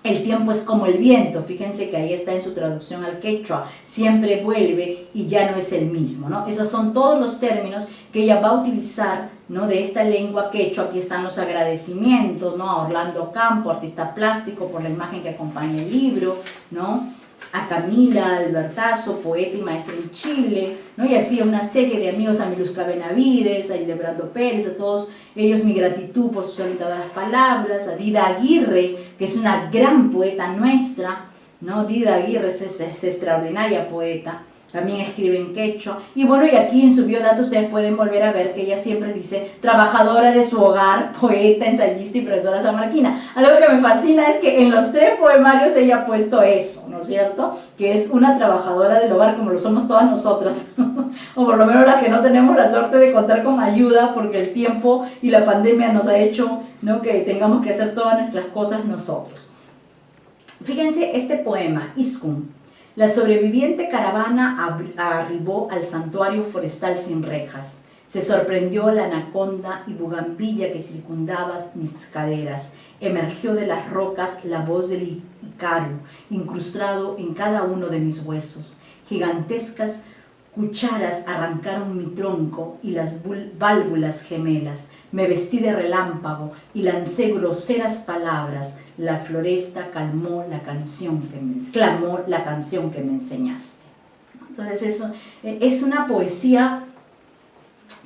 El tiempo es como el viento, fíjense que ahí está en su traducción al quechua, siempre vuelve y ya no es el mismo, ¿no? Esos son todos los términos que ella va a utilizar, ¿no? De esta lengua quechua. Aquí están los agradecimientos, ¿no? A Orlando Campo, artista plástico, por la imagen que acompaña el libro, ¿no? A Camila Albertazo, poeta y maestra en Chile, ¿no? Y así a una serie de amigos, a Milusca Benavides, a Hildebrando Pérez, a todos ellos mi gratitud por sus alentadoras palabras, a Dida Aguirre, que es una gran poeta nuestra, ¿no? Dida Aguirre es extraordinaria poeta, también escribe en quechua. Y bueno, y aquí en su biodata ustedes pueden volver a ver que ella siempre dice trabajadora de su hogar, poeta, ensayista y profesora sanmarquina. Algo que me fascina es que en los 3 poemarios ella ha puesto eso, ¿no es cierto? Que es una trabajadora del hogar, como lo somos todas nosotras, o por lo menos las que no tenemos la suerte de contar con ayuda, porque el tiempo y la pandemia nos ha hecho, ¿no?, que tengamos que hacer todas nuestras cosas nosotros. Fíjense este poema, Iskun. La sobreviviente caravana arribó al santuario forestal sin rejas. Se sorprendió la anaconda y bugambilla que circundaba mis caderas. Emergió de las rocas la voz del Icaru, incrustado en cada uno de mis huesos. Gigantescas cucharas arrancaron mi tronco y las válvulas gemelas. Me vestí de relámpago y lancé groseras palabras. La floresta clamó la canción que me enseñaste. Entonces eso es una poesía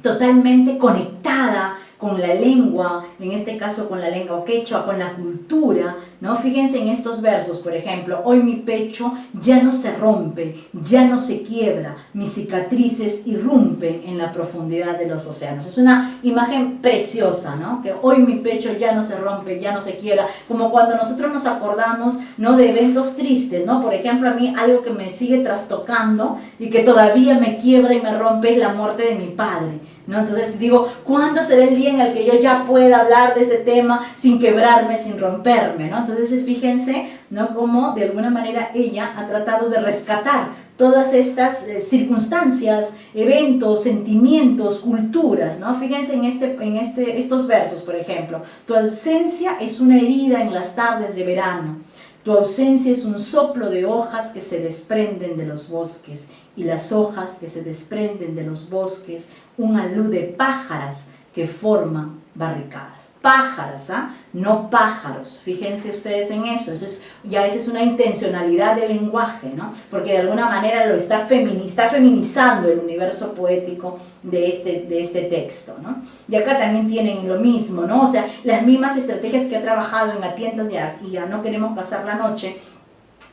totalmente conectada con la lengua, en este caso con la lengua quechua, con la cultura, ¿no? Fíjense en estos versos, por ejemplo, hoy mi pecho ya no se rompe, ya no se quiebra, mis cicatrices irrumpen en la profundidad de los océanos. Es una imagen preciosa, ¿no? Que hoy mi pecho ya no se rompe, ya no se quiebra, como cuando nosotros nos acordamos, ¿no?, de eventos tristes, ¿no? Por ejemplo, a mí algo que me sigue trastocando y que todavía me quiebra y me rompe es la muerte de mi padre, ¿no? Entonces digo, ¿cuándo será el día en el que yo ya pueda hablar de ese tema sin quebrarme, sin romperme, ¿no? Entonces fíjense, ¿no?, cómo de alguna manera ella ha tratado de rescatar todas estas circunstancias, eventos, sentimientos, culturas, ¿no? Fíjense en estos versos, por ejemplo. Tu ausencia es una herida en las tardes de verano. Tu ausencia es un soplo de hojas que se desprenden de los bosques, y las hojas que se desprenden de los bosques, un alud de pájaras que forman barricadas. Pájaras, ¿ah? No pájaros. Fíjense ustedes en eso. Esa es una intencionalidad del lenguaje, ¿no? Porque de alguna manera lo está feminizando el universo poético de este texto, ¿no? Y acá también tienen lo mismo, ¿no? O sea, las mismas estrategias que ha trabajado en Atientas y a No Queremos Pasar la Noche,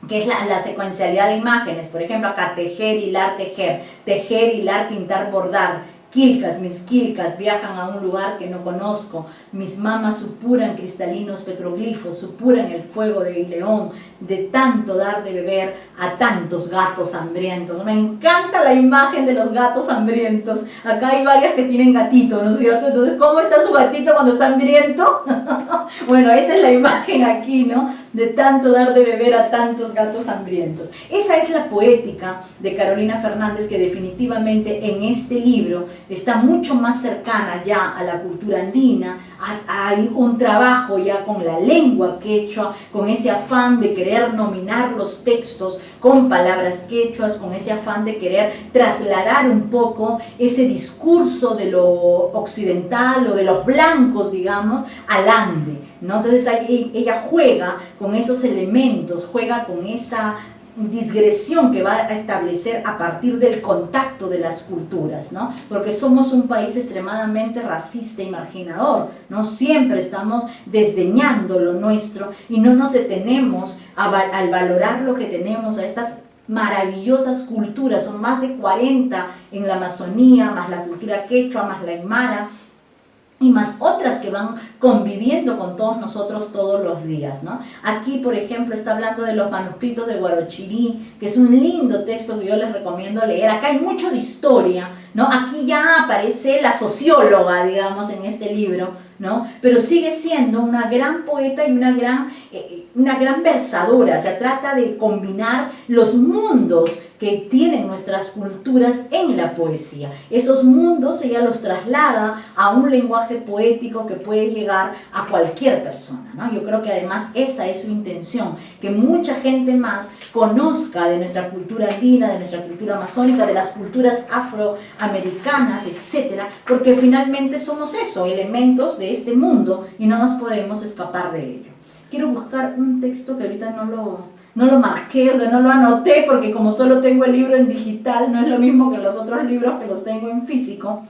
que es la secuencialidad de imágenes. Por ejemplo, acá tejer, hilar, tejer, tejer, hilar, pintar, bordar, Quilcas, mis quilcas viajan a un lugar que no conozco. Mis mamas supuran cristalinos petroglifos, supuran el fuego de león, de tanto dar de beber a tantos gatos hambrientos. Me encanta la imagen de los gatos hambrientos. Acá hay varias que tienen gatito, ¿no es cierto? Entonces, ¿cómo está su gatito cuando está hambriento? Bueno, esa es la imagen aquí, ¿no? De tanto dar de beber a tantos gatos hambrientos. Esa es la poética de Carolina Fernández, que definitivamente en este libro está mucho más cercana ya a la cultura andina. Hay un trabajo ya con la lengua quechua, con ese afán de querer nominar los textos con palabras quechuas, con ese afán de querer trasladar un poco ese discurso de lo occidental o de los blancos, digamos, al ande, ¿no? Entonces ella juega con esos elementos, juega con esa digresión que va a establecer a partir del contacto de las culturas, ¿no? Porque somos un país extremadamente racista y marginador, ¿no? Siempre estamos desdeñando lo nuestro y no nos detenemos al valorar lo que tenemos, a estas maravillosas culturas. Son más de 40 en la Amazonía, más la cultura quechua, más la aymara, y más otras que van conviviendo con todos nosotros todos los días, ¿no? Aquí, por ejemplo, está hablando de los manuscritos de Guarochirí, que es un lindo texto que yo les recomiendo leer. Acá hay mucho de historia, ¿no? Aquí ya aparece la socióloga, digamos, en este libro, ¿no? Pero sigue siendo una gran poeta y una gran versadora. Se trata de combinar los mundos que tienen nuestras culturas en la poesía. Esos mundos ella los traslada a un lenguaje poético que puede llegar a cualquier persona, ¿no? Yo creo que además esa es su intención, que mucha gente más conozca de nuestra cultura andina, de nuestra cultura amazónica, de las culturas afroamericanas, etcétera, porque finalmente somos eso, elementos de este mundo y no nos podemos escapar de ello. Quiero buscar un texto que ahorita no lo marqué, o sea, no lo anoté, porque como solo tengo el libro en digital, no es lo mismo que los otros libros que los tengo en físico,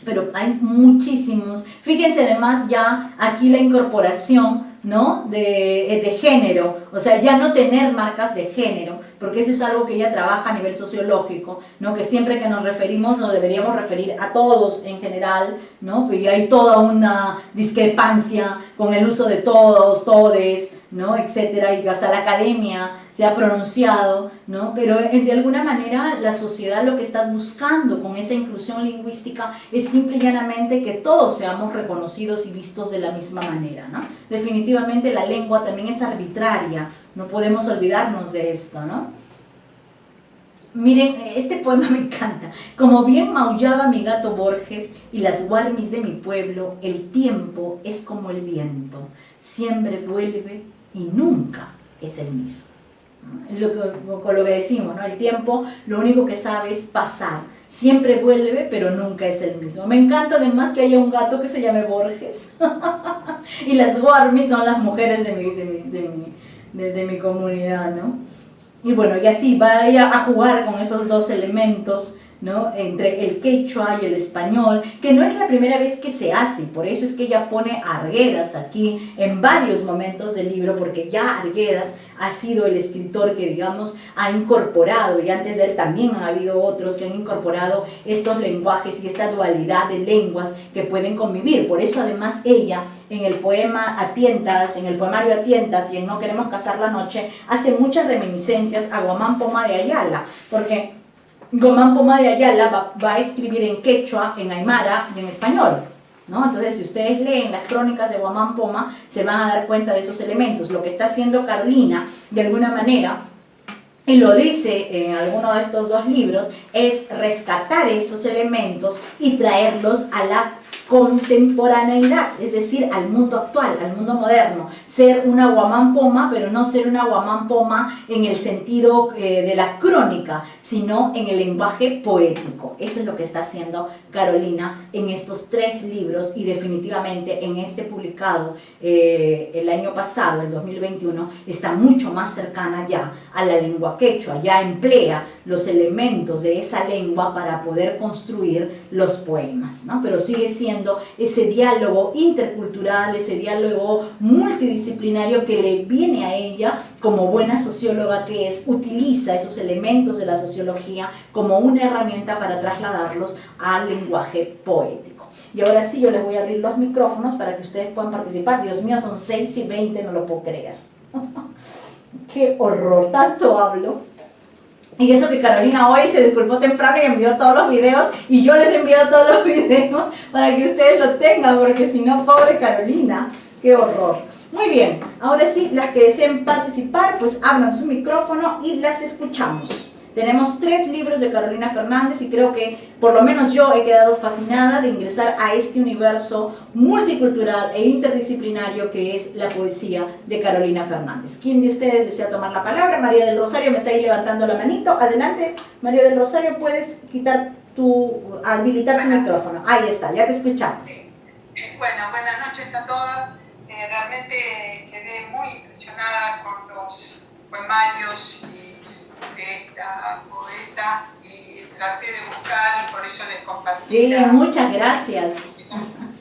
pero hay muchísimos. Fíjense además ya aquí la incorporación, ¿no? de género, o sea, ya no tener marcas de género, porque eso es algo que ella trabaja a nivel sociológico, ¿no? Que siempre que nos referimos nos deberíamos referir a todos en general, ¿no? Y hay toda una discrepancia con el uso de todos, todes, ¿no? Etcétera, y que hasta la academia se ha pronunciado, ¿no? Pero de alguna manera la sociedad lo que está buscando con esa inclusión lingüística es simple y llanamente que todos seamos reconocidos y vistos de la misma manera, ¿no? Definitivamente la lengua también es arbitraria, no podemos olvidarnos de esto, ¿no? Miren, este poema me encanta. Como bien maullaba mi gato Borges y las guarmis de mi pueblo, el tiempo es como el viento, siempre vuelve y nunca es el mismo. Con lo que decimos, ¿no? El tiempo lo único que sabe es pasar, siempre vuelve pero nunca es el mismo. Me encanta además que haya un gato que se llame Borges y las guarmis son las mujeres de mi comunidad, ¿no? Y bueno, y así vaya a jugar con esos dos elementos, ¿no? Entre el quechua y el español, que no es la primera vez que se hace, por eso es que ella pone a Arguedas aquí en varios momentos del libro, porque ya Arguedas ha sido el escritor que, digamos, ha incorporado, y antes de él también han habido otros que han incorporado estos lenguajes y esta dualidad de lenguas que pueden convivir. Por eso además ella en el poema A Tientas, en el poemario A Tientas y en No queremos cazar la noche, hace muchas reminiscencias a Guamán Poma de Ayala, porque Guamán Poma de Ayala va a escribir en quechua, en aymara y en español, ¿no? Entonces, si ustedes leen las crónicas de Guamán Poma, se van a dar cuenta de esos elementos. Lo que está haciendo Carolina, de alguna manera, y lo dice en alguno de estos dos libros, es rescatar esos elementos y traerlos a la contemporaneidad, es decir, al mundo actual, al mundo moderno. Ser una Guamán Poma, pero no ser una Guamán Poma en el sentido de la crónica, sino en el lenguaje poético. Eso es lo que está haciendo Carolina en estos 3 libros, y definitivamente en este publicado el año pasado, el 2021, está mucho más cercana ya a la lengua quechua, ya emplea los elementos de esa lengua para poder construir los poemas, ¿no? Pero sigue siendo haciendo ese diálogo intercultural, ese diálogo multidisciplinario que le viene a ella como buena socióloga que es, utiliza esos elementos de la sociología como una herramienta para trasladarlos al lenguaje poético. Y ahora sí, yo les voy a abrir los micrófonos para que ustedes puedan participar. Dios mío, son 6:20, no lo puedo creer. ¡Qué horror! Tanto hablo. Y eso que Carolina hoy se disculpó temprano y envió todos los videos, y yo les envío todos los videos para que ustedes lo tengan, porque si no, pobre Carolina, ¡qué horror! Muy bien, ahora sí, las que deseen participar, pues abran su micrófono y las escuchamos. Tenemos 3 libros de Carolina Fernández y creo que por lo menos yo he quedado fascinada de ingresar a este universo multicultural e interdisciplinario que es la poesía de Carolina Fernández. ¿Quién de ustedes desea tomar la palabra? María del Rosario me está ahí levantando la manito. Adelante, María del Rosario, puedes habilitar tu micrófono. Ahí está, ya te escuchamos. Bueno, buenas noches a todas. Realmente quedé muy impresionada con los poemarios de esta poeta y traté de buscar y por eso les compartí. Sí, muchas gracias.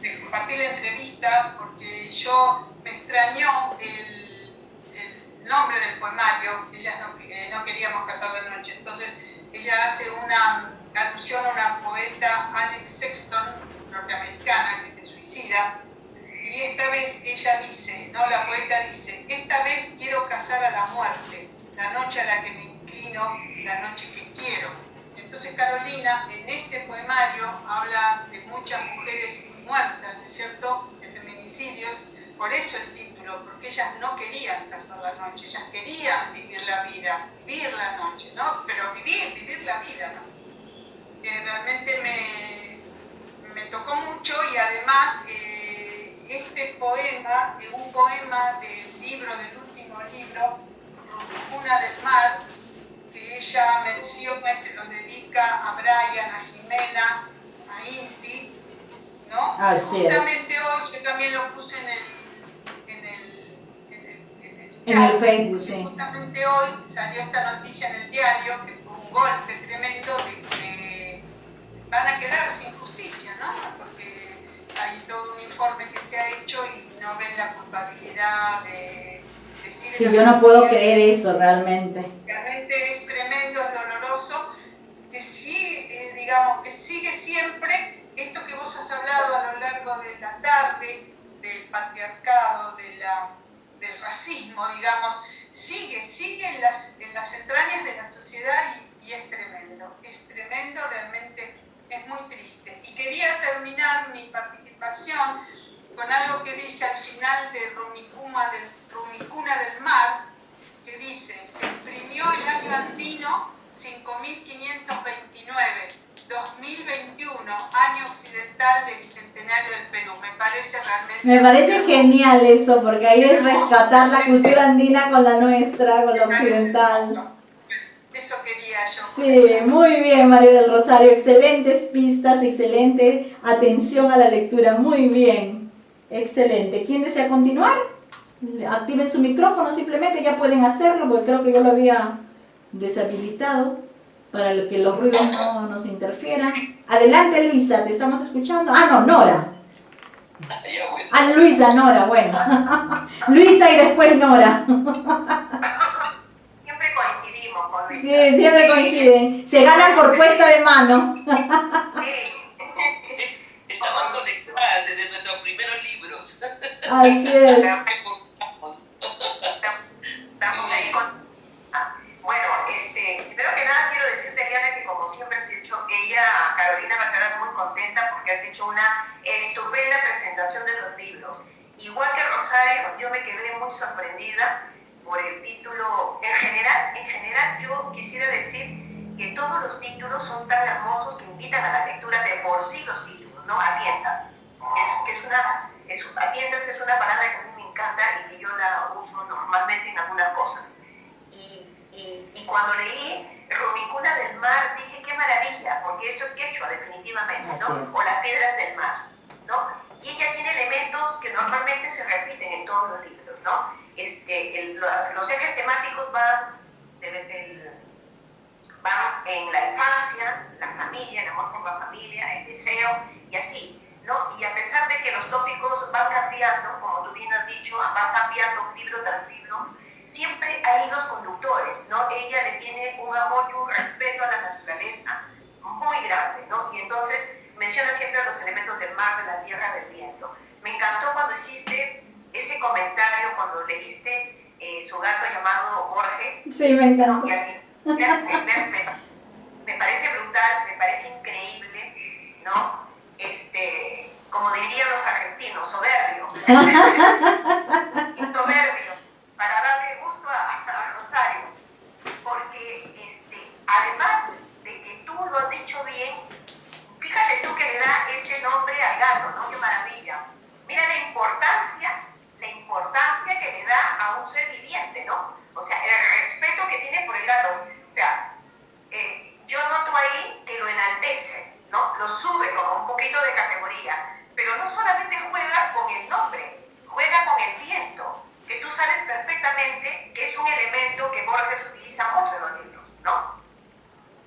Les compartí la entrevista porque me extrañó el nombre del poemario. Ellas no queríamos casar la noche, entonces ella hace una alusión a una poeta, Annette Sexton, norteamericana, que se suicida. Y esta vez ella dice, la poeta dice, esta vez quiero casar a la muerte, la noche a la que me inclino, la noche que quiero. Entonces Carolina en este poemario habla de muchas mujeres muertas, ¿no es cierto?, de feminicidios, por eso el título, porque ellas no querían casar la noche, ellas querían vivir la vida, vivir la noche, ¿no? Pero vivir la vida, ¿no? Realmente me tocó mucho y además este poema, un poema del último libro, Rumicuna del Mar, que ella menciona, se lo dedica a Brian, a Jimena, a Inti, ¿no? Así justamente es. Hoy yo también lo puse en el en el Facebook, sí. Justamente hoy salió esta noticia en el diario, que fue un golpe tremendo de que van a quedar sin justicia, ¿no? Porque hay todo un informe que se ha hecho y no ven la culpabilidad de decir... Sí, yo no puedo creer eso realmente. Realmente es tremendo, es doloroso, que sí, digamos, que sigue siempre esto que vos has hablado a lo largo de la tarde, del patriarcado, del racismo, digamos, sigue en las entrañas de la sociedad y es tremendo, realmente es muy triste. Y quería terminar mi participación con algo que dice al final de Rumicuna del Mar, que dice, se imprimió el año andino 5529, 2021, año occidental del bicentenario del Perú. Me parece genial eso, porque ahí es rescatar la cultura andina con la nuestra, con la occidental. Eso quería yo. Sí, muy bien, María del Rosario, excelentes pistas, excelente atención a la lectura, muy bien, excelente. ¿Quién desea continuar? Activen su micrófono, simplemente ya pueden hacerlo, porque creo que yo lo había deshabilitado para que los ruidos no nos interfieran. Adelante, Luisa, te estamos escuchando. Ah, no, Nora. Ah, Luisa, Nora, bueno. Luisa y después Nora. Siempre coincidimos con Luisa. Sí, siempre coinciden. Se ganan por puesta de mano. Estaban conectadas desde nuestros primeros libros. Así es. Estamos ahí con... Bueno, primero que nada quiero decirte, Diana, que como siempre has dicho, Carolina, va a quedar muy contenta porque has hecho una estupenda presentación de los libros. Igual que Rosario, yo me quedé muy sorprendida por el título. En general yo quisiera decir que todos los títulos son tan hermosos que invitan a la lectura de por sí los títulos, ¿no? A tientas. A tientas es una palabra que a mí me encanta y que yo la uso normalmente en algunas cosas. Y cuando leí Rumicuna del Mar, dije qué maravilla, porque esto es quechua definitivamente, ¿no? O las piedras del mar, ¿no? Y ella tiene elementos que normalmente se repiten en todos los libros, ¿no? Los ejes temáticos van en la infancia, la familia, el amor por la familia, el deseo, y así. ¿no? Y a pesar de que los tópicos van cambiando, como tú bien has dicho, van cambiando libro tras libro, siempre hay hilos conductores, ¿no? Ella le tiene un amor y un respeto a la naturaleza muy grande, ¿no? Y entonces menciona siempre los elementos del mar, de la tierra, del viento. Me encantó cuando hiciste ese comentario, cuando leíste su gato llamado Borges. Sí, me encantó. ¿No? Me parece brutal, me parece increíble, ¿no? Como dirían los argentinos, soberbio. Soberbio, para darle gusto a Rosario. Porque además de que tú lo has dicho bien, fíjate tú que le da ese nombre al gato, ¿no? ¡Qué maravilla! Mira la importancia que le da a un ser viviente, ¿no? O sea, el respeto que tiene por el gato. O sea, yo noto ahí que lo enaltece, ¿no? Lo sube como un poquito de categoría. Pero no solamente juega con el nombre, juega con el viento, que tú sabes perfectamente que es un elemento que Borges utiliza mucho en los libros, ¿no?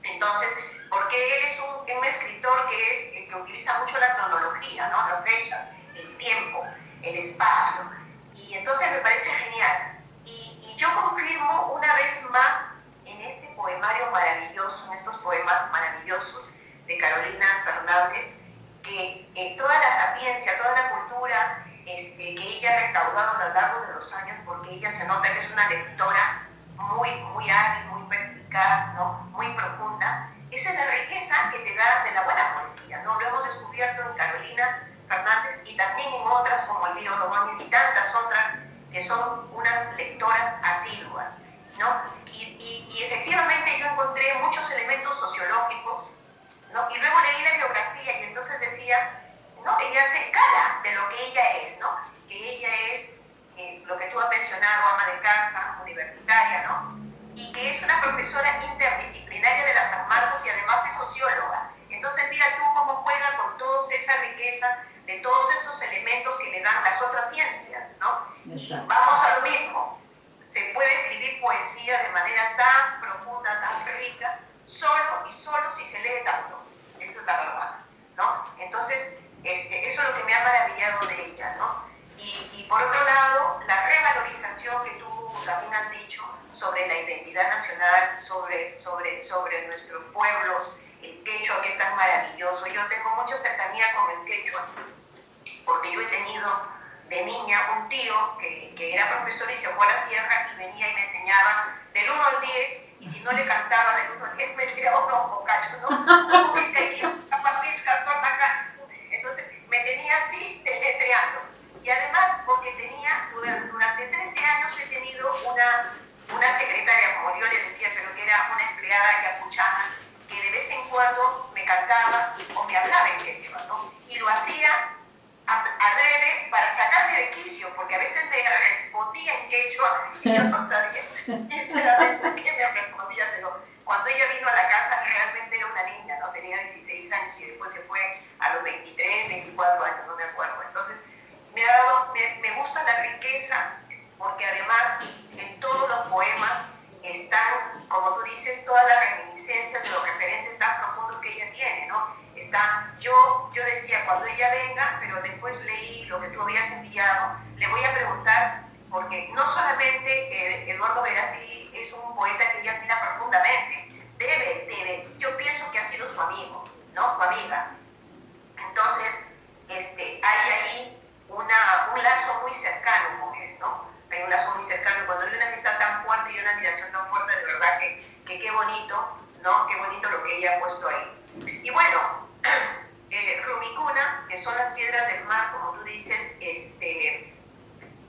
Entonces, porque él es un escritor que utiliza mucho la cronología, ¿no? Las fechas, el tiempo, el espacio. Y entonces me parece genial. Y yo confirmo una vez más en este poemario maravilloso, en estos poemas maravillosos de Carolina Fernández, que toda la sapiencia, toda la cultura que ella ha recaudado a lo largo de los años, porque ella se nota que es una lectora muy, muy hábil, muy perspicaz, ¿no? Muy profunda. Esa es la riqueza que te da de la buena poesía, ¿no? Lo hemos descubierto en Carolina Fernández y también en otras como Elvira Ordóñez y tantas otras que son unas lectoras asiduas, ¿no? Y efectivamente yo encontré muchos elementos sociológicos, ¿no? Y luego leí la biografía y entonces decía, ¿no? Ella se gala de lo que ella es, ¿no? Que ella es lo que tú has mencionado, ama de casa, universitaria, ¿no? Y que es una profesora interdisciplinaria de la San Marcos y además es socióloga. Entonces mira tú cómo juega con toda esa riqueza de todos esos elementos que le dan las otras ciencias, ¿no? Exacto. Y vamos a lo mismo, se puede escribir poesía de manera tan profunda, tan rica, solo y solo si se lee tanto. Eso es la verdad, ¿no? Entonces, eso es lo que me ha maravillado de ella, ¿no? Y por otro lado, la revalorización que tú también has dicho sobre la identidad nacional, sobre nuestros pueblos, el quechua que es tan maravilloso. Yo tengo mucha cercanía con el quechua, porque yo he tenido de niña un tío que era profesor y se fue a la sierra y venía y me enseñaba del 1 al 10, y si no le cantaba del 1 al 10 me tiraba un bocacho, ¿no? Entonces me tenía así deletreando. Y además porque tenía, durante 13 años he tenido una secretaria, como yo le decía, pero que era una empleada yacuchana, que de vez en cuando me cantaba o me hablaba en quechua, ¿no? Y lo hacía adrede para sacarme de quicio, porque a veces me respondía en quechua y yo no sabía sinceramente qué me respondía, pero cuando ella vino a la casa realmente era una niña, ¿no? Tenía 16 años y después se fue a los 23, 24 años, no me acuerdo. Entonces me gusta la riqueza, porque además en todos los poemas están, como tú dices, todas las reminiscencias de los referentes tan profundos que ella tiene, ¿no? Yo decía, cuando ella venga, pero después leí lo que tú habías enviado, le voy a preguntar, porque no solamente Eduardo Verástegui es un poeta que ella admira profundamente, yo pienso que ha sido su amigo, ¿no? Su amiga. Entonces, hay ahí un lazo muy cercano con él, ¿no? Hay un lazo muy cercano. Cuando hay una amistad tan fuerte y una admiración tan fuerte, de verdad que qué bonito, ¿no? Qué bonito lo que ella ha puesto ahí. Y bueno, Rumicuna, que son las piedras del mar, como tú dices,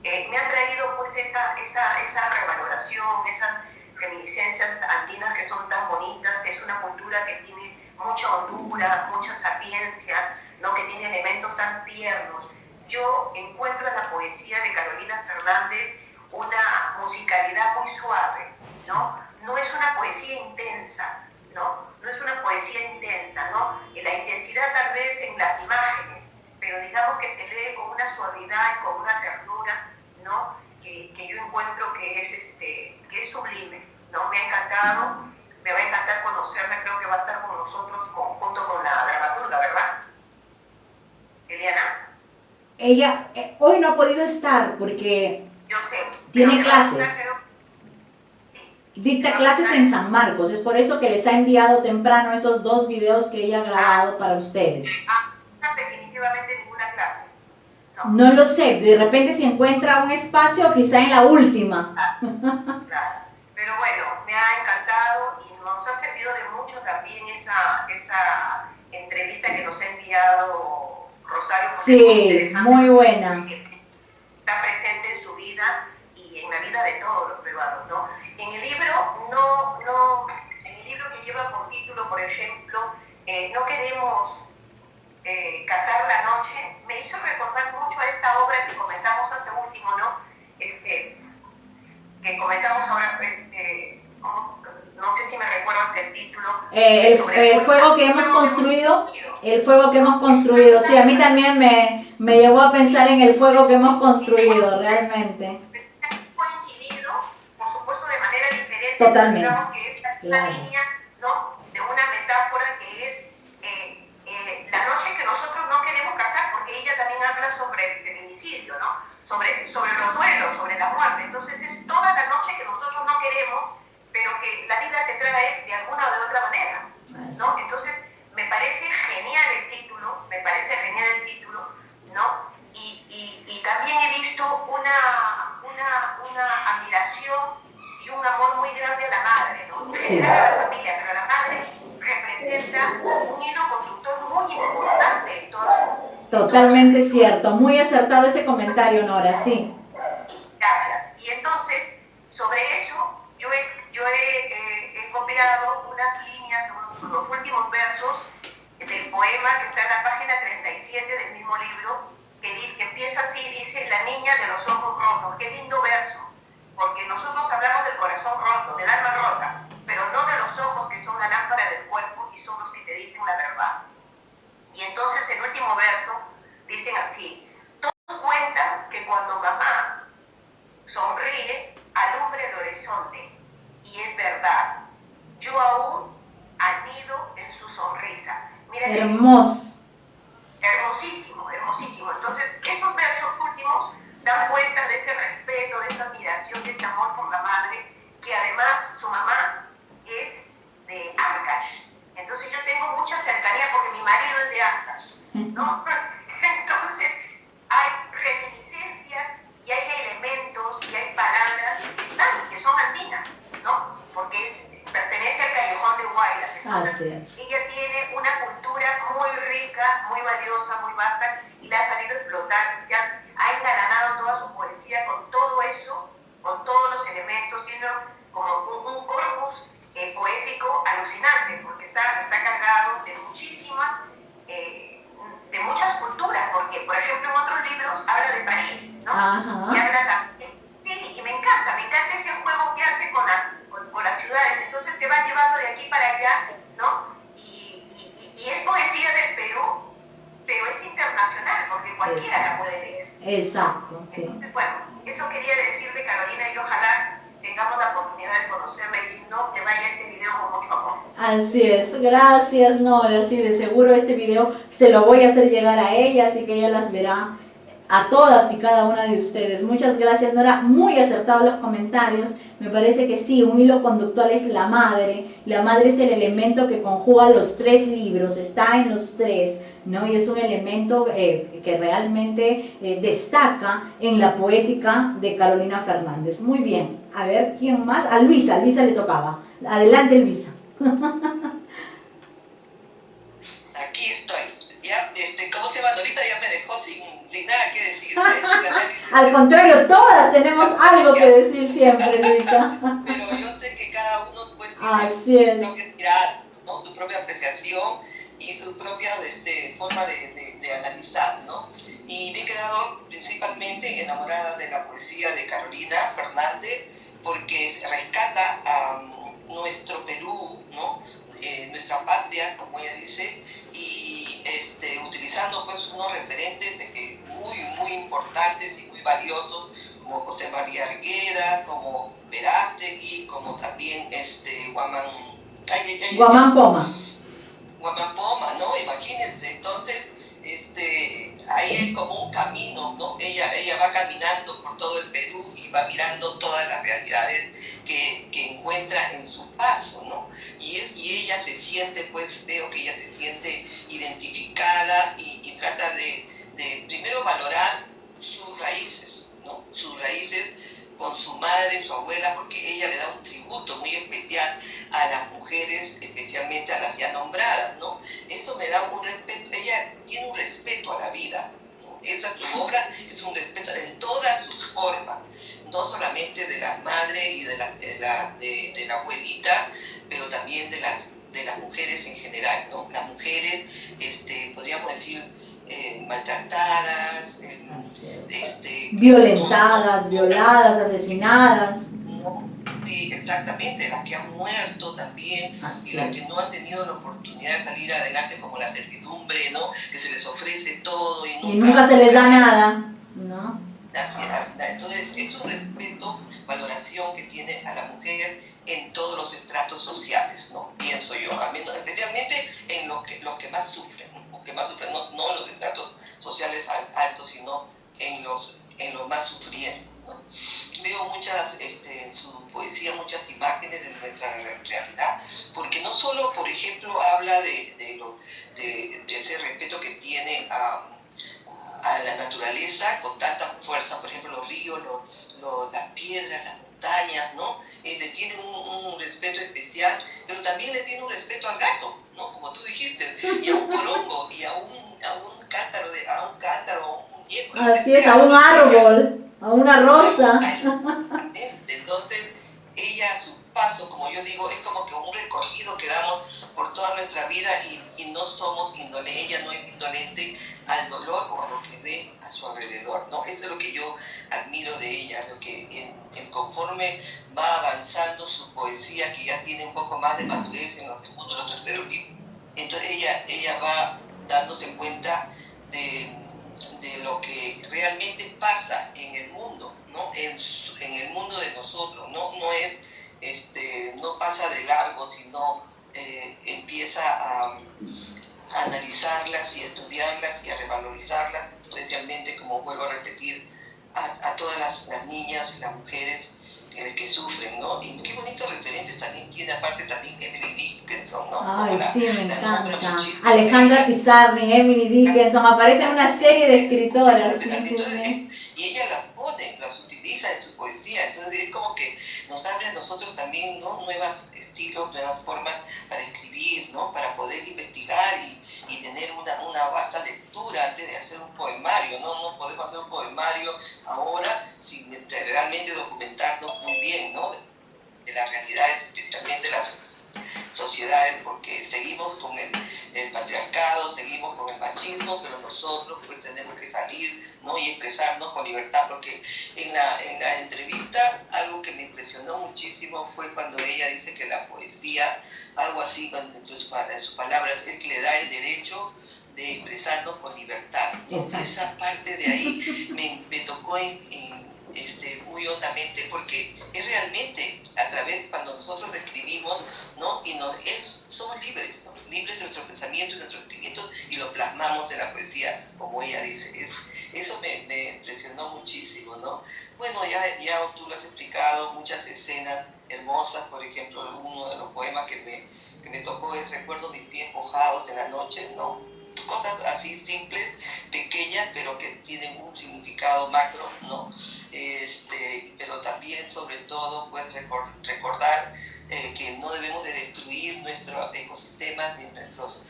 me ha traído pues esa revaloración, esas reminiscencias andinas que son tan bonitas. Es una cultura que tiene mucha hondura, mucha sapiencia, ¿no? Que tiene elementos tan tiernos. Yo encuentro en la poesía de Carolina Fernández una musicalidad muy suave, ¿no? No es una poesía intensa, ¿no? No es una poesía intensa, ¿no? La intensidad tal vez en las imágenes, pero digamos que se lee con una suavidad y con una ternura, ¿no? Que yo encuentro que es sublime, ¿no? Me ha encantado, me va a encantar conocerla, creo que va a estar con nosotros junto con la dramaturga, ¿verdad? Eliana. Ella hoy no ha podido estar porque Yo sé. tiene Pero clases. sí, Dicta clases en San Marcos, es por eso que les ha enviado temprano esos 2 videos que ella ha grabado para ustedes. definitivamente ninguna clase. No. No lo sé, de repente si encuentra un espacio, quizá en la última. Claro. Pero bueno, me ha encantado y nos ha servido de mucho también esa entrevista que nos ha enviado Rosario. Sí, muy buena. Está presente en su vida y en la vida de todos los peruanos, ¿no? En el libro, en el libro que lleva por título, por ejemplo, No queremos cazar la noche, me hizo recordar mucho a esta obra que comentamos hace último, ¿no? Que comentamos ahora, no sé si me recuerdas el título. El fuego que hemos construido, el fuego que hemos construido, sí, a mí también me llevó a pensar en el fuego que hemos construido, realmente. Coincidido, por supuesto de manera diferente. Totalmente. Digamos que es la línea, ¿no? De una metáfora que es la noche que nosotros no queremos casar, porque ella también habla sobre el feminicidio, ¿no? Sobre los duelos, sobre la muerte. Entonces es toda la noche que nosotros no queremos, pero que la vida te trae de alguna o de otra manera, ¿no? Entonces me parece genial el título, ¿no? Y también he visto una admiración y un amor muy grande a la madre, ¿no? Sí. A la familia, pero la madre representa un hilo conductor muy importante en toda su... Totalmente cierto, muy acertado ese comentario, Nora, sí. Gracias. Y entonces, sobre eso, yo he copiado unas líneas, los últimos versos del poema que está en la página 37 del mismo libro, que empieza así, dice: la niña de los ojos rotos. Qué lindo verso, porque nosotros hablamos del corazón roto, del alma rota, pero no de los ojos, que son la lámpara del cuerpo y son los que te dicen la verdad. Y entonces el último verso dicen así: todos cuentan que cuando mamá sonríe, alumbra el horizonte, y es verdad, yo aún anido en su sonrisa. Mira, Hermoso. hermosísimo, hermosísimo. Entonces, esos versos últimos dan cuenta de ese respeto, de esa admiración, de ese amor por la madre, que además su mamá es de Ancash. Entonces yo tengo mucha cercanía porque mi marido es de Ancash, ¿no? Entonces hay reminiscencias y hay elementos y hay palabras que son andinas, ¿no? Porque pertenece al callejón de Huaylas. Así es. Ella tiene una cultura muy rica, muy valiosa, muy vasta, y la ha sabido explotar, y ha engalanado toda su poesía con todo eso, con todos los elementos, tiene como un corpus poético alucinante, porque está cargado de de muchas culturas, porque por ejemplo en otros libros habla de París, ¿no? Ajá. Y habla también, sí, y me encanta ese juego que hace con las ciudades, entonces te va llevando de aquí para allá, ¿no? Y es poesía del Perú, pero es internacional, porque cualquiera la puede leer. Exacto, sí. Entonces, bueno, eso quería decirle, Carolina, y ojalá tengamos la oportunidad de conocerla, y si no, que vaya este video con mucho amor. Así es, gracias Nora, sí, de seguro este video se lo voy a hacer llegar a ella, así que ella las verá a todas y cada una de ustedes. Muchas gracias Nora, muy acertados los comentarios, me parece que sí, un hilo conductual es la madre es el elemento que conjuga los 3 libros, está en los 3, ¿no? Y es un elemento que realmente destaca en la poética de Carolina Fernández. Muy bien, a ver, ¿quién más? A Luisa le tocaba, adelante Luisa. Aquí estoy. Ya, ¿cómo se llama? Norita ya me dejó sin nada que decir. Al contrario, todas tenemos algo que decir siempre, Luisa. Pero yo sé que cada uno pues Así tiene es. su propia mirada, ¿no? Su propia apreciación y su propia forma de analizar, ¿no? Y me he quedado principalmente enamorada de la poesía de Carolina Fernández, porque rescata a nuestro Perú, ¿no? Nuestra patria, como ella dice, y utilizando pues unos referentes muy importantes y muy valiosos, como José María Argueda, como Verástegui, como también Guamán Poma. Guamán Poma, ¿no? Imagínense, entonces, ahí hay como un camino, ¿no? Ella va caminando por todo el Perú y va mirando todas las realidades que encuentra en su paso, ¿no? Y ella se siente, pues veo que ella se siente identificada y trata de primero valorar sus raíces, ¿no? Sus raíces con su madre, su abuela, porque ella le da un tributo muy especial a las mujeres, especialmente a las ya nombradas, ¿no? Eso me da un respeto, ella tiene un respeto a la vida, ¿no? Esa tu obra es un respeto en todas sus formas, no solamente de la madre y de la abuelita, pero también de las mujeres en general, ¿no? Las mujeres, podríamos decir, maltratadas, violentadas, violadas, asesinadas. Sí, exactamente, las que han muerto también, y las que no han tenido la oportunidad de salir adelante, como la servidumbre, ¿no? Que se les ofrece todo y nunca se les da nada, ¿no? Entonces es un respeto, valoración que tiene a la mujer en todos los estratos sociales, ¿no? Pienso yo, especialmente en los que más sufren, ¿no? No en los estratos sociales altos, sino en los más sufrientes, ¿no? Veo en su poesía muchas imágenes de nuestra realidad, porque no solo, por ejemplo, habla de ese respeto que tiene a la naturaleza con tanta fuerza, por ejemplo, los ríos, las piedras, las montañas, ¿no? Le tienen un respeto especial, pero también le tiene un respeto al gato, ¿no? Como tú dijiste, y a un porongo, y a un cántaro, a un muñeco. Así es, a un árbol, a una rosa. Entonces, ella a su paso, como yo digo, es como que un recorrido que damos por toda nuestra vida y no somos indolentes, ella no es indolente al dolor o a lo que ve a su alrededor, ¿no? Eso es lo que yo admiro de ella, lo que conforme va avanzando su poesía, que ya tiene un poco más de madurez en los segundos, los terceros libros, entonces ella va dándose cuenta de lo que realmente pasa en el mundo, ¿no? En el mundo de nosotros, no pasa de largo, sino empieza a analizarlas y a estudiarlas y a revalorizarlas, especialmente, como vuelvo a repetir, a todas las niñas y las mujeres que sufren, ¿no? Y qué bonitos referentes también tiene, aparte también Emily Dickinson, ¿no? Ay, sí, me encanta. Alejandra Pizarnik, Emily Dickinson, aparecen una serie de escritoras. Sí. Y ella las utiliza en su poesía, entonces es como que nos abre a nosotros también, ¿no? Nuevos estilos, nuevas formas para escribir, ¿no? Para poder investigar y tener una vasta lectura antes de hacer un poemario, ¿no? No podemos hacer un poemario ahora sin realmente documentarnos muy bien, ¿no? De las realidades, especialmente las sociedades, porque seguimos con el patriarcado, seguimos con el machismo, pero nosotros pues tenemos que salir, ¿no? Y expresarnos con libertad, porque en la entrevista algo que me impresionó muchísimo fue cuando ella dice que la poesía, algo así en sus palabras, es que le da el derecho de expresarnos con libertad, ¿no? Esa parte de ahí me tocó muy hondamente, porque es realmente a través, cuando nosotros escribimos, ¿no? Y somos libres, ¿no? Libres de nuestro pensamiento y nuestros sentimientos, y lo plasmamos en la poesía, como ella dice. Eso me impresionó muchísimo, ¿no? Bueno, ya tú lo has explicado, muchas escenas hermosas. Por ejemplo, uno de los poemas que me tocó es Recuerdo mis pies mojados en la noche, ¿no? Cosas así simples, pequeñas, pero que tienen un significado macro, ¿no? Pero también, sobre todo, pues recordar que no debemos de destruir nuestro ecosistema ni nuestros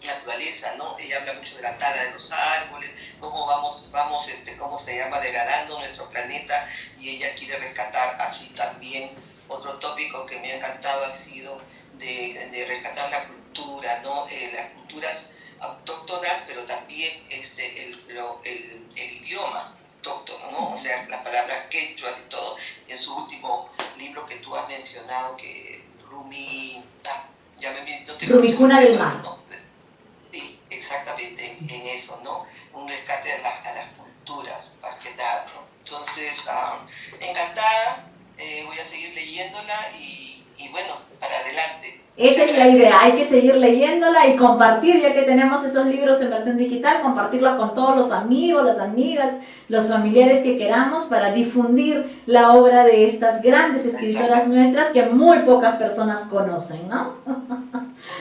naturaleza, ¿no? Ella habla mucho de la tala de los árboles, cómo vamos ¿cómo se llama?, degradando nuestro planeta, y ella quiere rescatar así también. Otro tópico que me ha encantado ha sido de rescatar la cultura, ¿no? Las culturas autóctonas, pero también el idioma autóctono, ¿no? O sea, las palabras quechua y todo. En su último libro que tú has mencionado, que Rumicuna del Mar. ¿no? Sí, exactamente, en eso, ¿no? Un rescate a las culturas, más que nada, ¿no? Entonces, encantada, voy a seguir leyéndola y bueno, para adelante. Esa es la idea, hay que seguir leyéndola y compartir, ya que tenemos esos libros en versión digital, compartirla con todos los amigos, las amigas, los familiares que queramos para difundir la obra de estas grandes escritoras nuestras que muy pocas personas conocen, ¿no?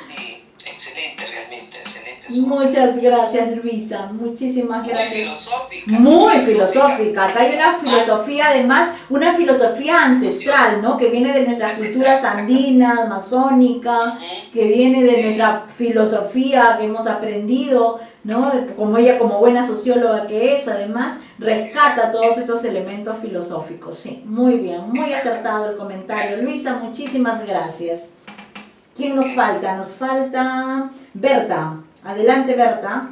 Sí, excelente, realmente, excelente. Muchas gracias, Luisa, muchísimas gracias. Muy filosófica. Muy filosófica. Acá hay una filosofía, además, una filosofía ancestral, ¿no? Que viene de nuestras culturas andinas, amazónica, que viene de nuestra filosofía que hemos aprendido, ¿no? Como ella, como buena socióloga que es, además, rescata todos esos elementos filosóficos. Sí, muy bien, muy acertado el comentario. Luisa, muchísimas gracias. ¿Quién nos falta? Nos falta Berta. Adelante, Berta.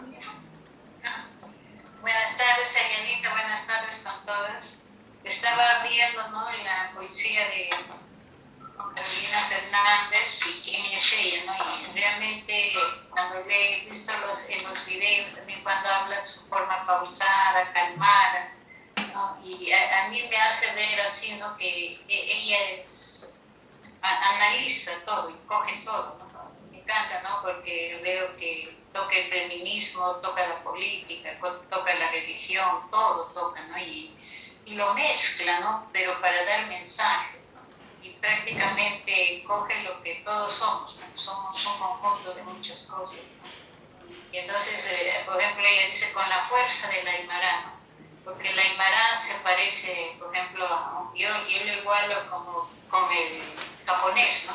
Buenas tardes, Arianita, buenas tardes con todas. Estaba viendo, ¿no?, la poesía de Carolina Fernández y quién es ella, ¿no? Y realmente cuando le he visto en los videos, también cuando habla su forma pausada, calmada, ¿no? Y a mí me hace ver así, ¿no?, que ella analiza todo y coge todo, ¿no? Me encanta, ¿no?, porque veo que toca el feminismo, toca la política, toca la religión, todo toca, ¿no? Y lo mezcla, ¿no? Pero para dar mensajes, ¿no? Y prácticamente coge lo que todos somos, ¿no? Somos un conjunto de muchas cosas, ¿no? Y entonces, por ejemplo, ella dice con la fuerza del Aymara, ¿no? Porque el Aymara se parece, por ejemplo, yo lo igualo como con el japonés, ¿no?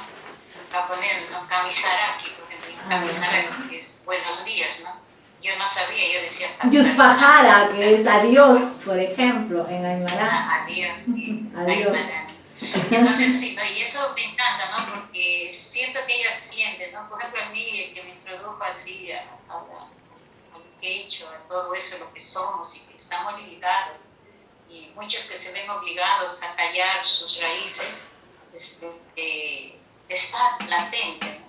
El japonés, ¿no? Kamisaraki, por ejemplo, Kamisaraki, que es buenos días, ¿no? Yo no sabía, yo decía Yuspajara, que es adiós, por ejemplo, en Aymara. Adiós, sí. Adiós. Entonces, sí, ¿no? Y eso me encanta, ¿no? Porque siento que ella siente, ¿no? Por ejemplo, a mí, el que me introdujo así al quechua, a todo eso, lo que somos y que estamos ligados, y muchos que se ven obligados a callar sus raíces, está latente, ¿no?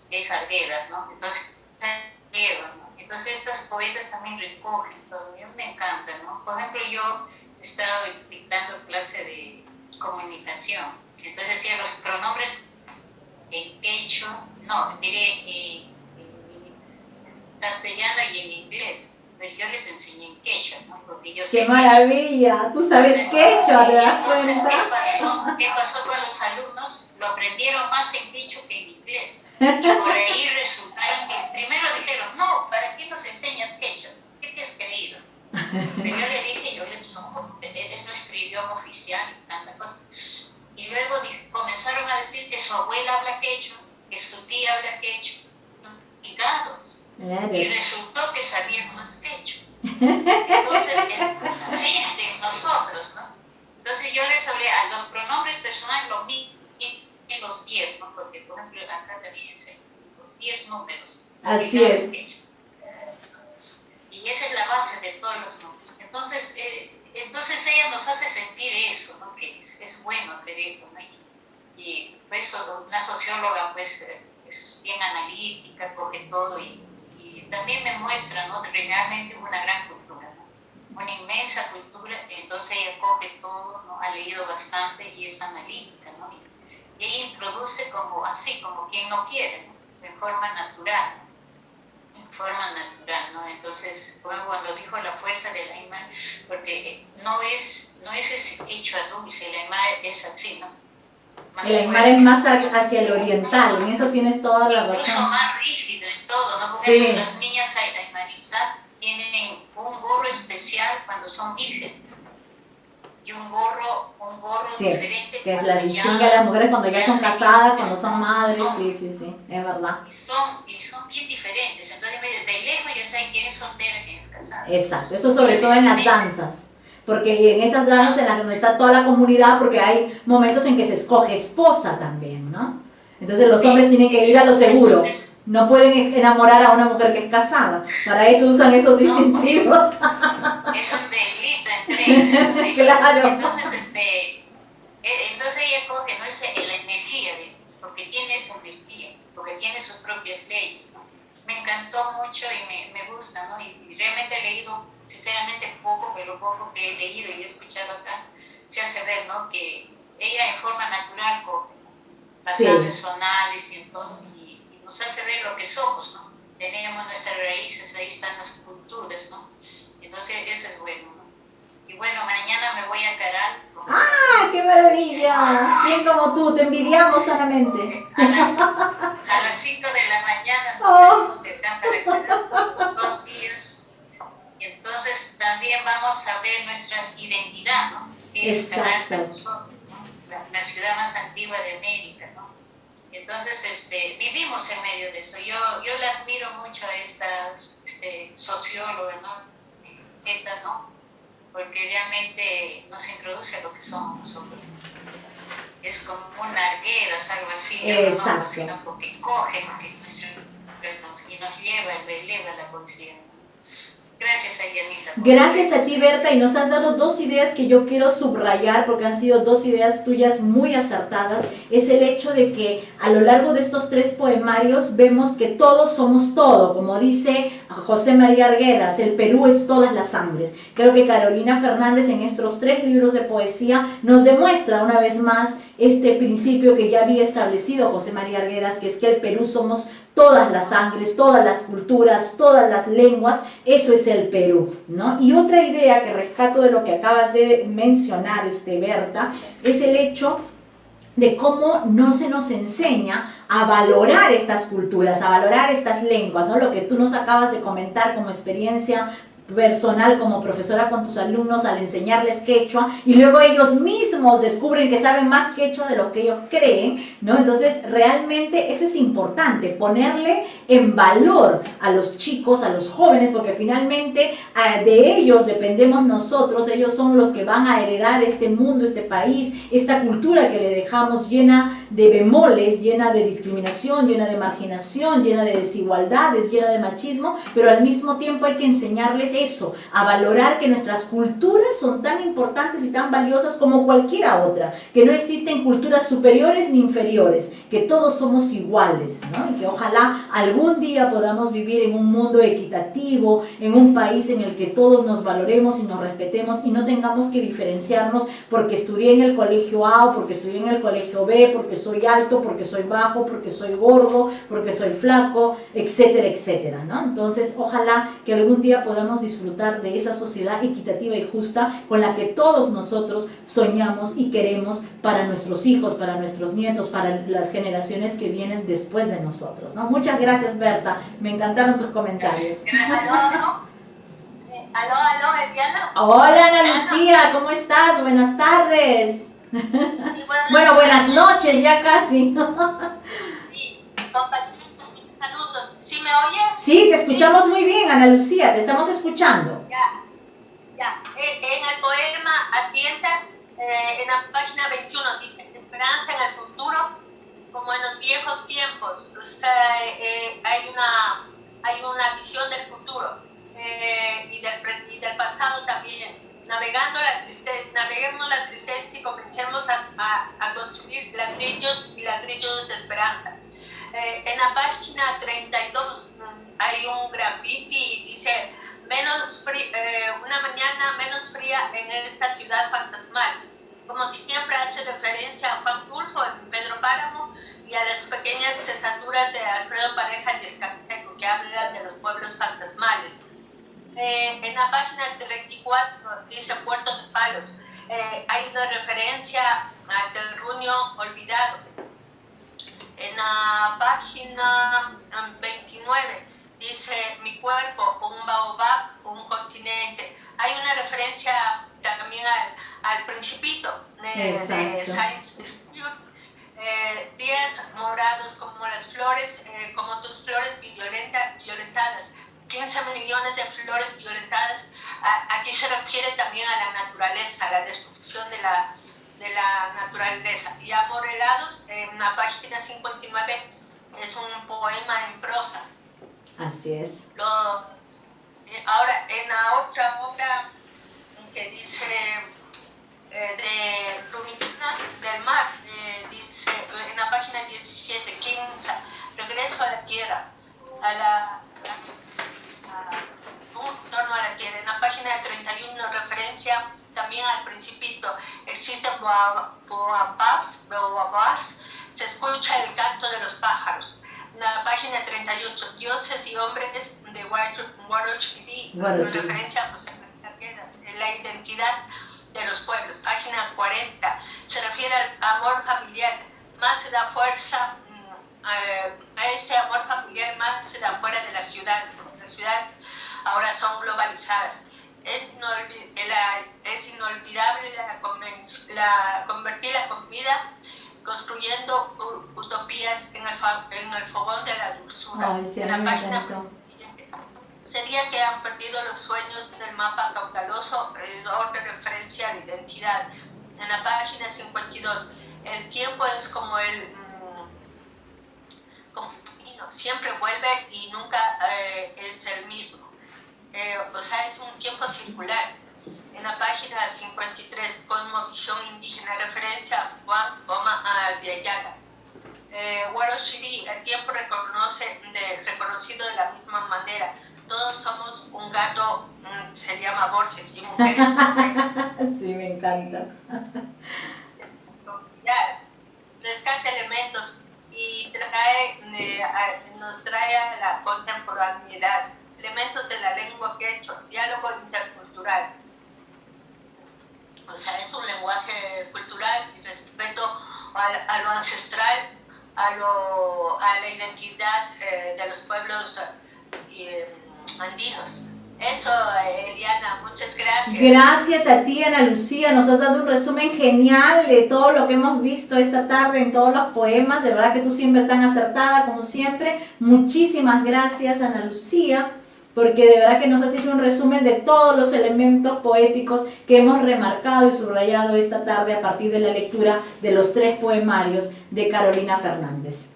Es Arguedas, ¿no? Entonces, ¿no? Entonces estas poetas también recogen todo, a mí me encanta, ¿no? Por ejemplo, yo estaba dictando clase de comunicación, entonces decía los pronombres en quechua, no, diré en castellano y en inglés, pero yo les enseñé en quechua, ¿no? Porque yo ¡Qué maravilla! ¿Tú sabes quechua, te das cuenta? ¿Qué pasó con los alumnos? Lo aprendieron más en quechua que en inglés. Y por ahí resultaron que primero dijeron, no, ¿para qué nos enseñas quechua? ¿Qué te has creído? Pero yo le dije, no, es nuestro idioma oficial y tanta cosa. Y luego comenzaron a decir que su abuela habla quechua, que su tía habla quechua, ligados. Y resultó que sabían más quechua. Entonces, es la mente en nosotros, ¿no? Entonces yo les hablé a los pronombres personales, lo mismo en los 10, ¿no? Porque, por ejemplo, acá también enseño los 10 números. Así es. Y esa es la base de todos los números. Entonces ella nos hace sentir eso, ¿no? Que es bueno hacer eso, ¿no? Y pues una socióloga, pues, es bien analítica, coge todo y también me muestra, ¿no?, realmente una gran cultura, ¿no? Una inmensa cultura. Entonces ella coge todo, ¿no? Ha leído bastante y es analítica, ¿no? Y ella introduce como así, como quien no quiere, ¿no? En forma natural, ¿no? En forma natural, ¿no? Entonces, cuando dijo la fuerza del Aymara, porque no es ese hecho dulce, el Aymara es así, ¿no? El Aymara es más hacia el oriental, en eso tienes toda la razón. Incluso más rígido en todo, ¿no? Porque sí. Las niñas aymaristas tienen un gorro especial cuando son vírgenes y un gorro sí, diferente. Que las distingue a las mujeres cuando ya son casadas, cuando son madres, sí, es verdad. Y son bien diferentes, entonces de lejos ya saben quién es soltera y quién es casada. Exacto, eso sobre todo en las danzas. Porque en esas danzas en las que está toda la comunidad, porque hay momentos en que se escoge esposa también, ¿no? Entonces los hombres tienen que ir a lo seguro. No pueden enamorar a una mujer que es casada. Para eso usan esos distintivos. Es un delito entre ellos. Claro. Entonces ella coge, ¿no? La energía, porque tiene esa energía, porque tiene sus propias leyes, ¿no? Me encantó mucho y me gusta, ¿no? Y realmente he leído, sinceramente, poco, pero poco que he leído y he escuchado acá, se hace ver, ¿no?, que ella en forma natural coge, ¿no? basado Sí. en su análisis y en todo, y nos hace ver lo que somos, ¿no? Tenemos nuestras raíces, ahí están las culturas, ¿no? Entonces eso es bueno, ¿no? Y bueno, mañana me voy a Caral. ¡Ah, qué maravilla! Bien como tú, te envidiamos sanamente. A las 5 de la mañana nos Oh. salimos de acá para Caral, 2 días. Y entonces también vamos a ver nuestra identidad, ¿no? Que es Caral para nosotros, ¿no? La ciudad más antigua de América, ¿no? Entonces, vivimos en medio de eso. Yo le admiro mucho a estas sociólogas, ¿no? ¿No? Porque realmente nos introduce a lo que somos nosotros. Es como una arguedas, algo así, Exacto. ¿no? Sino porque coge y nos lleva, eleva la poesía. Gracias a Yanita. Gracias a ti, Berta, y nos has dado dos ideas que yo quiero subrayar porque han sido dos ideas tuyas muy acertadas. Es el hecho de que a lo largo de estos 3 poemarios vemos que todos somos todo, como dice José María Arguedas, el Perú es todas las sangres. Creo que Carolina Fernández en estos 3 libros de poesía nos demuestra una vez más este principio que ya había establecido José María Arguedas, que es que el Perú somos todas las sangres, todas las culturas, todas las lenguas, eso es el Perú, ¿no? Y otra idea que rescato de lo que acabas de mencionar, Berta, es el hecho de cómo no se nos enseña a valorar estas culturas, a valorar estas lenguas, ¿no? Lo que tú nos acabas de comentar como experiencia personal como profesora con tus alumnos al enseñarles quechua y luego ellos mismos descubren que saben más quechua de lo que ellos creen, ¿no? Entonces realmente eso es importante, ponerle en valor a los chicos, a los jóvenes, porque finalmente de ellos dependemos nosotros, ellos son los que van a heredar este mundo, este país, esta cultura que le dejamos llena de bemoles, llena de discriminación, llena de marginación, llena de desigualdades, llena de machismo, pero al mismo tiempo hay que enseñarles eso, a valorar que nuestras culturas son tan importantes y tan valiosas como cualquiera otra, que no existen culturas superiores ni inferiores, que todos somos iguales, ¿no? Y que ojalá algún día podamos vivir en un mundo equitativo, en un país en el que todos nos valoremos y nos respetemos y no tengamos que diferenciarnos porque estudié en el colegio A o porque estudié en el colegio B, porque soy alto, porque soy bajo, porque soy gordo, porque soy flaco, etcétera, etcétera, ¿no? Entonces, ojalá que algún día podamos disfrutar de esa sociedad equitativa y justa con la que todos nosotros soñamos y queremos para nuestros hijos, para nuestros nietos, para las generaciones que vienen después de nosotros, ¿no? Muchas gracias, Berta. Me encantaron tus comentarios. Aló, Eliana. Hola, Ana Lucía, ¿cómo estás? Buenas tardes. Sí, Bueno, buenas noches, ya casi. Sí, saludos. ¿Sí me oyes? Sí, te escuchamos muy bien, Ana Lucía, te estamos escuchando. Ya. En el poema A tientas, en la página 21, dice: esperanza en el futuro, como en los viejos tiempos. O sea, hay una visión del futuro y del pasado también. Naveguemos la tristeza y comencemos a construir ladrillos y ladrillos de esperanza. En la página 32 hay un graffiti y dice: una mañana menos fría en esta ciudad fantasmal. Como siempre hace referencia a Juan Rulfo en Pedro Páramo y a las pequeñas estaturas de Alfredo Pareja y Escarceco, que hablan de los pueblos fantasmales. En la página 34 dice Puerto de Palos. Hay una referencia al terruño olvidado. En la página 29 dice: mi cuerpo, un baobab, un continente. Hay una referencia también al Principito de Saint-Exupéry. 10 morados como las flores, como tus flores violetadas. 15 millones de flores violetadas. Aquí se refiere también a la naturaleza, a la destrucción de la naturaleza. Y Amorelados, en la página 59, es un poema en prosa. Así es. Ahora, en la otra obra que dice de Rumitina del Mar, dice en la página 17, 15, regreso a la tierra, un torno a la tierra. En la página 31, referencia también al Principito. Existen boababs se escucha el canto de los pájaros. La página 38, Dioses y hombres de Huarochirí, en referencia a José María Arguedas, la identidad de los pueblos. Página 40, se refiere al amor familiar, más se da fuerza a este amor familiar, más se da fuera de la ciudad, porque las ciudades ahora son globalizadas. Es inolvidable convertir la comida construyendo utopías en el fogón de la dulzura. Ay, sí, en a la mí me página encantó. sería que han perdido los sueños del mapa caudaloso, orden referencia a la identidad. En la página 52, el tiempo es como siempre vuelve y nunca es el mismo. O sea, es un tiempo circular. En la página 53, Cosmovisión Indígena, referencia a Juan Oma Adiayaga. Huarochirí, el tiempo reconocido de la misma manera. Todos somos un gato, se llama Borges, y mujeres son Sí, me encanta. rescata elementos y nos trae a la contemporaneidad, elementos de la lengua quechua, diálogo intercultural. O sea, es un lenguaje cultural y respeto a lo ancestral, a la identidad de los pueblos andinos. Eso, Eliana, muchas gracias. Gracias a ti, Ana Lucía, nos has dado un resumen genial de todo lo que hemos visto esta tarde en todos los poemas, de verdad que tú siempre tan acertada como siempre. Muchísimas gracias, Ana Lucía, porque de verdad que nos has hecho un resumen de todos los elementos poéticos que hemos remarcado y subrayado esta tarde a partir de la lectura de los 3 poemarios de Carolina Fernández.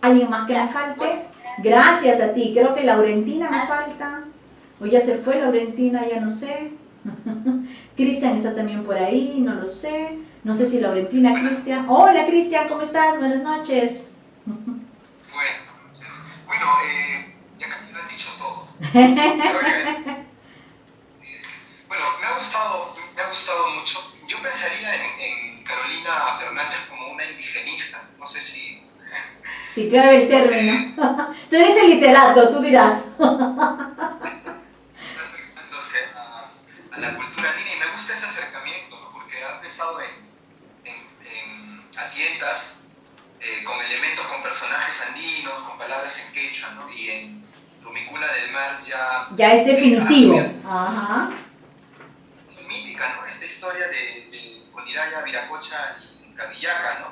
¿Alguien más que me falte? Gracias a ti, creo que Laurentina me falta. O ya se fue Laurentina, ya no sé. Cristian está también por ahí, no lo sé. No sé si Laurentina, Cristian. Hola Cristian, ¿cómo estás? Buenas noches. Bueno, ya casi lo han dicho todo. Bueno, me ha gustado mucho. Yo pensaría en Carolina Fernández como una indigenista. No sé si... Sí, claro, el término. Tú eres el literato, tú dirás. A la cultura andina, y me gusta ese acercamiento, ¿no? Porque ha empezado a tientas con elementos, con personajes andinos, con palabras en quechua, ¿no? Y en Rumicula del Mar ya es definitivo. Ajá. Es mítica, ¿no? Esta historia de Coniraya, Viracocha y Cavillaca, ¿no?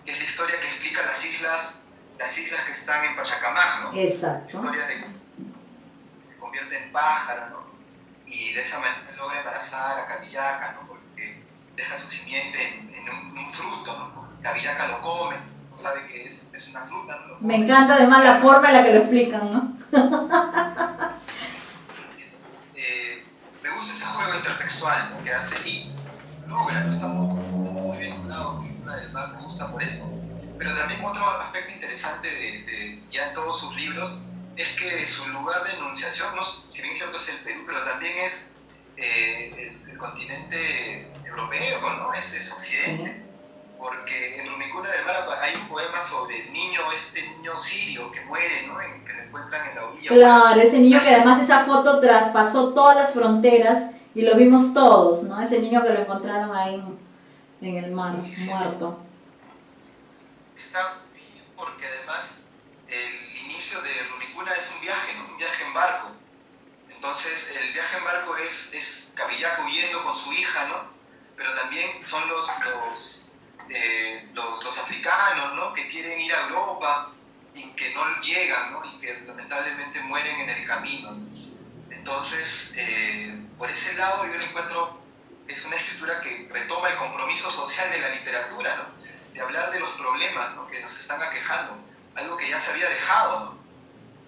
Que es la historia que explica las islas que están en Pachacamac, ¿no? Exacto. La historia de que se convierte en pájaro, ¿no? Y de esa manera logra embarazar a Cavillaca, ¿no? Porque deja su simiente en un fruto, ¿no? Cavillaca lo come, no sabe que es una fruta, ¿no? Me encanta además la forma en la que lo explican, ¿no? Me gusta ese juego intertextual, ¿no? Que hace y logra, ¿no? Está muy vinculado con Cultura del Mar, me gusta por eso. Pero también otro aspecto interesante de ya en todos sus libros es que su lugar de enunciación, no, si bien es cierto es el Perú, pero también es el continente europeo, ¿no? Es Occidente. Sí. Porque en Rumicula del Mar hay un poema sobre el niño, este niño sirio que muere, ¿no? Que lo encuentran en la orilla. Claro, ese niño que además esa foto traspasó todas las fronteras y lo vimos todos, ¿no? Ese niño que lo encontraron ahí en el mar, muerto. Está bien porque además el inicio de Rumicula es un viaje, ¿no? Un viaje en barco. Entonces el viaje en barco es Cavillaca huyendo con su hija, ¿no? Pero también son los africanos, ¿no? Que quieren ir a Europa y que no llegan, ¿no? Y que lamentablemente mueren en el camino. Entonces, por ese lado yo le encuentro que es una escritura que retoma el compromiso social de la literatura, ¿no? De hablar de los problemas, ¿no? Que nos están aquejando, algo que ya se había dejado, ¿no?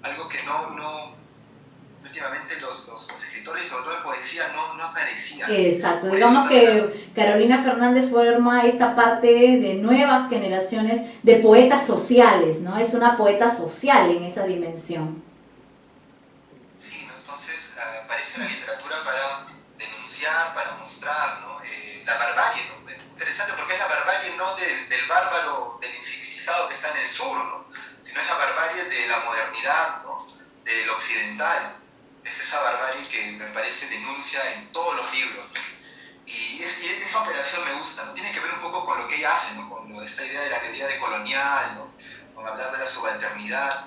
Algo que últimamente los escritores, sobre todo en poesía, no aparecían. Exacto, digamos que Carolina Fernández forma esta parte de nuevas generaciones de poetas sociales, ¿no? Es una poeta social en esa dimensión. Sí, ¿no? Entonces aparece una literatura para denunciar, para mostrar, ¿no? La barbarie, ¿no? Es interesante porque es la barbarie no del bárbaro, del incivilización, civilizado que está en el sur, ¿no? Sino es la barbarie de la modernidad, ¿no? Del occidental. Es esa barbarie que me parece denuncia en todos los libros, ¿no? Y esa operación me gusta, ¿no? Tiene que ver un poco con lo que ella hace, ¿no? Con esta idea de la teoría decolonial, ¿no? Con hablar de la subalternidad.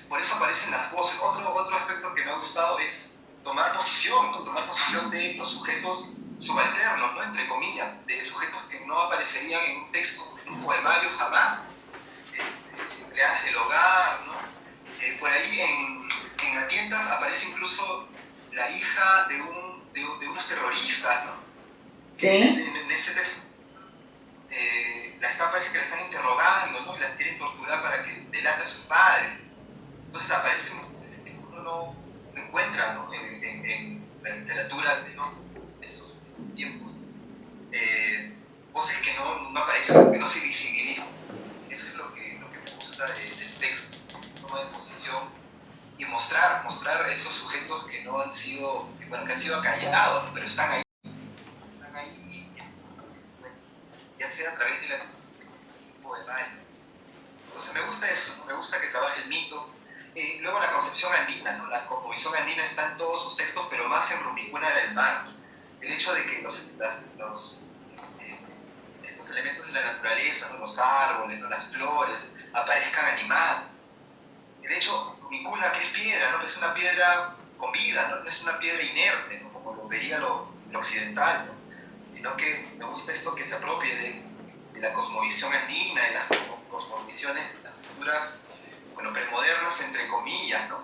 Por eso aparecen las voces. Otro aspecto que me ha gustado es tomar posición, ¿no? Tomar posición de los sujetos subalternos, ¿no? Entre comillas, de sujetos que no aparecerían en un texto, en un poemario jamás, empleadas del hogar, ¿no? Por ahí en Atientas aparece incluso la hija de unos terroristas, ¿no? Sí. En ese texto parece que la están interrogando, ¿no? Y la quieren torturar para que delate a sus padres. Entonces aparece, uno no encuentra, ¿no? En la literatura de estos tiempos voces que no aparecen, que no se visibilizan. Eso es lo que me gusta del texto, toma de posición y mostrar a esos sujetos que no han sido, que han sido acallados, ¿no? Pero están ahí, ya sea a través de la poemario. Entonces me gusta eso, ¿no? Me gusta que trabaje el mito. Luego la concepción andina, ¿no? La cosmovisión andina está en todos sus textos, pero más en Rumicuna del Mar. El hecho de que estos elementos de la naturaleza, ¿no? Los árboles, ¿no? Las flores, aparezcan animados. De hecho, Rumicuna, que es piedra, ¿no? Es una piedra con vida, ¿no? No es una piedra inerte, ¿no? Como lo vería lo occidental, ¿no? Sino que me gusta esto que se apropie de la cosmovisión andina, de las cosmovisiones, las culturas, bueno, premodernas entre comillas, ¿no?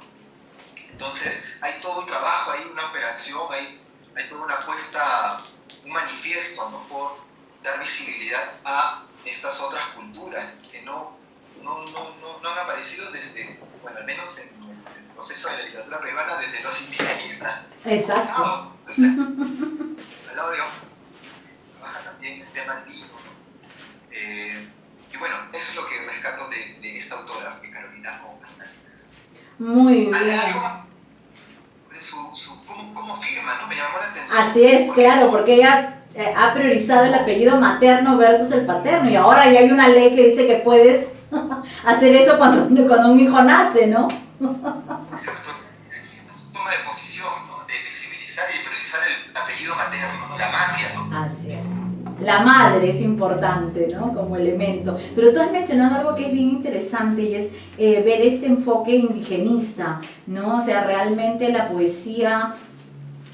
Entonces hay todo un trabajo, hay una operación, hay toda una apuesta, un manifiesto, ¿no? Por dar visibilidad a estas otras culturas que no han aparecido desde, bueno, al menos en el proceso de la literatura peruana, desde los indigenistas. Exacto. O sea, al lado de trabaja también el tema andino, ¿no? Y bueno, eso es lo que rescato de esta autora, de Carolina Fernández. Muy bien. ¿Cómo firma, no? Me llamó la atención. Así es, claro, porque ella ha priorizado el apellido materno versus el paterno, y ahora ya hay una ley que dice que puedes hacer eso cuando un hijo nace, ¿no? Toma de posición, ¿no? De visibilizar y de priorizar el apellido materno, ¿no? La magia, ¿no? Así es. La madre es importante, ¿no? Como elemento. Pero tú has mencionado algo que es bien interesante, y es ver este enfoque indigenista, ¿no? O sea, realmente la poesía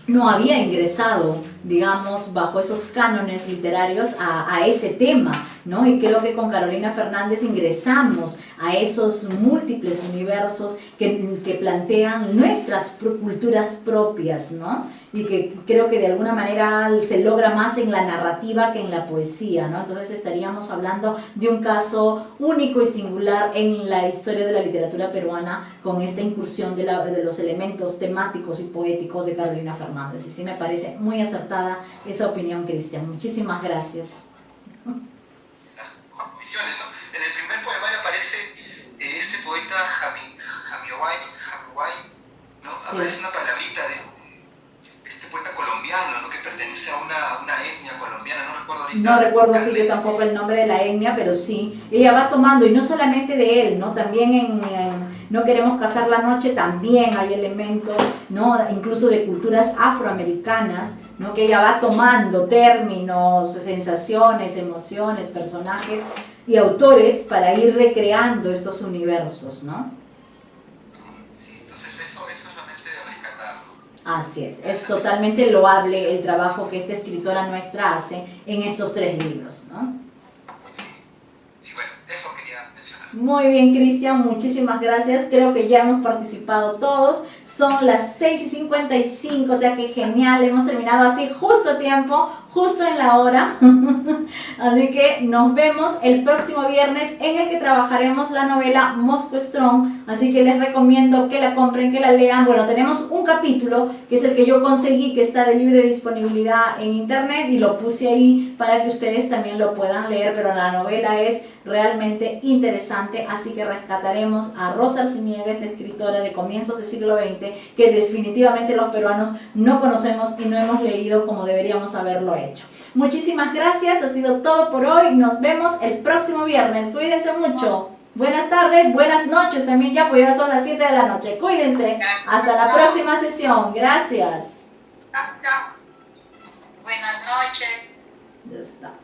no había ingresado, digamos, bajo esos cánones literarios a ese tema, ¿no? Y creo que con Carolina Fernández ingresamos a esos múltiples universos que plantean nuestras culturas propias, ¿no? Y que creo que de alguna manera se logra más en la narrativa que en la poesía, ¿no? Entonces estaríamos hablando de un caso único y singular en la historia de la literatura peruana, con esta incursión de los elementos temáticos y poéticos de Carolina Fernández. Y sí me parece muy acertada esa opinión, Cristian. Muchísimas gracias. Las visiones, ¿no? En el primer poemario aparece este poeta Jamiroquai, ¿no? Sí. Aparece una palabrita de este poeta colombiano, ¿no? Que pertenece a una etnia colombiana, no recuerdo ahorita. No recuerdo sí, yo tampoco el nombre de la etnia, pero sí, ella va tomando, y no solamente de él, ¿no? También en No queremos cazar la noche también hay elementos, ¿no? Incluso de culturas afroamericanas, ¿no? Que ella va tomando términos, sensaciones, emociones, personajes y autores para ir recreando estos universos, ¿no? Sí, entonces eso es realmente de rescatarlo. Así es totalmente loable el trabajo que esta escritora nuestra hace en estos 3 libros, ¿no? Sí, bueno, eso quería mencionar. Muy bien, Cristian, muchísimas gracias. Creo que ya hemos participado todos. Son las 6:55, o sea que genial, hemos terminado así justo a tiempo, justo en la hora. Así que nos vemos el próximo viernes, en el que trabajaremos la novela Moscow Strong. Así que les recomiendo que la compren, que la lean. Bueno, tenemos un capítulo que es el que yo conseguí, que está de libre disponibilidad en internet, y lo puse ahí para que ustedes también lo puedan leer, pero la novela es realmente interesante. Así que rescataremos a Rosa Arciniega, esta escritora de comienzos del siglo XX, XX que definitivamente los peruanos no conocemos y no hemos leído como deberíamos haberlo hecho. Muchísimas gracias, ha sido todo por hoy. Nos vemos el próximo viernes. Cuídense mucho. Buenas tardes, buenas noches también ya, pues ya son las 7 de la noche. Cuídense. Hasta la próxima sesión. Gracias. Chao, chao. Buenas noches. Ya está.